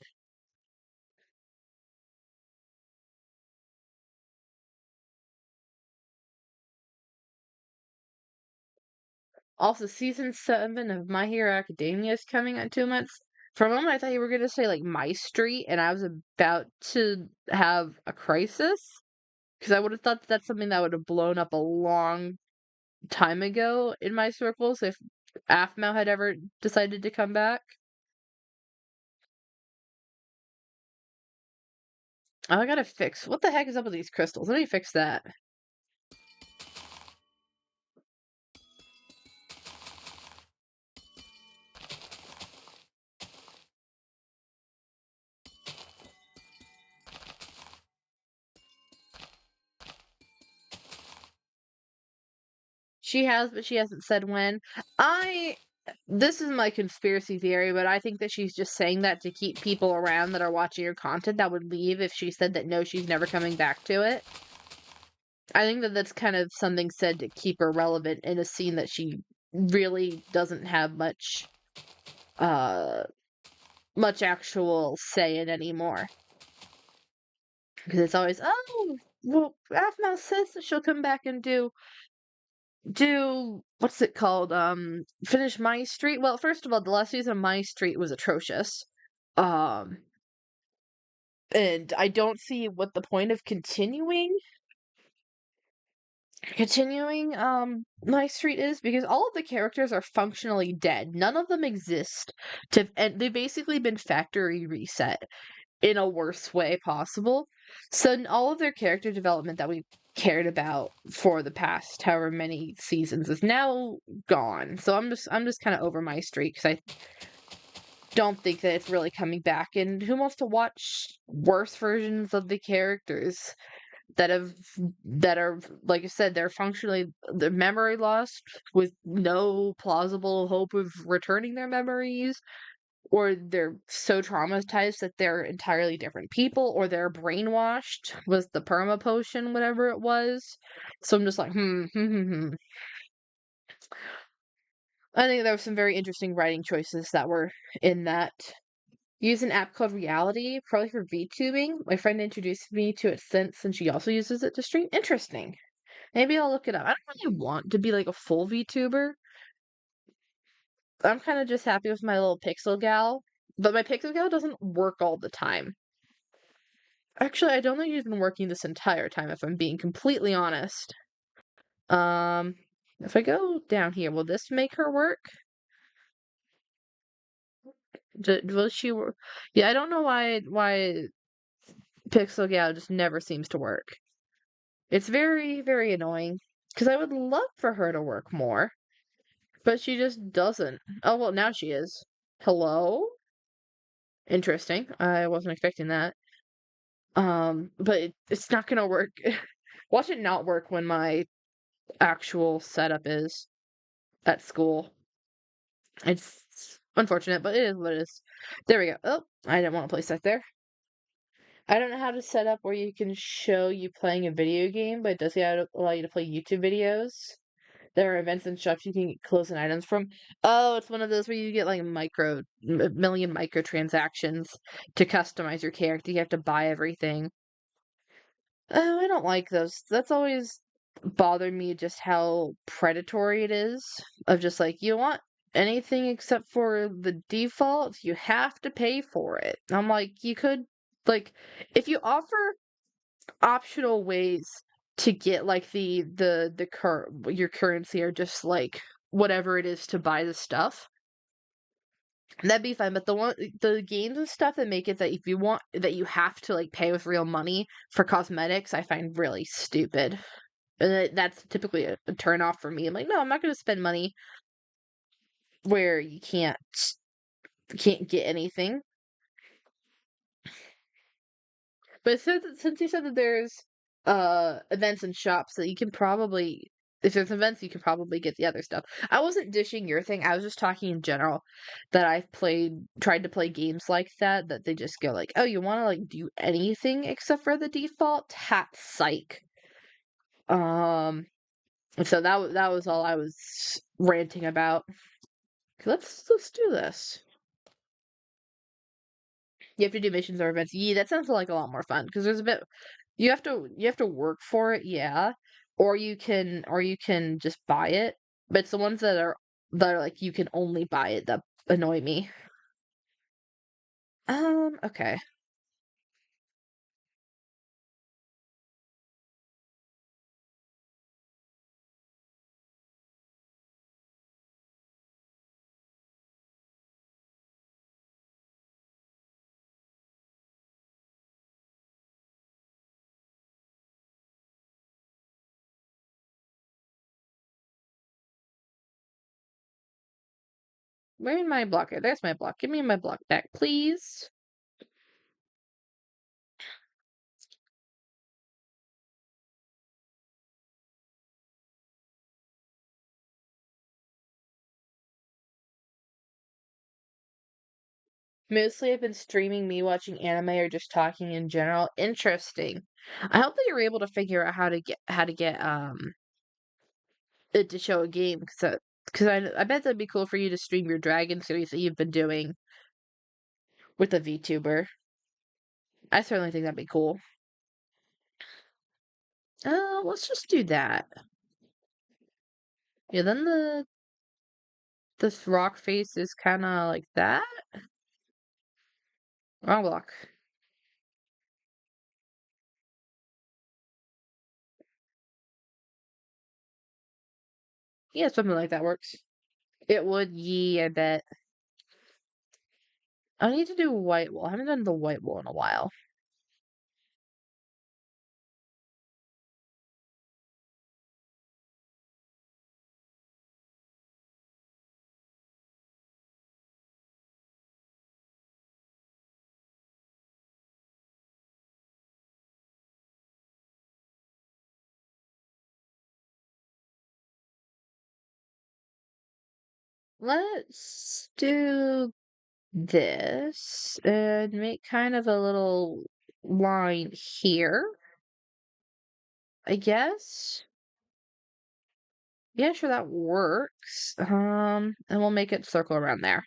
Also, season 7 of My Hero Academia is coming out in 2 months. For a moment, I thought you were gonna say like My Street, and I was about to have a crisis because I would have thought that's something that would have blown up a long time ago in my circles if AFMAO had ever decided to come back. Oh, I gotta fix. What the heck is up with these crystals? Let me fix that. She has, but she hasn't said when. I This is my conspiracy theory, but I think that she's just saying that to keep people around that are watching her content that would leave if she said that no, she's never coming back to it. I think that that's kind of something said to keep her relevant in a scene that she really doesn't have uh much actual say in anymore. Because it's always, oh, well, Aphmau says that she'll come back and do what's it called? Finish My Street. Well, first of all, the last season of My Street was atrocious. Um, and I don't see what the point of continuing My Street is, because all of the characters are functionally dead. None of them exist and they've basically been factory reset in a worse way possible. So all of their character development that we cared about for the past however many seasons is now gone. So I'm just kind of over My Street because I don't think that it's really coming back. And who wants to watch worse versions of the characters that have that are, like I said, they're functionally the memory lost with no plausible hope of returning their memories, or they're so traumatized that they're entirely different people, or they're brainwashed with the perma potion, whatever it was. So I'm just like, I think there were some very interesting writing choices that were in that. Use an app called Reality, probably for VTubing. My friend introduced me to it since, and she also uses it to stream. Interesting. Maybe I'll look it up. I don't really want to be like a full VTuber. I'm kind of just happy with my little Pixel Gal, but my Pixel Gal doesn't work all the time. Actually, I don't think it's been working this entire time, if I'm being completely honest. Um, if I go down here, will this make her work? Will she work? Yeah, I don't know why Pixel Gal just never seems to work. It's very, very annoying. Because I would love for her to work more, but she just doesn't. Oh, well, now she is. Hello? Interesting. I wasn't expecting that. But it's not gonna work. Watch it not work when my actual setup is at school. It's unfortunate, but it is what it is. There we go. Oh, I didn't want to place that there. I don't know how to set up where you can show you playing a video game, but it does allow you to play YouTube videos. There are events and shops you can get close-in items from. Oh, it's one of those where you get like million microtransactions to customize your character. You have to buy everything. Oh, I don't like those. That's always bothered me, just how predatory it is. Of just like, you want anything except for the default, you have to pay for it. I'm like, you could, like, if you offer optional ways to get like your currency, or just like whatever it is to buy the stuff, that'd be fine. But the games and stuff that make it that if you want that you have to like pay with real money for cosmetics, I find really stupid. And that's typically a turn off for me. I'm like, no, I'm not going to spend money where you can't get anything. But since you said that there's events and shops that you can probably, if there's events, you can probably get the other stuff. I wasn't dishing your thing. I was just talking in general that I've tried to play games like that they just go like, oh, you want to like do anything except for the default? Hat psych. Um, so that was all I was ranting about. Let's do this. You have to do missions or events. Yeah, that sounds like a lot more fun because there's a bit you have to work for it, yeah. Or you can just buy it. But it's the ones that are like you can only buy it that annoy me. Okay. Where's my blocker? There's my block. Give me my block back, please. Mostly I've been streaming me watching anime or just talking in general. Interesting. I hope that you're able to figure out how to get it to show a game, because I bet that'd be cool for you to stream your Dragon series that you've been doing with a VTuber. I certainly think that'd be cool. Let's just do that. Yeah, then this rock face is kind of like that. Wrong block. Yeah, something like that works. It would, I bet. I need to do white wool. I haven't done the white wool in a while. Let's do this and make kind of a little line here, I guess. Yeah, sure, that works. And we'll make it circle around there.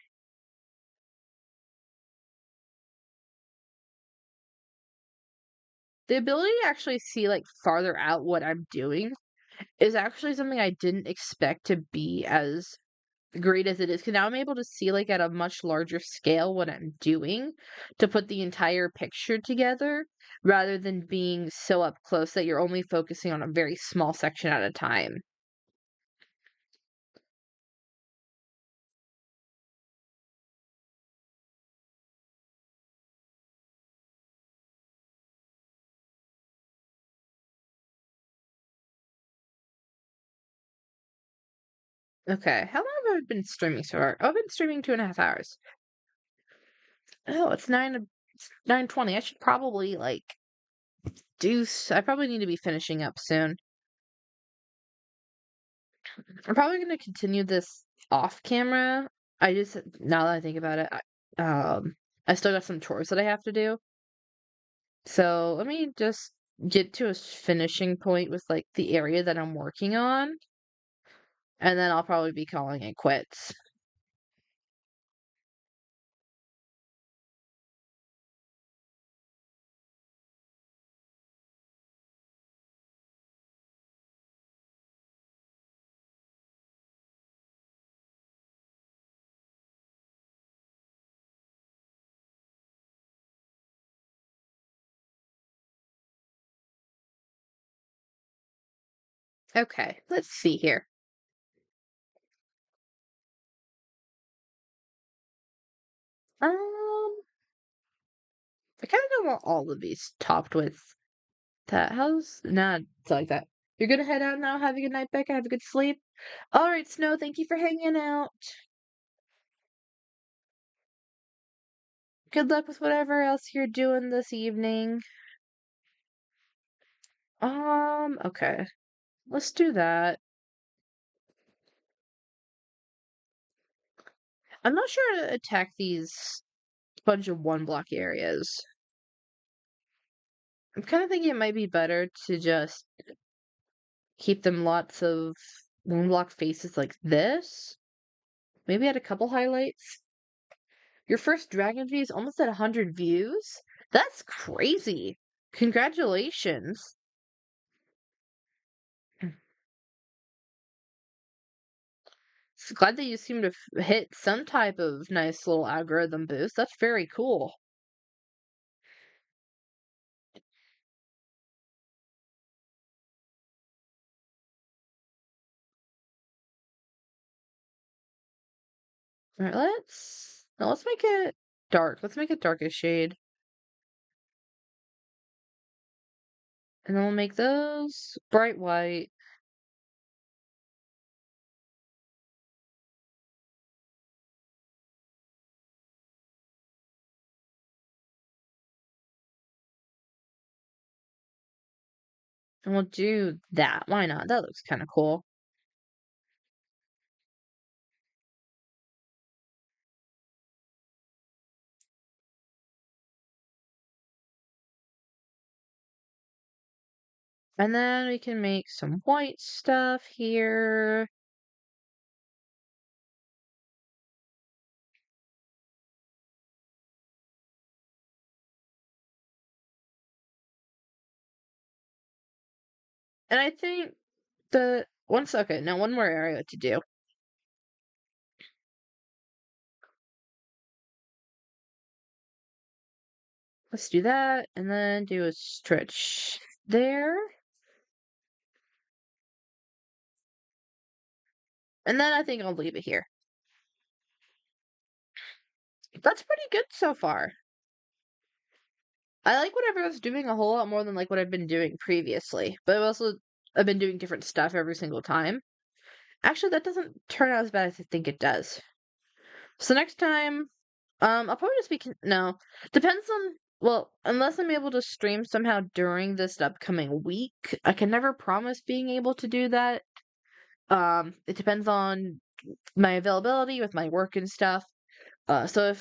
The ability to actually see like farther out what I'm doing is actually something I didn't expect to be as great as it is. Because now I'm able to see like at a much larger scale what I'm doing to put the entire picture together rather than being so up close that you're only focusing on a very small section at a time. Okay, how long have I been streaming so far? Oh, I've been streaming 2.5 hours. Oh, it's 9:20. I should probably like I probably need to be finishing up soon. I'm probably gonna continue this off camera. I just now that I think about it, I still got some chores that I have to do. So let me just get to a finishing point with like the area that I'm working on, and then I'll probably be calling it quits. Okay, let's see here. Um, I kind of don't want all of these topped with that. How's nah, it's like that. You're gonna head out now. Have a good night, Becca. Have a good sleep. All right, Snow. Thank you for hanging out. Good luck with whatever else you're doing this evening. Okay. Let's do that. I'm not sure how to attack these bunch of one block areas. I'm kind of thinking it might be better to just keep them lots of one block faces like this. Maybe add a couple highlights. Your first Dragon view is almost at 100 views? That's crazy. Congratulations. Glad that you seem to hit some type of nice little algorithm boost. That's very cool. All right, let's make it dark. Let's make it darkest shade. And then we'll make those bright white. And we'll do that. Why not? That looks kind of cool. And then we can make some white stuff here. And I think the one second, now one more area to do. Let's do that, and then do a stretch there. And then I think I'll leave it here. That's pretty good so far. I like what everyone's doing a whole lot more than like what I've been doing previously. But I've been doing different stuff every single time. Actually, that doesn't turn out as bad as I think it does. So next time, I'll probably just be no. Depends on well, unless I'm able to stream somehow during this upcoming week, I can never promise being able to do that. It depends on my availability with my work and stuff. So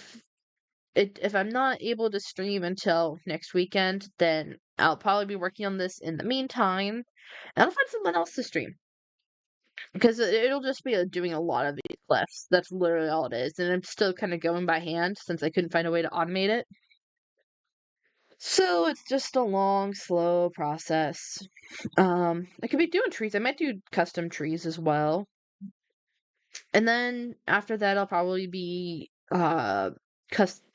if I'm not able to stream until next weekend, then I'll probably be working on this in the meantime, and I'll find something else to stream because it'll just be doing a lot of these clips. That's literally all it is, and I'm still kind of going by hand since I couldn't find a way to automate it. So it's just a long, slow process. I could be doing trees. I might do custom trees as well. And then after that, I'll probably be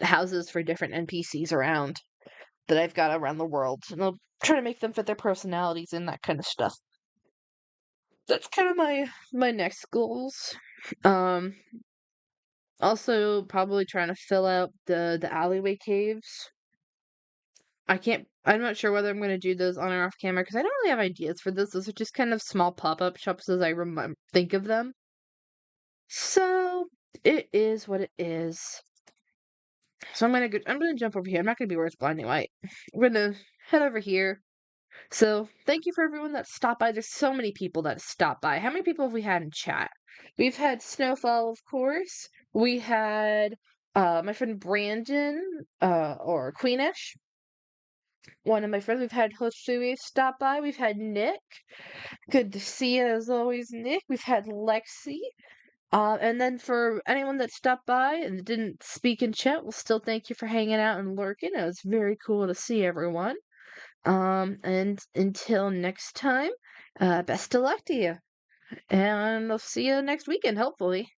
houses for different NPCs around that I've got around the world, and I'll try to make them fit their personalities and that kind of stuff. That's kind of my next goals. Um, Also probably trying to fill out the alleyway caves. I can't. I'm not sure whether I'm going to do those on or off camera because I don't really have ideas for this. Those are just kind of small pop-up shops as I think of them. So it is what it is. So I'm gonna jump over here. I'm not gonna be where it's blinding light. I'm gonna head over here. So thank you for everyone that stopped by. There's so many people that stopped by. How many people have we had in chat? We've had Snowfall, of course. We had my friend Brandon, or Queenish. One of my friends. We've had Hosui stop by. We've had Nick. Good to see you as always, Nick. We've had Lexi. And then for anyone that stopped by and didn't speak in chat, we'll still thank you for hanging out and lurking. It was very cool to see everyone. And until next time, best of luck to you. And I'll see you next weekend, hopefully.